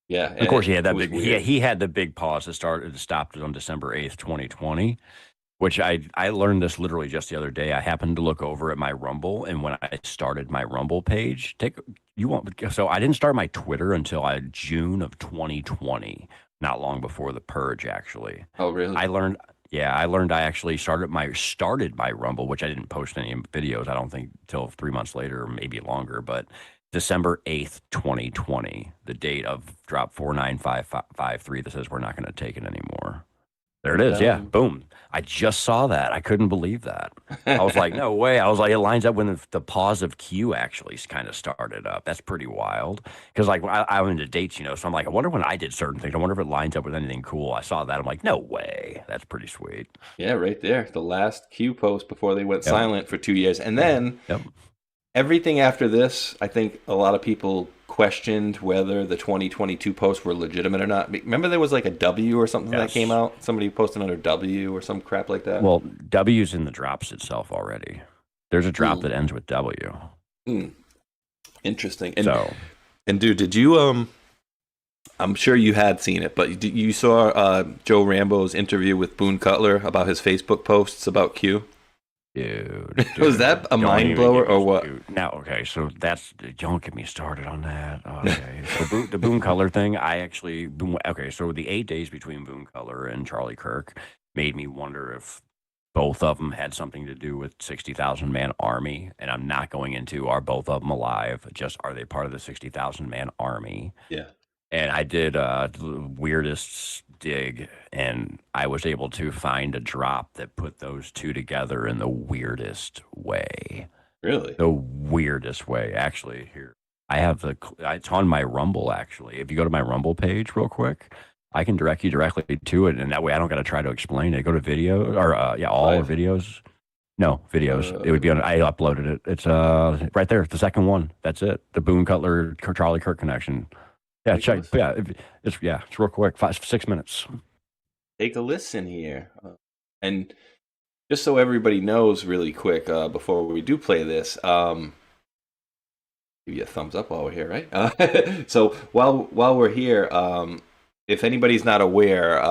S2: yeah,
S3: of course he had that big. He had the big pause that stopped it on December 8th, 2020. Which I learned this literally just the other day. I happened to look over at my Rumble, and when I started my Rumble page, so I didn't start my Twitter until June of 2020, not long before the purge, actually.
S2: Oh, really?
S3: I learned I actually started my Rumble, which I didn't post any videos, I don't think, till 3 months later, or maybe longer, but December 8th, 2020, the date of drop 49553 that says we're not going to take it anymore. There it is. Yeah. Boom. I just saw that. I couldn't believe that. I was like, no way. I was like, it lines up when the pause of Q actually kind of started up. That's pretty wild. Because like I'm into dates, so I'm like, I wonder when I did certain things. I wonder if it lines up with anything cool. I saw that. I'm like, no way. That's pretty sweet.
S2: Yeah, right there. The last Q post before they went silent for 2 years. And then everything after this, I think a lot of people questioned whether the 2022 posts were legitimate or not. Remember there was like a W or something that came out? Somebody posted under W or some crap like that?
S3: Well, W's in the drops itself already. There's a drop that ends with W.
S2: Interesting. And dude, did you I'm sure you had seen it, but you saw Joe Rambo's interview with Boone Cutler about his Facebook posts about Q?
S3: Dude,
S2: was that a mind blower or what?
S3: Now, okay, so don't get me started on that. Okay, so the Boone Cutler thing, so the 8 days between Boone Cutler and Charlie Kirk made me wonder if both of them had something to do with 60,000 man army. And I'm not going into are both of them alive, just are they part of the 60,000 man army?
S2: Yeah.
S3: And I did the weirdest dig, and I was able to find a drop that put those two together in the weirdest way.
S2: Really?
S3: The weirdest way. Actually, here, I have it's on my Rumble, actually. If you go to my Rumble page real quick, I can direct you directly to it, and that way I don't got to try to explain it. Go to video, or all videos. No, videos. It would be on, I uploaded it. It's right there, the second one. That's it. The Boone Cutler, Charlie Kirk connection. Yeah, check. Yeah, it's real quick. 6 minutes.
S2: Take a listen here, and just so everybody knows, really quick, before we do play this, give you a thumbs up while we're here, right? So while we're here, if anybody's not aware,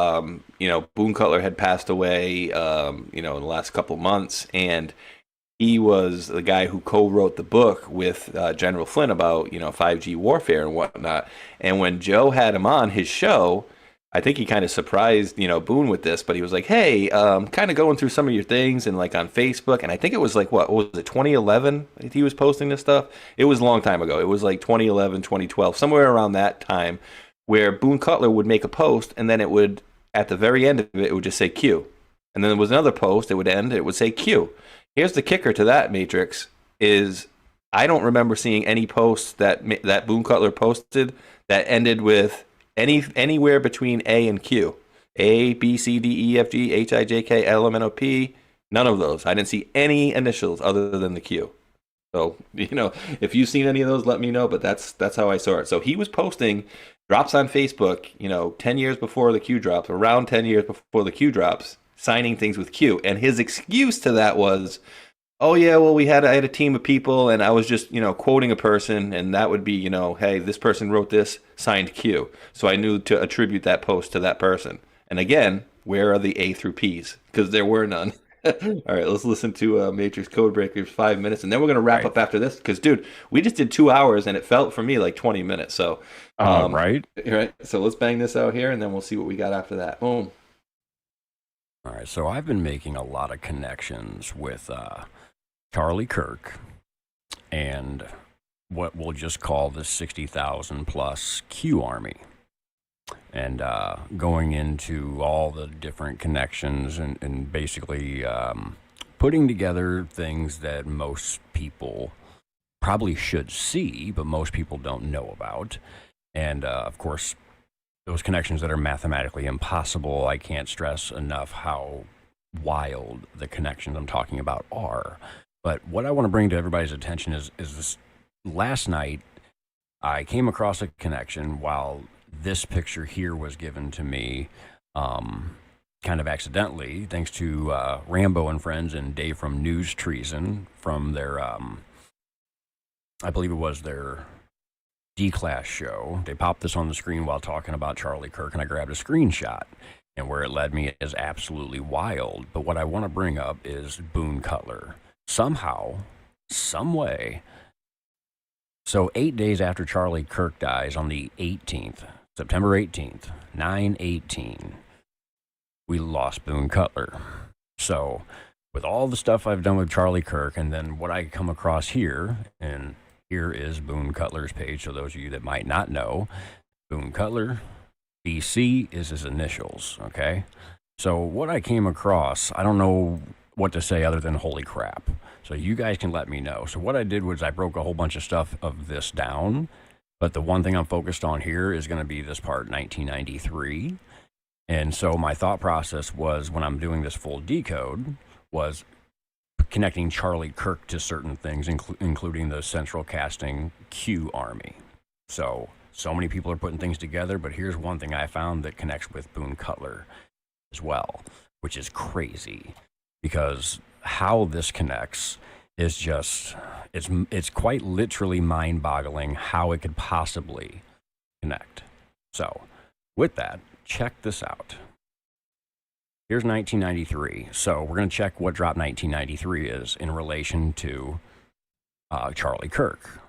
S2: Boone Cutler had passed away, in the last couple months, and he was the guy who co-wrote the book with General Flynn about, 5G warfare and whatnot. And when Joe had him on his show, I think he kind of surprised, Boone with this, but he was like, hey, kind of going through some of your things and like on Facebook. And I think it was like, what was it, 2011 he was posting this stuff? It was a long time ago. It was like 2011, 2012, somewhere around that time, where Boone Cutler would make a post and then it would, at the very end of it, it would just say Q. And then there was another post, it would end, it would say Q. Here's the kicker to that, Matrix, is I don't remember seeing any posts that Boone Cutler posted that ended with anywhere between A and Q. A, B, C, D, E, F, G, H, I, J, K, L, M, N, O, P. None of those. I didn't see any initials other than the Q. So, if you've seen any of those, let me know, but that's how I saw it. So he was posting drops on Facebook, 10 years before the Q drops, around 10 years before the Q drops, signing things with Q. And his excuse to that was, oh yeah, well, I had a team of people and I was just, quoting a person, and that would be, hey, this person wrote this, signed Q. So I knew to attribute that post to that person. And again, where are the A through P's? Because there were none. All right, let's listen to Matrix Codebreaker's 5 minutes, and then we're going to wrap up after this. Because, dude, we just did 2 hours, and it felt for me like 20 minutes. So,
S3: right.
S2: So let's bang this out here, and then we'll see what we got after that. Boom.
S3: All right, so I've been making a lot of connections with Charlie Kirk and what we'll just call the 60,000 plus Q Army. And going into all the different connections and basically putting together things that most people probably should see, but most people don't know about. And, of course, those connections that are mathematically impossible, I can't stress enough how wild the connections I'm talking about are. But what I want to bring to everybody's attention is this. Last night, I came across a connection while this picture here was given to me kind of accidentally, thanks to Rambo and Friends and Dave from News Treason from their, I believe it was their D-Class show. They popped this on the screen while talking about Charlie Kirk, and I grabbed a screenshot. And where it led me is absolutely wild. But what I want to bring up is Boone Cutler. Somehow, some way. So 8 days after Charlie Kirk dies on the 18th, September 18th, 9/18, we lost Boone Cutler. So with all the stuff I've done with Charlie Kirk and then what I come across here, and here is Boone Cutler's page, so those of you that might not know, Boone Cutler, BC is his initials, okay? So what I came across, I don't know what to say other than holy crap. So you guys can let me know. So what I did was I broke a whole bunch of stuff of this down, but the one thing I'm focused on here is going to be this part, 1993. And so my thought process was, when I'm doing this full decode, was connecting Charlie Kirk to certain things, including the central casting Q Army. So many people are putting things together, but here's one thing I found that connects with Boone Cutler as well, which is crazy, because how this connects is just, it's quite literally mind-boggling how it could possibly connect. So with that, check this out. Here's 1993. So we're going to check what drop 1993 is in relation to Charlie Kirk.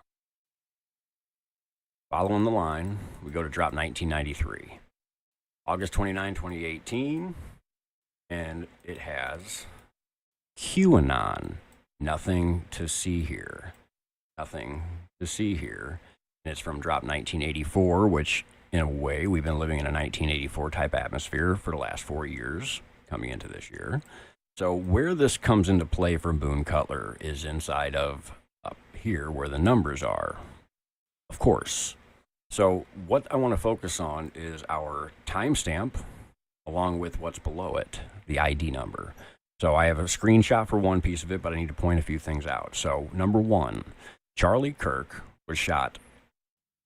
S3: Following the line, we go to drop 1993. August 29, 2018, and it has QAnon. Nothing to see here. Nothing to see here. And it's from drop 1984, which in a way we've been living in a 1984 type atmosphere for the last 4 years coming into this year. So where this comes into play for Boone Cutler is inside of up here where the numbers are, of course. So what I want to focus on is our timestamp along with what's below it, the ID number. So I have a screenshot for one piece of it, but I need to point a few things out. So number one, Charlie Kirk was shot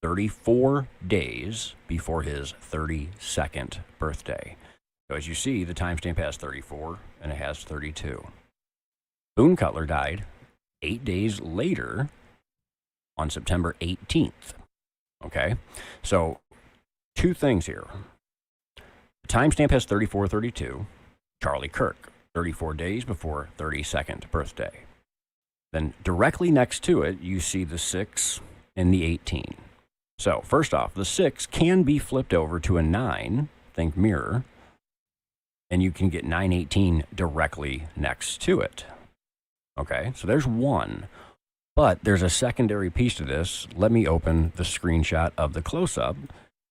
S3: 34 days before his 32nd birthday. So as you see, the timestamp has 34 and it has 32. Boone Cutler died 8 days later on September 18th. Okay, so two things here. The timestamp has 3432. Charlie Kirk, 34 days before 32nd birthday. Then directly next to it, you see the 6 and the 18. So first off, the 6 can be flipped over to a 9, think mirror, and you can get 918 directly next to it. Okay, so there's one. But there's a secondary piece to this. Let me open the screenshot of the close-up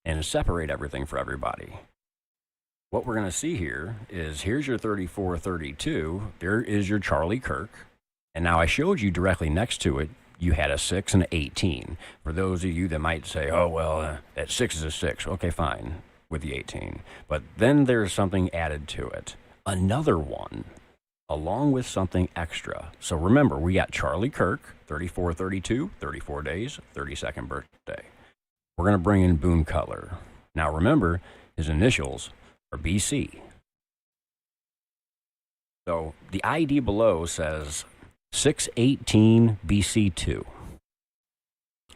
S3: and separate everything for everybody. What we're going to see here is here's your 3432. There is your Charlie Kirk. And now I showed you directly next to it, you had a 6 and an 18. For those of you that might say, oh, well, that 6 is a 6. Okay, fine, with the 18. But then there's something added to it. Another one, along with something extra. So remember, we got Charlie Kirk, 3432, 34 days, 32nd birthday. We're going to bring in Boone Cutler. Now remember, his initials are BC. So the ID below says 618 BC2.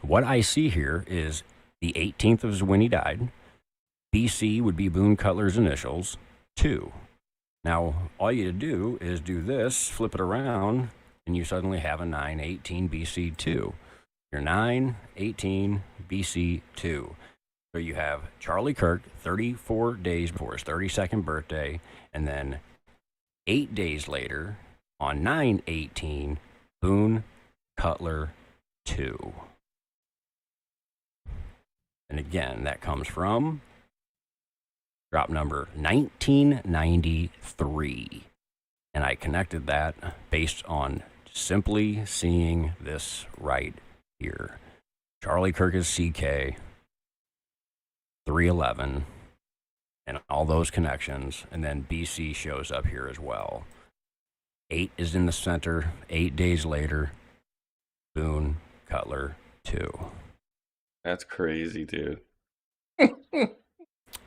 S3: What I see here is the 18th is when he died. BC would be Boone Cutler's initials, 2. Now, all you do is do this, flip it around, and you suddenly have a 918 BC2. Your 918 BC2. So you have Charlie Kirk 34 days before his 32nd birthday, and then 8 days later, on 918, Boone Cutler 2. And again, that comes from drop number 1993. And I connected that based on simply seeing this right here. Charlie Kirk is CK, 311, and all those connections. And then BC shows up here as well. 8 is in the center. 8 days later, Boone Cutler 2.
S2: That's crazy, dude.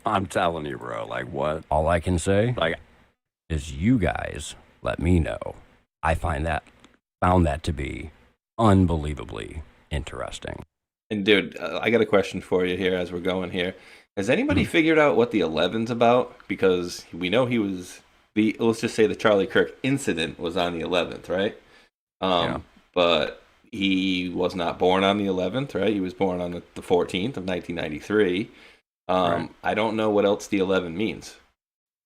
S3: I'm telling you, bro, like what? All I can say, is you guys let me know. I found that to be unbelievably interesting.
S2: And dude, I got a question for you here as we're going here. Has anybody figured out what the 11's about? Because we know he was let's just say the Charlie Kirk incident was on the 11th, right?
S3: Yeah.
S2: But he was not born on the 11th, right? He was born on the 14th of 1993.
S3: Right.
S2: I don't know what else the 11 means.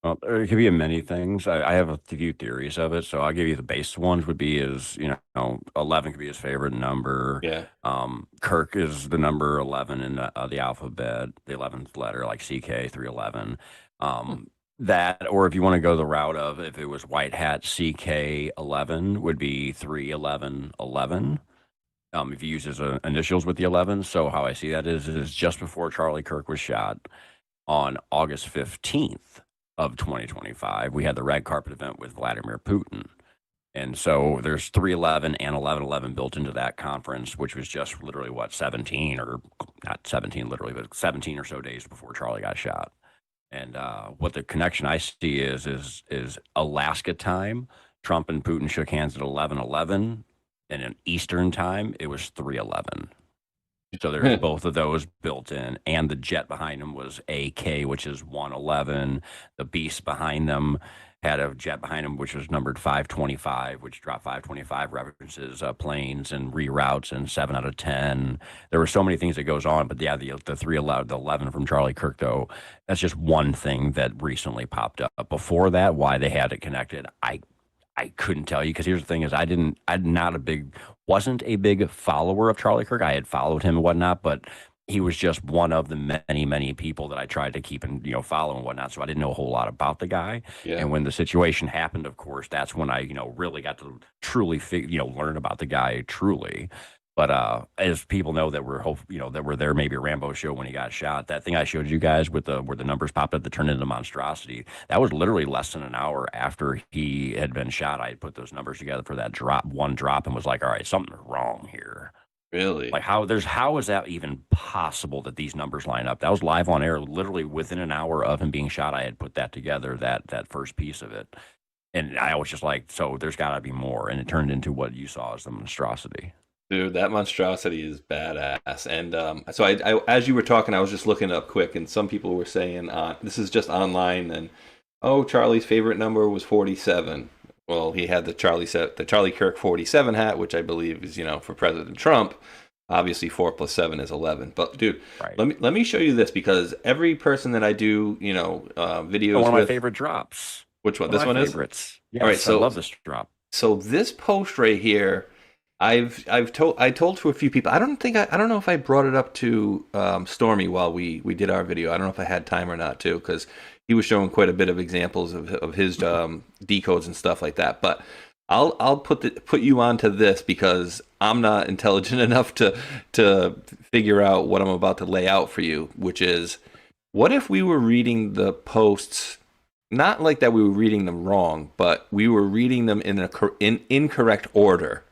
S3: Well, there could be many things. I have a few theories of it, so I'll give you the base ones. Would be 11 could be his favorite number.
S2: Yeah.
S3: Kirk is the number 11 in the alphabet, the 11th letter, like CK 311. That, or if you want to go the route of if it was white hat CK 11 would be 31111. If you use his initials with the 11. So how I see that is just before Charlie Kirk was shot on August 15th of 2025, we had the red carpet event with Vladimir Putin. And so there's 311 and 1111 built into that conference, which was just literally 17 or not 17 literally, but 17 or so days before Charlie got shot. And what the connection I see is Alaska time. Trump and Putin shook hands at 11:11, and in Eastern time it was 3:11. So there's both of those built in, and the jet behind them was AK, which is 111. The Beast behind them had a jet behind them, which was numbered 525, which dropped 525 references planes and reroutes and 7 out of 10. There were so many things that goes on, but yeah, the 311, the 11 from Charlie Kirk, though, that's just one thing that recently popped up. Before that, why they had it connected, I couldn't tell you, because here's the thing: is wasn't a big follower of Charlie Kirk. I had followed him and whatnot, but he was just one of the many people that I tried to keep and follow and whatnot. So I didn't know a whole lot about the guy. Yeah. And when the situation happened, of course, that's when I really got to truly learn about the guy truly. But as people know that that were there, maybe a Rambo show when he got shot. That thing I showed you guys with where the numbers popped up that turned into monstrosity. That was literally less than an hour after he had been shot. I had put those numbers together for that one drop and was like, all right, something's wrong here.
S2: Really?
S3: Like how is that even possible that these numbers line up? That was live on air, literally within an hour of him being shot. I had put that together, that first piece of it, and I was just like, so there's got to be more, and it turned into what you saw as the monstrosity.
S2: Dude, that monstrosity is badass. And so I, as you were talking, I was just looking up quick, and some people were saying, this is just online, and Charlie's favorite number was 47. Well, he had the Charlie Kirk 47 hat, which I believe is, for President Trump. Obviously, 4 + 7 is 11. But dude, right. let me show you this, because every person that I do, videos
S3: one of my
S2: with,
S3: favorite drops.
S2: Which one? This one
S3: favorites.
S2: Is.
S3: Yes,
S2: all right. So
S3: I love this drop.
S2: So this post right here, I told to a few people. I don't know if I brought it up to Stormy while we did our video. I don't know if I had time or not to, because he was showing quite a bit of examples of his decodes and stuff like that. But I'll put you onto this, because I'm not intelligent enough to figure out what I'm about to lay out for you, which is, what if we were reading the posts, not like that we were reading them wrong, but we were reading them in incorrect order.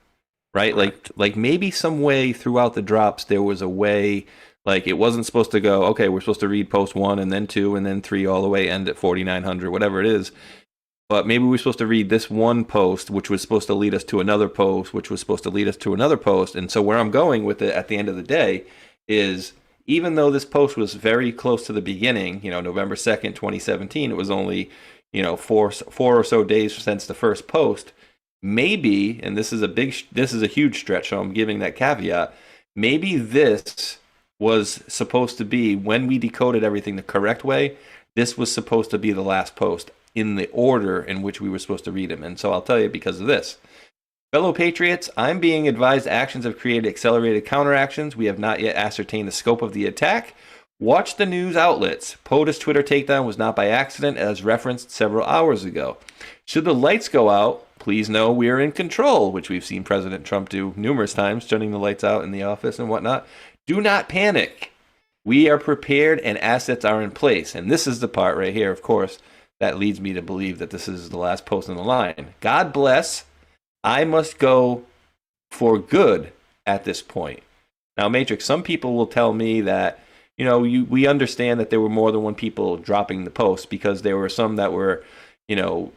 S2: Right? Like maybe some way throughout the drops there was a way, like it wasn't supposed to go, okay, we're supposed to read post 1 and then 2 and then 3 all the way, end at 4,900, whatever it is. But maybe we're supposed to read this one post, which was supposed to lead us to another post, which was supposed to lead us to another post. And so where I'm going with it at the end of the day is, even though this post was very close to the beginning, November 2nd, 2017, it was only, 4 or so days since the first post. Maybe, and this is a huge stretch, so I'm giving that caveat, maybe this was supposed to be, when we decoded everything the correct way, this was supposed to be the last post in the order in which we were supposed to read them. And so I'll tell you because of this. Fellow Patriots, I'm being advised actions have created accelerated counteractions. We have not yet ascertained the scope of the attack. Watch the news outlets. POTUS Twitter takedown was not by accident, as referenced several hours ago. Should the lights go out, please know we are in control, which we've seen President Trump do numerous times, turning the lights out in the office and whatnot. Do not panic. We are prepared and assets are in place. And this is the part right here, of course, that leads me to believe that this is the last post in the line. God bless. I must go for good at this point. Now, Matrix, some people will tell me that, we understand that there were more than one people dropping the post, because there were some that were,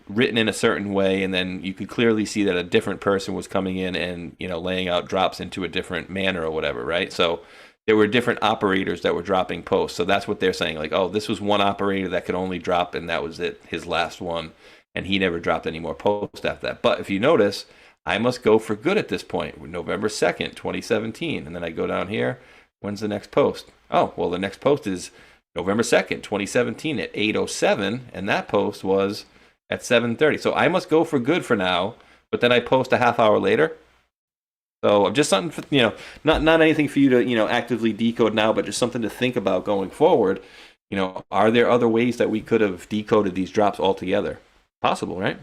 S2: written in a certain way, and then you could clearly see that a different person was coming in and, laying out drops into a different manner or whatever, right? So there were different operators that were dropping posts. So that's what they're saying, like, oh, this was one operator that could only drop, and that was it, his last one, and he never dropped any more posts after that. But if you notice, I must go for good at this point, November 2nd, 2017. And then I go down here, when's the next post? Oh, well, the next post is November 2nd, 2017 at 8:07, and that post was at 7:30. So I must go for good for now, but then I post a half hour later. So just something, for, not anything for you to, actively decode now, but just something to think about going forward. Are there other ways that we could have decoded these drops altogether? Possible, right?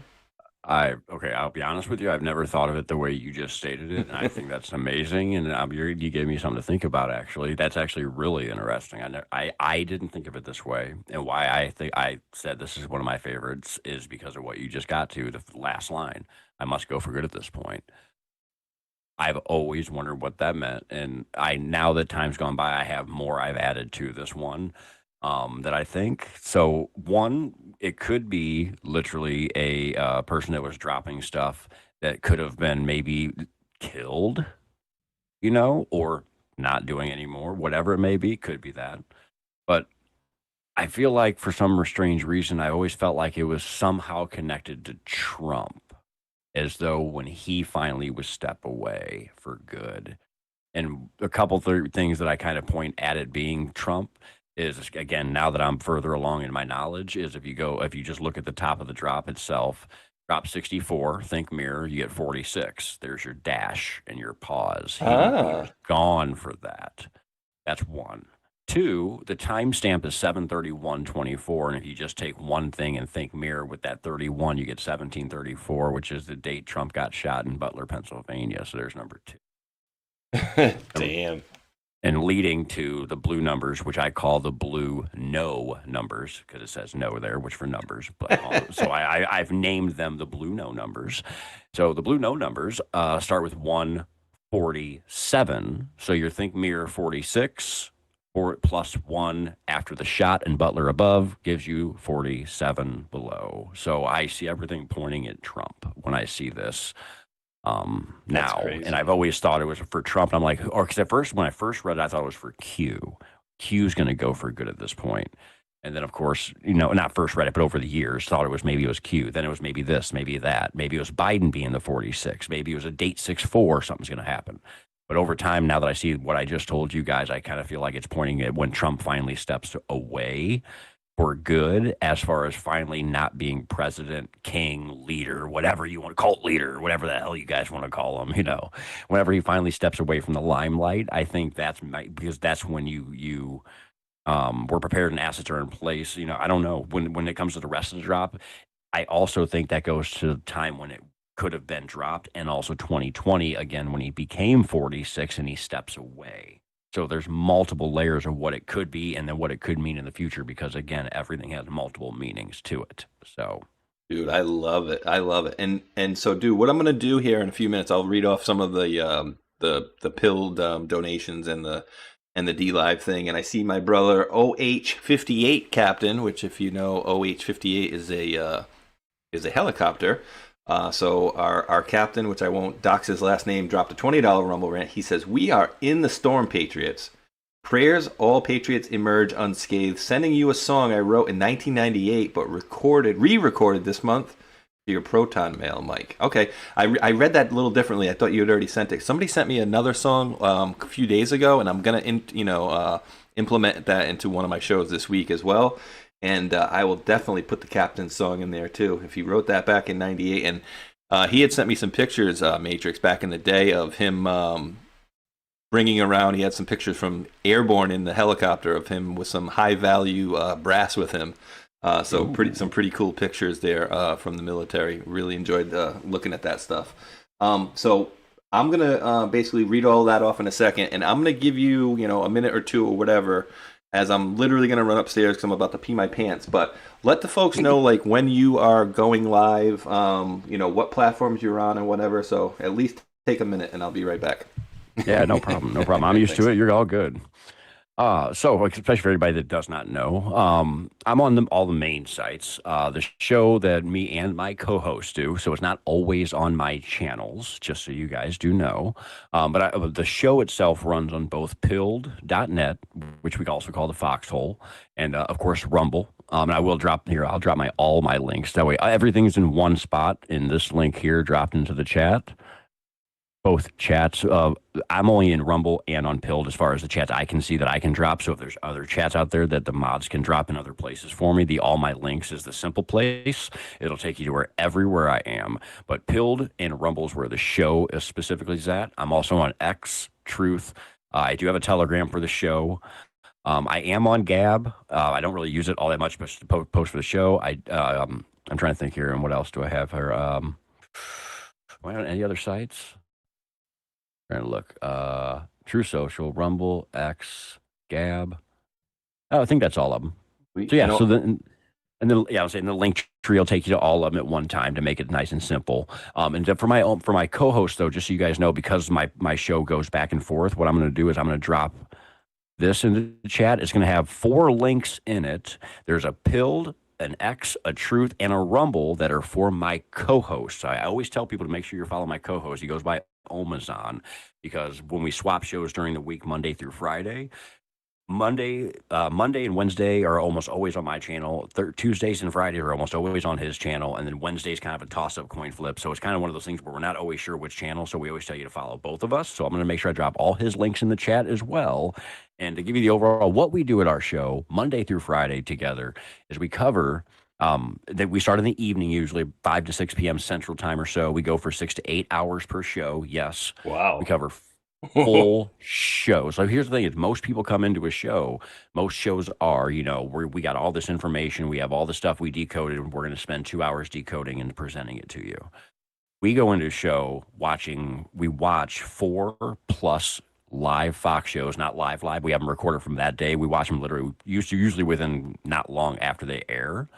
S3: I'll be honest with you. I've never thought of it the way you just stated it, and I think that's amazing. And you gave me something to think about. Actually, that's actually really interesting. I didn't think of it this way, and why I said this is one of my favorites is because of what you just got to, the last line. I must go for good at this point. I've always wondered what that meant. And now that time's gone by, I have more I've added to this one that I think. So one, it could be literally a person that was dropping stuff that could have been maybe killed, or not doing anymore, whatever it may be, could be that. But I feel like for some strange reason, I always felt like it was somehow connected to Trump, as though when he finally would step away for good. And a couple things that I kind of point at it being Trump is, again, now that I'm further along in my knowledge, is if you just look at the top of the drop itself, drop 64, think mirror, you get 46. There's your dash and your pause. He was gone for that. That's one. Two, the timestamp is 7/31/24, and if you just take one thing and think mirror with that 31, you get 17/34, which is the date Trump got shot in Butler, Pennsylvania. So there's number two.
S2: Damn.
S3: And leading to the blue numbers, which I call the blue no numbers, because it says no there, which for numbers. But so I've named them the blue no numbers. So the blue no numbers start with 147. So your think mirror 46. Or plus 1 after the shot and Butler above gives you 47 below. So I see everything pointing at Trump when I see this now.
S2: Crazy.
S3: And I've always thought it was for Trump. And I'm like, because at first, when I first read it, I thought it was for Q. Q's going to go for good at this point. And then, of course, not first read it, but over the years, thought maybe it was Q. Then it was maybe this, maybe that. Maybe it was Biden being the 46. Maybe it was a date 6/4, something's going to happen. But over time, now that I see what I just told you guys, I kind of feel like it's pointing at when Trump finally steps away for good, as far as finally not being president, king, leader, whatever you want, cult leader, whatever the hell you guys want to call him, whenever he finally steps away from the limelight, I think because that's when you were prepared and assets are in place. I don't know. When it comes to the rest of the drop, I also think that goes to the time when it could have been dropped, and also 2020 again when he became 46 and he steps away. So there's multiple layers of what it could be and then what it could mean in the future, because again, everything has multiple meanings to it. So
S2: dude, I love it. And so, dude, what I'm gonna do here in a few minutes, I'll read off some of the pilled donations and the D Live thing, and I see my brother OH58 Captain, which, if you know, OH58 is a helicopter. So our captain, which I won't dox his last name, dropped a $20 Rumble rant. He says, "We are in the storm, Patriots. Prayers all Patriots emerge unscathed. Sending you a song I wrote in 1998, but re-recorded this month to your Proton Mail, Mike." Okay, I read that a little differently. I thought you had already sent it. Somebody sent me another song a few days ago, and I'm gonna implement that into one of my shows this week as well. And I will definitely put the captain's song in there, too, if he wrote that back in 98. And he had sent me some pictures, Matrix, back in the day of him bringing around. He had some pictures from airborne in the helicopter of him with some high-value brass with him. Some pretty cool pictures there from the military. Really enjoyed looking at that stuff. So I'm going to basically read all that off in a second. And I'm going to give you, a minute or two or whatever, as I'm literally going to run upstairs because I'm about to pee my pants. But let the folks know, like, when you are going live, what platforms you're on and whatever. So at least take a minute, and I'll be right back.
S3: Yeah, no problem. No problem. I'm used to it. You're all good. So especially for everybody that does not know, I'm on all the main sites. The show that me and my co-host do, so it's not always on my channels, just so you guys do know. But the show itself runs on both pilled.net, which we also call the Foxhole, and of course Rumble. And I will drop here. I'll drop all my links. That way, everything's in one spot. In this link here, dropped into the chat. Both chats. I'm only in Rumble and on Pilled as far as the chats I can see that I can drop. So if there's other chats out there that the mods can drop in other places for me, all my links is the simple place. It'll take you to everywhere I am. But Pilled and Rumble is where the show is specifically at. I'm also on X, Truth. I do have a Telegram for the show. I am on Gab. I don't really use it all that much, but to post for the show. I'm trying to think here, and what else do I have here? Am I on any other sites? Trying to look. True Social, Rumble, X, Gab. Oh, I think that's all of them. So yeah. And then, yeah, I was saying the link tree will take you to all of them at one time to make it nice and simple. And then for my co-host though, just so you guys know, because my show goes back and forth, what I'm going to do is I'm going to drop this in the chat. It's going to have 4 links in it. There's a Pilled, an X, a Truth, and a Rumble that are for my co-hosts. I always tell people to make sure you follow my co-host. He goes by Omazon, because when we swap shows during the week, Monday through Friday, Monday and Wednesday are almost always on my channel. Tuesdays and Fridays are almost always on his channel, and then Wednesday's kind of a toss-up coin flip. So it's kind of one of those things where we're not always sure which channel. So we always tell you to follow both of us. So I'm going to make sure I drop all his links in the chat as well. And to give you the overall, what we do at our show Monday through Friday together is we cover. That we start in the evening, usually 5 to 6 p.m. Central Time or so. We go for 6 to 8 hours per show. Yes.
S2: Wow.
S3: We cover full show. So here's the thing: is most people come into a show. Most shows are, we got all this information, we have all the stuff we decoded, and we're going to spend 2 hours decoding and presenting it to you. We go into a show we watch 4+ live Fox shows, not live. We have them recorded from that day. We watch them literally, usually within not long after they air.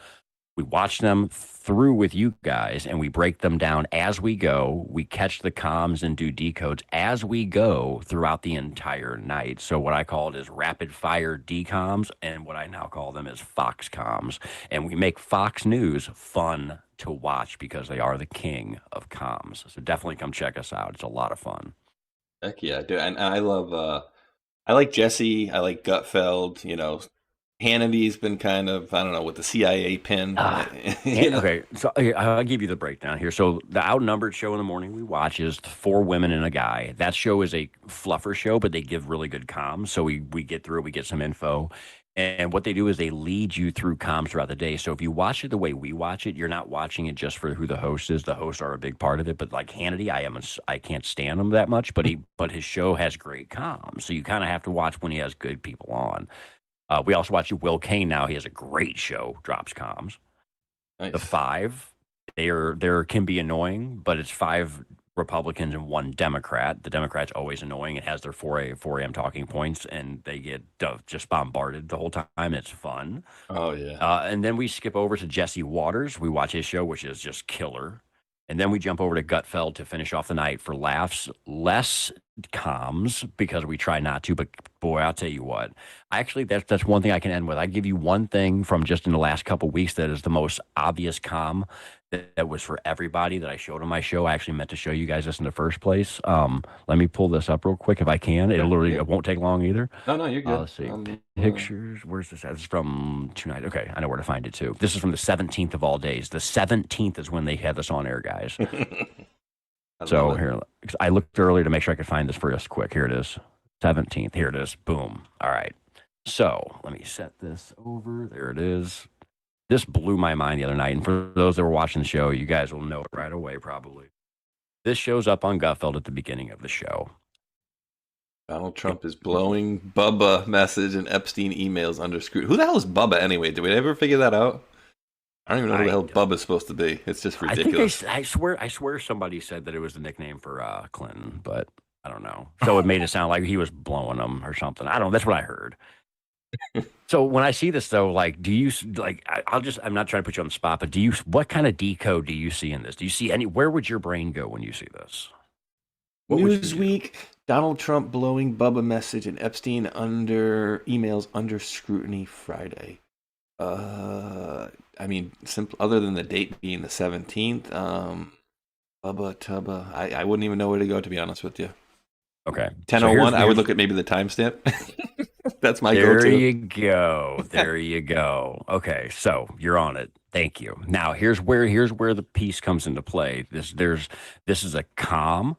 S3: We watch them through with you guys, and we break them down as we go. We catch the comms and do decodes as we go throughout the entire night. So what I call it is rapid fire decoms, and what I now call them is Fox comms. And we make Fox News fun to watch because they are the king of comms. So definitely come check us out. It's a lot of fun.
S2: Heck yeah, dude. And I love, I like Jesse. I like Gutfeld, Hannity's been kind of, I don't know, with the CIA pin.
S3: Okay, so I'll give you the breakdown here. So the Outnumbered show in the morning we watch is 4 women and a guy. That show is a fluffer show, but they give really good comms. So we get through, we get some info. And what they do is they lead you through comms throughout the day. So if you watch it the way we watch it, you're not watching it just for who the host is. The hosts are a big part of it. But like Hannity, I can't stand him that much, but his show has great comms. So you kind of have to watch when he has good people on. We also watch Will Kane now. He has a great show, drops comms. Nice. The 5, they can be annoying, but it's 5 Republicans and 1 Democrat. The Democrat's always annoying. It has their 4 a.m. talking points, and they get just bombarded the whole time. It's fun.
S2: Oh, yeah.
S3: And then we skip over to Jesse Waters. We watch his show, which is just killer. And then we jump over to Gutfeld to finish off the night for laughs, less comms, because we try not to. But boy, I'll tell you what, that's one thing I can end with. I give you one thing from just in the last couple of weeks that is the most obvious comm that was for everybody that I showed on my show. I actually meant to show you guys this in the first place. Let me pull this up real quick if I can. It won't take long either.
S2: No, you're good.
S3: Let's see. Pictures. Where's this at? It's from tonight. Okay, I know where to find it too. This is from the 17th of all days. The 17th is when they had this on air, guys. So here, I looked earlier to make sure I could find this for us quick. Here it is. 17th. Here it is. Boom. All right. So let me set this over. There it is. This blew my mind the other night. And for those that were watching the show, you guys will know it right away, probably. This shows up on Gutfeld at the beginning of the show.
S2: Donald Trump is blowing Bubba message and Epstein emails under scrutiny. Who the hell is Bubba anyway? Did we ever figure that out? I don't even know who the hell Bubba's supposed to be. It's just ridiculous.
S3: I swear somebody said that it was the nickname for Clinton, but I don't know. So it made it sound like he was blowing them or something. I don't know. That's what I heard. So when I see this though, like, do you like? I'm not trying to put you on the spot, but what kind of decode do you see in this? Do you see where would your brain go when you see this?
S2: Newsweek, Donald Trump blowing Bubba message and Epstein emails under scrutiny Friday. I mean, simple. Other than the date being the 17th, Bubba Tubba, I wouldn't even know where to go, to be honest with you.
S3: Okay,
S2: 10:01. I would look at maybe the timestamp. That's my go-to.
S3: There you go. Okay, so you're on it. Thank you. Now here's where the piece comes into play. This is a comm,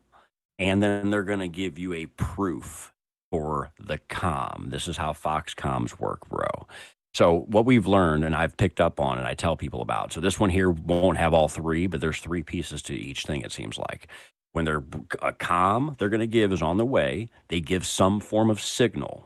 S3: and then they're going to give you a proof for the comm. This is how Fox comms work, bro. So what we've learned, and I've picked up on, and I tell people about. So this one here won't have all 3, but there's 3 pieces to each thing. It seems like when they're a comm, they're going to give is on the way. They give some form of signal.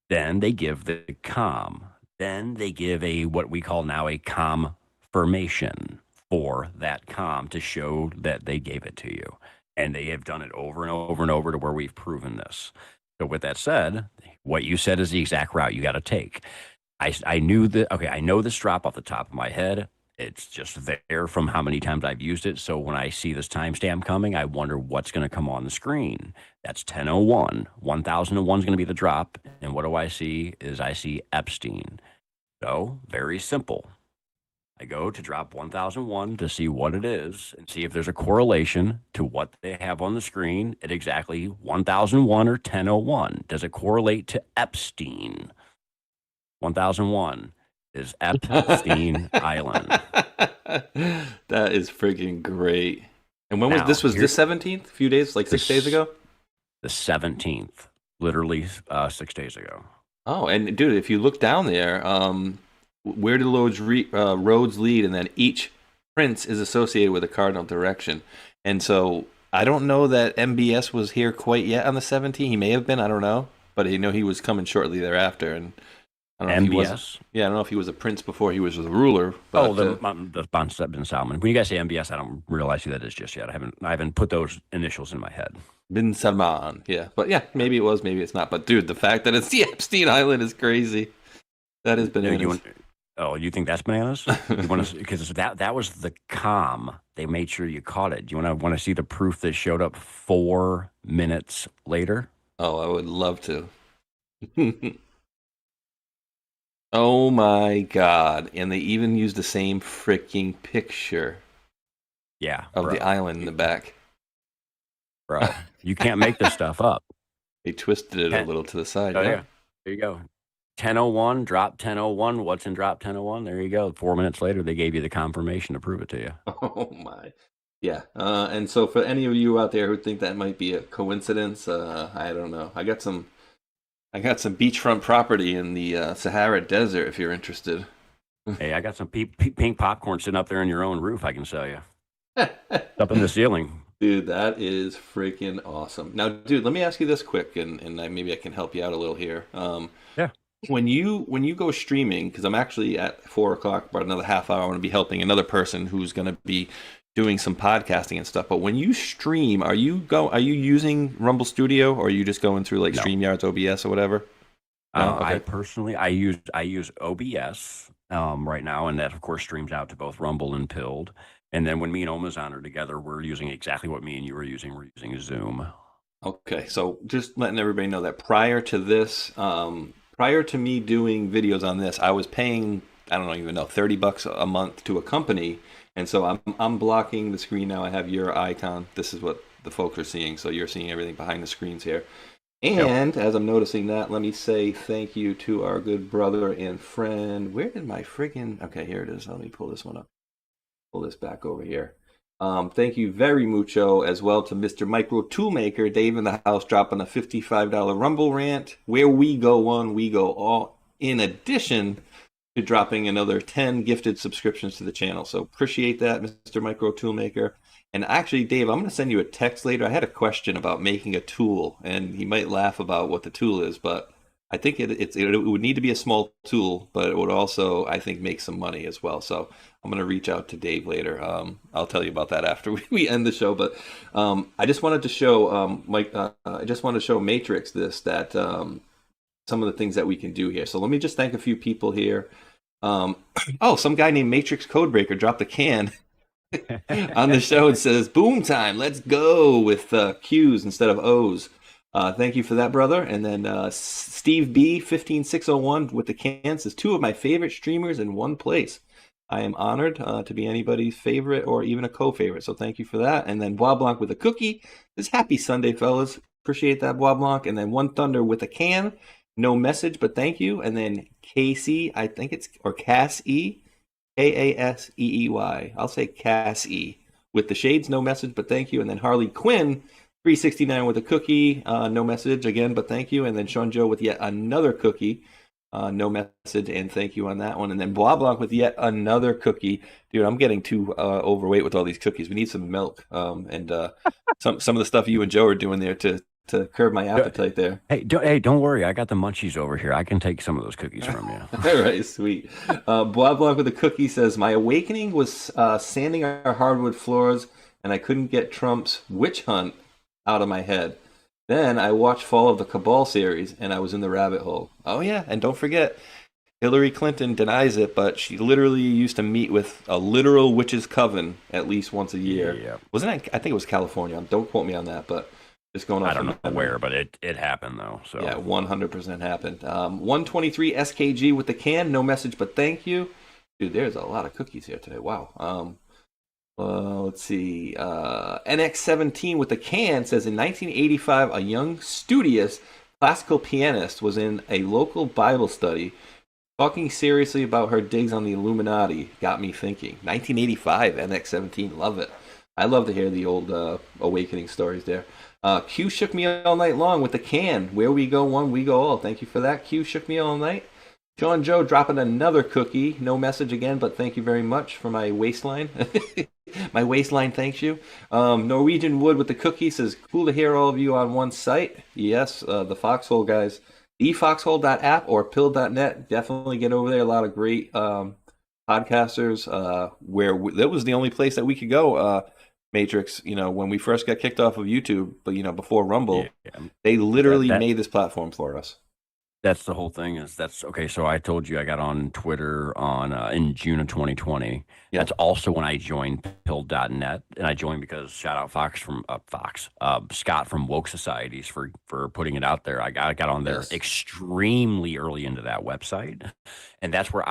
S3: Then they give the comm. Then they give what we call now a confirmation for that comm to show that they gave it to you. And they have done it over and over and over to where we've proven this. So with that said, what you said is the exact route you got to take. I knew that. Okay, I know this drop off the top of my head. It's just there from how many times I've used it. So when I see this timestamp coming, I wonder what's going to come on the screen. That's 1001. 1001 is going to be the drop. And what do I see? I see Epstein. So very simple. I go to drop 1001 to see what it is and see if there's a correlation to what they have on the screen at exactly 1001 or 1001. Does it correlate to Epstein? 1001 is Epstein Island.
S2: That is freaking great. And when was
S3: Now,
S2: this? Was this 17th? A few days, like 6 days ago?
S3: The 17th, literally 6 days ago.
S2: Oh, and dude, if you look down there, where do roads lead? And then each prince is associated with a cardinal direction. And so I don't know that MBS was here quite yet on the 17th. He may have been, I don't know. But I know he was coming shortly thereafter. And I don't know if he was. Yeah, I don't know if he was a prince before he was the ruler. But,
S3: the bin Salman. When you guys say MBS, I don't realize who that is just yet. I haven't put those initials in my head.
S2: Bin Salman, yeah. But yeah, maybe it was, maybe it's not. But dude, the fact that it's the Epstein Island is crazy. That is bananas.
S3: You think that's bananas? Because that was the calm. They made sure you caught it. Do you want to see the proof that showed up 4 minutes later?
S2: Oh, I would love to. Oh my God. And they even used the same freaking picture.
S3: Yeah.
S2: Of the island in the back.
S3: Bro, you can't make this stuff up.
S2: They twisted it a little to the side.
S3: Oh, yeah. There you go. 1001, drop 1001. What's in drop 1001? There you go. 4 minutes later, they gave you the confirmation to prove it to you.
S2: Oh my. Yeah. And so for any of you out there who think that might be a coincidence, I don't know. I got some beachfront property in the Sahara Desert if you're interested.
S3: Hey, I got some pink popcorn sitting up there on your own roof I can sell you. Up in the ceiling.
S2: Dude, that is freaking awesome. Now, dude, let me ask you this quick, and maybe I can help you out a little here.
S3: Yeah.
S2: When you go streaming, because I'm actually at 4 o'clock, about another half hour, I want to be helping another person who's going to be doing some podcasting and stuff. But when you stream, are you using Rumble Studio, or are you just going through like StreamYard's OBS or whatever? No? Okay.
S3: I use OBS right now, and that of course streams out to both Rumble and Pilled. And then when me and Omazon are together, we're using exactly what me and you are using. We're using Zoom.
S2: Okay, so just letting everybody know that prior to this, prior to me doing videos on this, I was paying, I don't even know, $30 a month to a company. And so I'm blocking the screen now. I have your icon. This is what the folks are seeing. So you're seeing everything behind the screens here. And as I'm noticing that, let me say thank you to our good brother and friend. Where did my friggin'... Okay, here it is. Let me pull this one up. Pull this back over here. Thank you very mucho as well to Mr. Micro Toolmaker, Dave in the house, dropping a $55 Rumble rant. Where we go one, we go all. In addition to dropping another 10 gifted subscriptions to the channel. So appreciate that, Mr. Micro Toolmaker. And actually, Dave, I'm going to send you a text later. I had a question about making a tool, and he might laugh about what the tool is, but I think it would need to be a small tool, but it would also, I think, make some money as well. So I'm going to reach out to Dave later. I'll tell you about that after we end the show. But I just wanted to show I just wanted to show Matrix some of the things that we can do here. So let me just thank a few people here. Some guy named MatrixQdeBreaker dropped a can on the show and says, "Boom time, let's go," with Q's instead of O's. Thank you for that, brother. And then Steve B 15601 with the can says, "Two of my favorite streamers in one place. I am honored to be anybody's favorite or even a co-favorite. So thank you for that." And then Bois Blanc with a cookie says, "Happy Sunday, fellas." Appreciate that, Bois Blanc. And then One Thunder with a can. No message, but thank you. And then Casey, I think it's, or Cass E, Kasseey. I'll say Cass E with the shades. No message, but thank you. And then Harley Quinn 369 with a cookie, no message again, but thank you. And then Sean Joe with yet another cookie, no message, and thank you on that one. And then Bois Blanc with yet another cookie. Dude, I'm getting too overweight with all these cookies. We need some milk and some of the stuff you and Joe are doing there to curb my appetite there.
S3: Hey, don't worry. I got the munchies over here. I can take some of those cookies from you.
S2: All right, sweet. Bois Blanc with a cookie says, "My awakening was sanding our hardwood floors, and I couldn't get Trump's witch hunt out of my head. Then I watched Fall of the Cabal series, and I was in the rabbit hole." Oh yeah, and don't forget, Hillary Clinton denies it, but she literally used to meet with a literal witches' coven at least once a year.
S3: Yeah.
S2: Wasn't it? I think it was California. Don't quote me on that, but just going off.
S3: I don't know where, but it happened though. So
S2: yeah, 100% happened. 123 SKG with the can, no message, but thank you, dude. There's a lot of cookies here today. Wow. Let's see. NX17 with the can says in 1985, a young studious classical pianist was in a local Bible study. Talking seriously about her digs on the Illuminati got me thinking. 1985, NX17, love it. I love to hear the old awakening stories there. Q shook me all night long with the can. Where we go one, we go all. Thank you for that. Q shook me all night. John Joe dropping another cookie. No message again, but thank you very much for my waistline. My waistline thanks you. Norwegian Wood with the cookie says, cool to hear all of you on one site. Yes, the Foxhole guys. Foxhole.app or pill.net. Definitely get over there. A lot of great podcasters. That was the only place that we could go. Matrix, when we first got kicked off of YouTube, but before Rumble, they literally made this platform for us.
S3: That's the whole thing. Okay. So I told you I got on Twitter in June of 2020. Yeah. That's also when I joined pill.net, and I joined because shout out Scott from Woke Societies for putting it out there. I got on there extremely early into that website, and that's where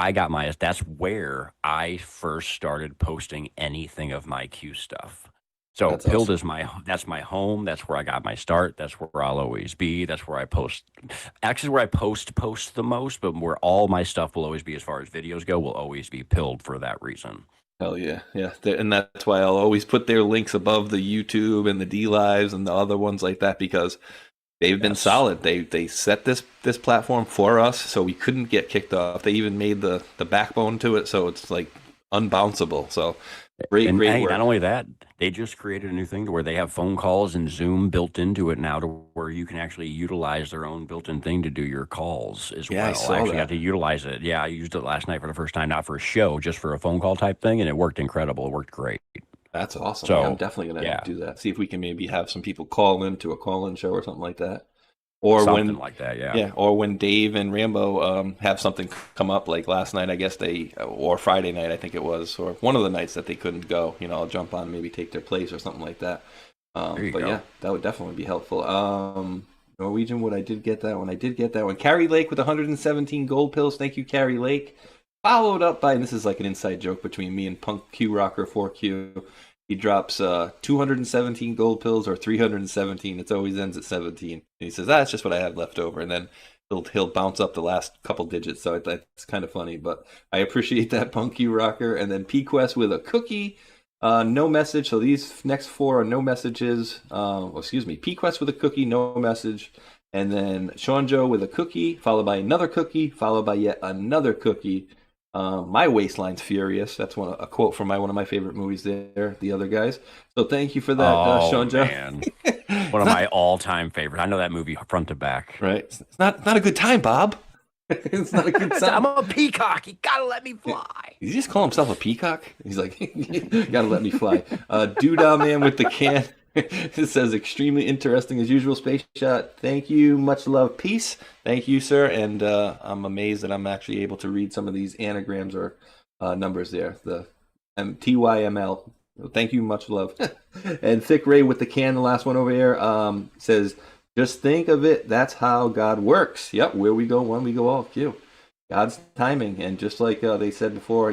S3: that's where I first started posting anything of my Q stuff. So Pilled is that's my home. That's where I got my start. That's where I'll always be. That's where I post. Actually, where I post the most, but where all my stuff will always be as far as videos go will always be Pilled for that reason.
S2: Hell yeah. And that's why I'll always put their links above the YouTube and the D Lives and the other ones like that, because they've been solid. They set this platform for us so we couldn't get kicked off. They even made the backbone to it, so it's like unbounceable. So great work.
S3: Not only that, they just created a new thing to where they have phone calls and Zoom built into it now, to where you can actually utilize their own built-in thing to do your calls as well. I actually got to utilize it. Yeah, I used it last night for the first time, not for a show, just for a phone call type thing, and it worked incredible. It worked great.
S2: That's awesome. So, I'm definitely going to do that. See if we can maybe have some people call into a call-in show or something like that. Or
S3: something like that, yeah.
S2: Or when Dave and Rambo have something come up, like last night, I guess or Friday night, I think it was, or one of the nights that they couldn't go. I'll jump on, maybe take their place or something like that. Yeah, that would definitely be helpful. Norwegian Wood, I did get that one. Carrie Lake with 117 gold pills. Thank you, Carrie Lake. Followed up by, and this is like an inside joke between me and Punk Q Rocker 4Q. He drops 217 gold pills or 317. It always ends at 17. And he says, that's just what I have left over. And then he'll bounce up the last couple digits. So it's kind of funny. But I appreciate that, Punk Q Rocker. And then P-Quest with a cookie. No message. So these next four are no messages. P-Quest with a cookie, no message. And then Sean Joe with a cookie, followed by another cookie, followed by yet another cookie. My waistline's furious. That's a quote from one of my favorite movies there, The Other Guys. So thank you for that, Sean Joe.
S3: Man. One of my all-time favorites. I know that movie front to back.
S2: Right. It's not a good time, Bob. It's not a good time.
S3: I'm a peacock. You gotta let me fly.
S2: Did he just call himself a peacock? He's like, gotta let me fly. Doodah Man with the can. It says extremely interesting as usual. Space Shot. Thank you. Much love. Peace. Thank you, sir. And I'm amazed that I'm actually able to read some of these anagrams or numbers there. The TYML. Thank you. Much love. And Thick Ray with the can, the last one over here, says, just think of it. That's how God works. Yep. Where we go one, we go all. Q. God's timing. And just like they said before,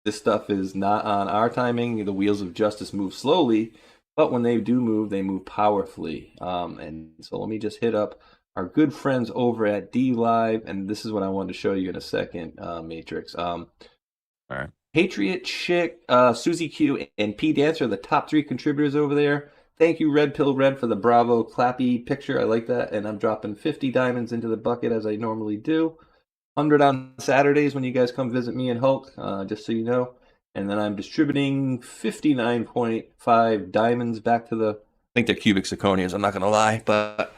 S2: this stuff is not on our timing. The wheels of justice move slowly. But when they do move, they move powerfully. And so let me just hit up our good friends over at D Live. And this is what I wanted to show you in a second, Matrix.
S3: All right.
S2: Patriot Chick, Susie Q, and P Dancer, the top 3 contributors over there. Thank you, Red Pill Red, for the Bravo clappy picture. I like that. And I'm dropping 50 diamonds into the bucket as I normally do. 100 on Saturdays when you guys come visit me and Hulk, just so you know. And then I'm distributing 59.5 diamonds back to I think they're cubic zirconias, I'm not going to lie. But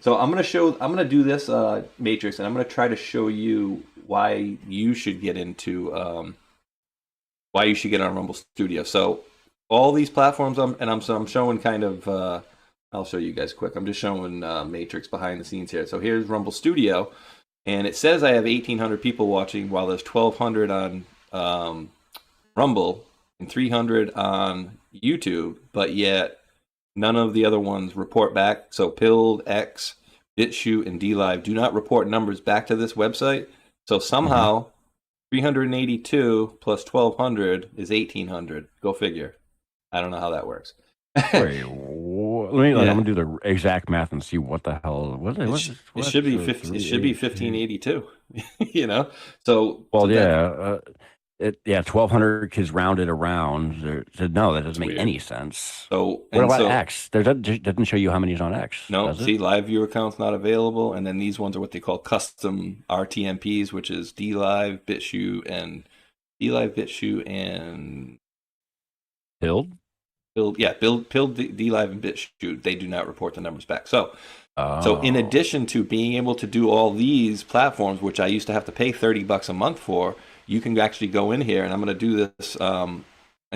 S2: so I'm going to do this, Matrix, and I'm going to try to show you why you should get into, why you should get on Rumble Studio. So all these platforms, I'm showing kind of, I'll show you guys quick. I'm just showing Matrix behind the scenes here. So here's Rumble Studio. and it says I have 1,800 people watching, while there's 1,200 on Rumble and 300 on YouTube, but yet none of the other ones report back. So Pilled, X, BitChute, and DLive do not report numbers back to this website. So somehow 382 plus 1,200 is 1,800. Go figure. I don't know how that works.
S3: Wait, I'm gonna do the exact math and see what the hell.
S2: It should be 50. It should be 1,582. You know. So
S3: 1,200 kids rounded around. No, that doesn't make any sense.
S2: So
S3: what about X? There doesn't show you how many's on X.
S2: No, see, live viewer account's not available, and then these ones are what they call custom RTMPs, which is DLive, BitChute, and
S3: Pilled.
S2: Pilled, DLive, and BitChute. They do not report the numbers back. So in addition to being able to do all these platforms, which I used to have to pay $30 a month for, you can actually go in here, and I'm going to do this. And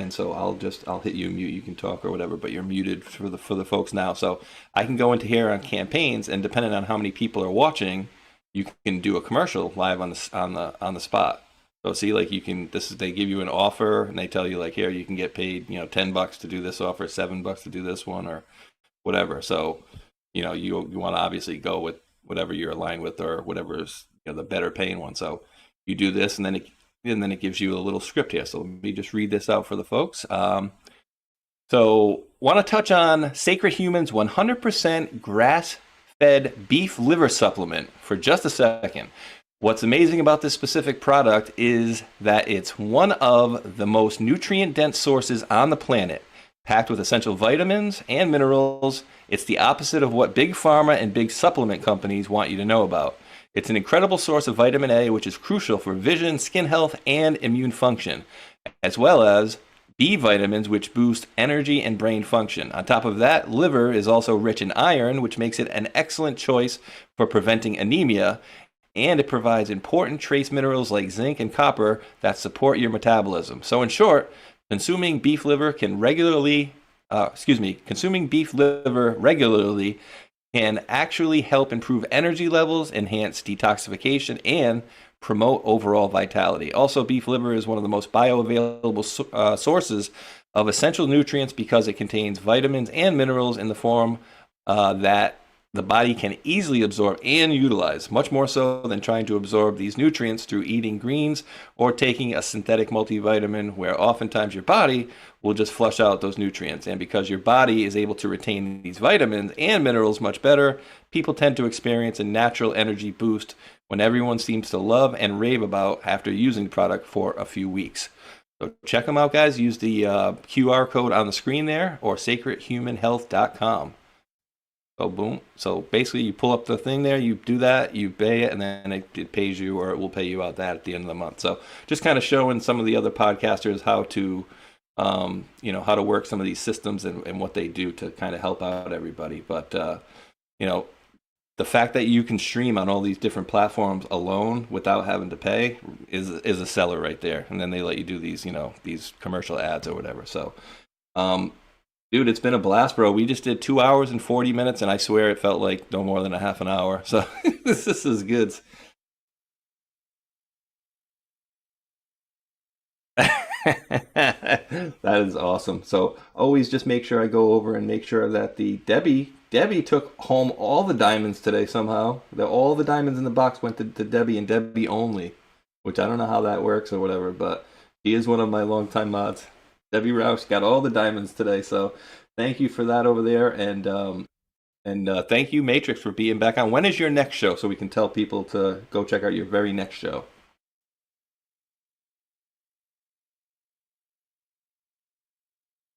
S2: so I'll hit you mute. You can talk or whatever, but you're muted for the folks now. So I can go into here on campaigns, and depending on how many people are watching, you can do a commercial live on the spot. So see, like they give you an offer, and they tell you like, here, you can get paid, $10 to do this offer, $7 to do this one, or whatever. So, you want to obviously go with whatever you're aligned with, or whatever's the better paying one. So you do this, and then it gives you a little script here. So let me just read this out for the folks. So want to touch on Sacred Humans 100% grass-fed beef liver supplement for just a second. What's amazing about this specific product is that it's one of the most nutrient-dense sources on the planet, packed with essential vitamins and minerals. It's the opposite of what big pharma and big supplement companies want you to know about. It's an incredible source of vitamin A, which is crucial for vision, skin health, and immune function, as well as B vitamins, which boost energy and brain function. On top of that, liver is also rich in iron, which makes it an excellent choice for preventing anemia, and it provides important trace minerals like zinc and copper that support your metabolism. So in short, consuming beef liver regularly can actually help improve energy levels, enhance detoxification, and promote overall vitality. Also, beef liver is one of the most bioavailable sources of essential nutrients because it contains vitamins and minerals in the form that the body can easily absorb and utilize, much more so than trying to absorb these nutrients through eating greens or taking a synthetic multivitamin, where oftentimes your body will just flush out those nutrients. And because your body is able to retain these vitamins and minerals much better, people tend to experience a natural energy boost when everyone seems to love and rave about after using the product for a few weeks. So check them out, guys. Use the QR code on the screen there, or sacredhumanhealth.com. So boom. So basically you pull up the thing there, you do that, you pay it, and then it pays you, or it will pay you out that at the end of the month. So just kind of showing some of the other podcasters how to, how to work some of these systems and what they do to kind of help out everybody. But, the fact that you can stream on all these different platforms alone without having to pay is a seller right there. And then they let you do these, these commercial ads or whatever. So, dude, it's been a blast, bro. We just did 2 hours and 40 minutes, and I swear it felt like no more than a half an hour. So this is good. That is awesome. So always just make sure I go over and make sure that Debbie took home all the diamonds today somehow. All the diamonds in the box went to Debbie and Debbie only, which I don't know how that works or whatever, but she is one of my longtime mods. Debbie Roush got all the diamonds today, so thank you for that over there, and thank you, Matrix, for being back on. When is your next show, so we can tell people to go check out your very next show?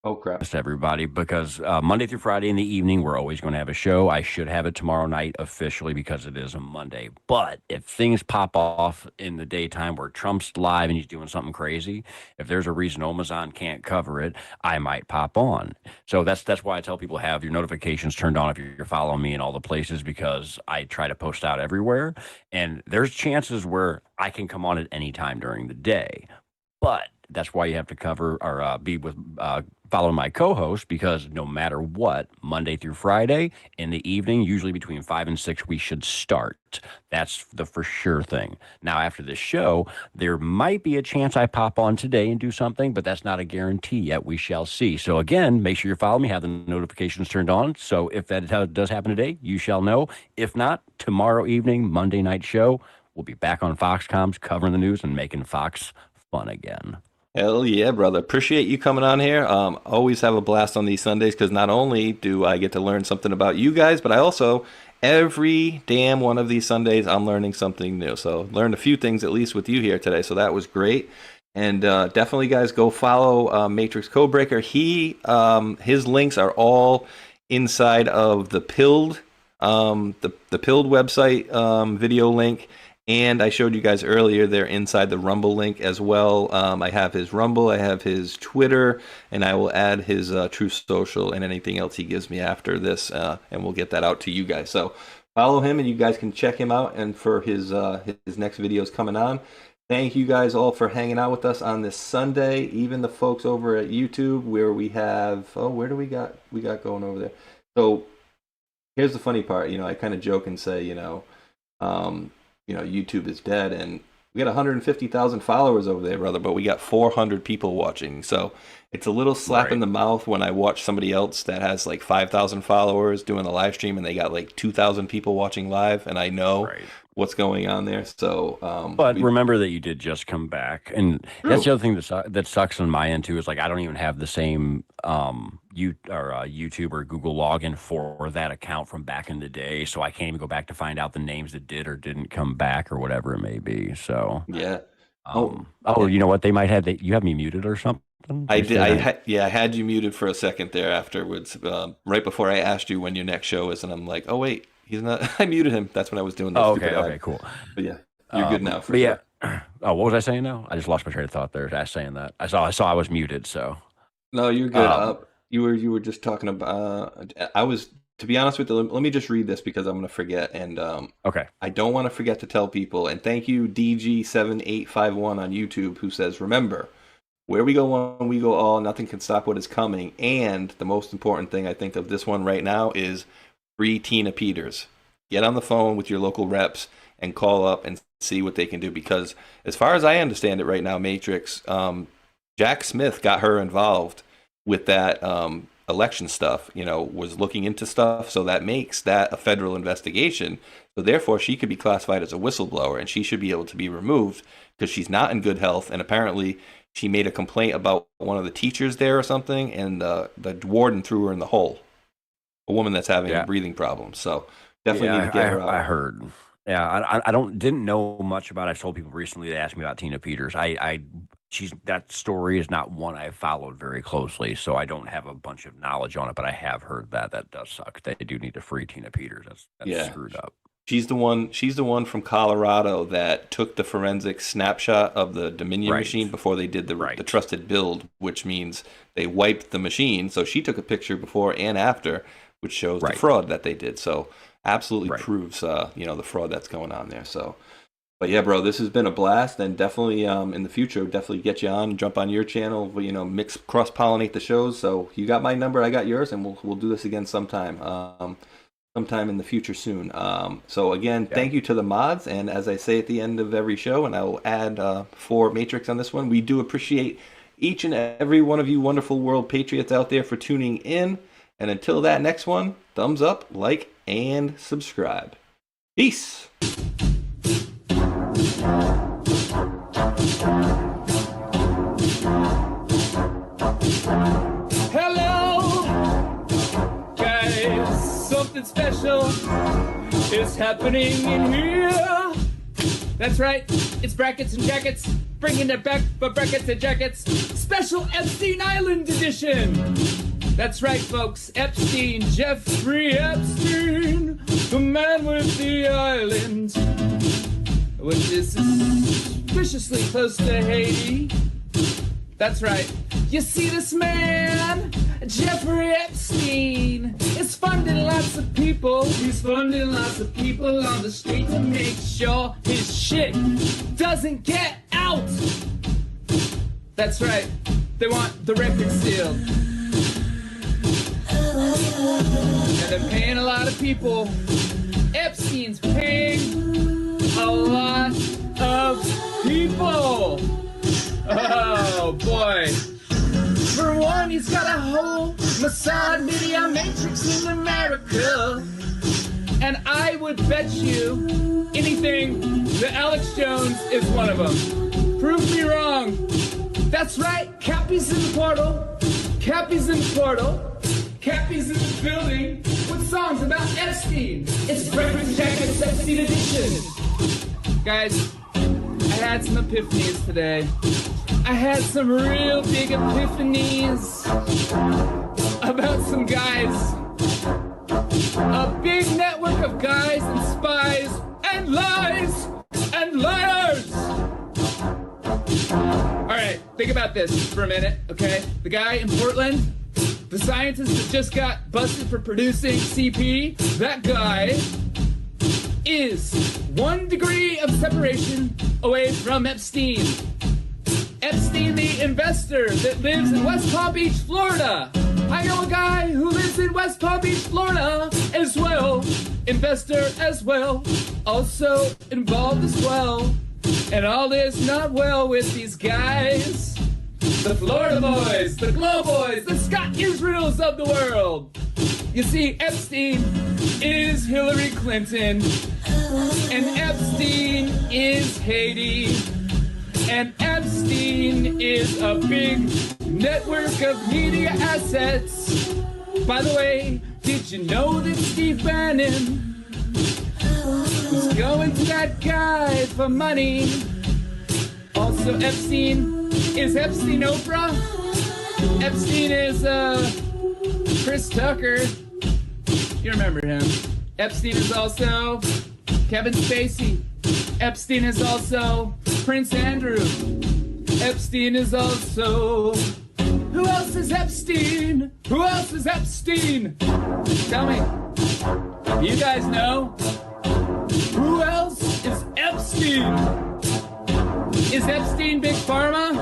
S2: Oh, crap.
S3: To everybody, because Monday through Friday in the evening, we're always going to have a show. I should have it tomorrow night officially because it is a Monday. But if things pop off in the daytime where Trump's live and he's doing something crazy, if there's a reason Amazon can't cover it, I might pop on. So that's why I tell people, have your notifications turned on if you're following me in all the places, because I try to post out everywhere. And there's chances where I can come on at any time during the day. But that's why you have to cover or be follow my co-host, because no matter what, Monday through Friday in the evening, usually between 5 and 6, we should start. That's the for sure thing. Now, after this show, there might be a chance I pop on today and do something, but that's not a guarantee yet. We shall see. So again, make sure you follow me, have the notifications turned on. So if that does happen today, you shall know. If not, tomorrow evening, Monday night show, we'll be back on Foxcomms covering the news and making Fox fun again.
S2: Hell yeah, brother. Appreciate you coming on here. Always have a blast on these Sundays, because not only do I get to learn something about you guys, but I also, every damn one of these Sundays, I'm learning something new. So learned a few things at least with you here today. So that was great. And definitely, guys, go follow Matrix Codebreaker. His links are all inside of the Pilled, the Pilled website video link. And I showed you guys earlier, they're inside the Rumble link as well. I have his Rumble, I have his Twitter, and I will add his True Social and anything else he gives me after this, and we'll get that out to you guys. So follow him, and you guys can check him out, and for his next videos coming on. Thank you guys all for hanging out with us on this Sunday, even the folks over at YouTube, where we have, where do we got going over there? So here's the funny part, I kind of joke and say, YouTube is dead, and we got 150,000 followers over there, brother, but we got 400 people watching. So it's a little slap in the mouth when I watch somebody else that has like 5,000 followers doing a live stream, and they got like 2,000 people watching live, and I know what's going on there. So,
S3: but remember that you did just come back, and that's the other thing that sucks on my end too. Is like I don't even have the same YouTube or Google login for that account from back in the day, so I can't even go back to find out the names that did or didn't come back or whatever it may be. So
S2: yeah.
S3: You know what? They might have you have me muted or something.
S2: I did. I had you muted for a second there afterwards, right before I asked you when your next show is, and I'm like, oh wait, he's not. I muted him. That's when I was doing this.
S3: Okay, cool.
S2: But yeah, you're good now.
S3: Yeah. Oh, what was I saying now? I just lost my train of thought there. I was saying that. I saw I was muted. So.
S2: No, you're good. You were just talking about. I was, to be honest with you. Let me just read this because I'm going to forget. And
S3: okay,
S2: I don't want to forget to tell people. And thank you, DG7851 on YouTube, who says, remember, where we go one, we go all. Nothing can stop what is coming. And the most important thing I think of this one right now is free Tina Peters. Get on the phone with your local reps and call up and see what they can do. Because as far as I understand it right now, Matrix, Jack Smith got her involved with that election stuff, was looking into stuff. So that makes that a federal investigation. So therefore, she could be classified as a whistleblower, and she should be able to be removed because she's not in good health. And apparently, she made a complaint about one of the teachers there or something, and the warden threw her in the hole. A woman that's having breathing problems. So definitely need to get her out.
S3: I heard. Yeah, I didn't know much about it. I told people recently, they asked me about Tina Peters. That story is not one I followed very closely, so I don't have a bunch of knowledge on it, but I have heard that does suck. They do need to free Tina Peters. That's screwed up.
S2: She's the one from Colorado that took the forensic snapshot of the Dominion machine before they did the trusted build, which means they wiped the machine. So she took a picture before and after, which shows the fraud that they did. So absolutely proves the fraud that's going on there. So, but yeah, bro, this has been a blast, and definitely in the future, definitely get you on, jump on your channel, mix, cross pollinate the shows. So you got my number, I got yours, and we'll do this again sometime in the future soon. So again, thank you to the mods, and as I say at the end of every show, and I will add for Matrix on this one, we do appreciate each and every one of you wonderful world patriots out there for tuning in. And until that next one, thumbs up, like, and subscribe. Peace.
S10: Hello, guys. Something special is happening in here. That's right. It's brackets and jackets. Bringing it back for brackets and jackets. Special Epstein Island edition. That's right, folks. Epstein, Jeffrey Epstein, the man with the island, which is suspiciously close to Haiti. That's right. You see, this man, Jeffrey Epstein, is funding lots of people. He's funding lots of people on the street to make sure his shit doesn't get out. That's right. They want the record sealed. And they're paying a lot of people. Epstein's paying a lot of people. Oh, boy. For one, he's got a whole Mossad media matrix in America. And I would bet you anything that Alex Jones is one of them. Prove me wrong. That's right, Cappy's in the portal. Cappy's in the portal. Cappy's in the building with songs about Epstein. It's Breakfast Jackets Epstein edition. Guys, I had some epiphanies today. I had some real big epiphanies about some guys. A big network of guys and spies and lies and liars. All right, think about this for a minute, okay? The guy in Portland, the scientist that just got busted for producing CP, that guy is 1 degree of separation away from Epstein. Epstein, the investor that lives in West Palm Beach, Florida. I know a guy who lives in West Palm Beach, Florida as well. Investor as well. Also involved as well. And all is not well with these guys. The Florida boys, the Glow boys, the Scott Israels of the world. You see, Epstein is Hillary Clinton. And Epstein is Haiti. And Epstein is a big network of media assets. By the way, did you know that Steve Bannon was going to that guy for money? Also, Epstein is Epstein Oprah. Epstein is Chris Tucker. You remember him. Epstein is also Kevin Spacey. Epstein is also Prince Andrew. Epstein is also... Who else is Epstein? Who else is Epstein? Tell me. You guys know? Who else is Epstein? Is Epstein Big Pharma?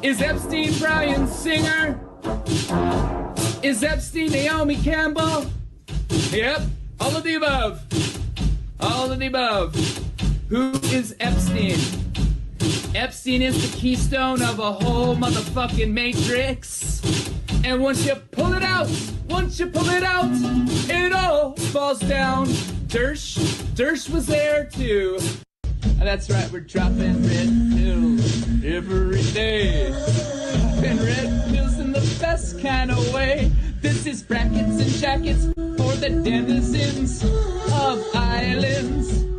S10: Is Epstein Bryan Singer? Is Epstein Naomi Campbell? Yep, all of the above. All of the above. Who is Epstein? Epstein is the keystone of a whole motherfucking matrix. And once you pull it out, it all falls down. Dersh was there too. That's right, we're dropping red pills every day. Dropping red pills in the best kind of way. This is brackets and jackets for the denizens of islands.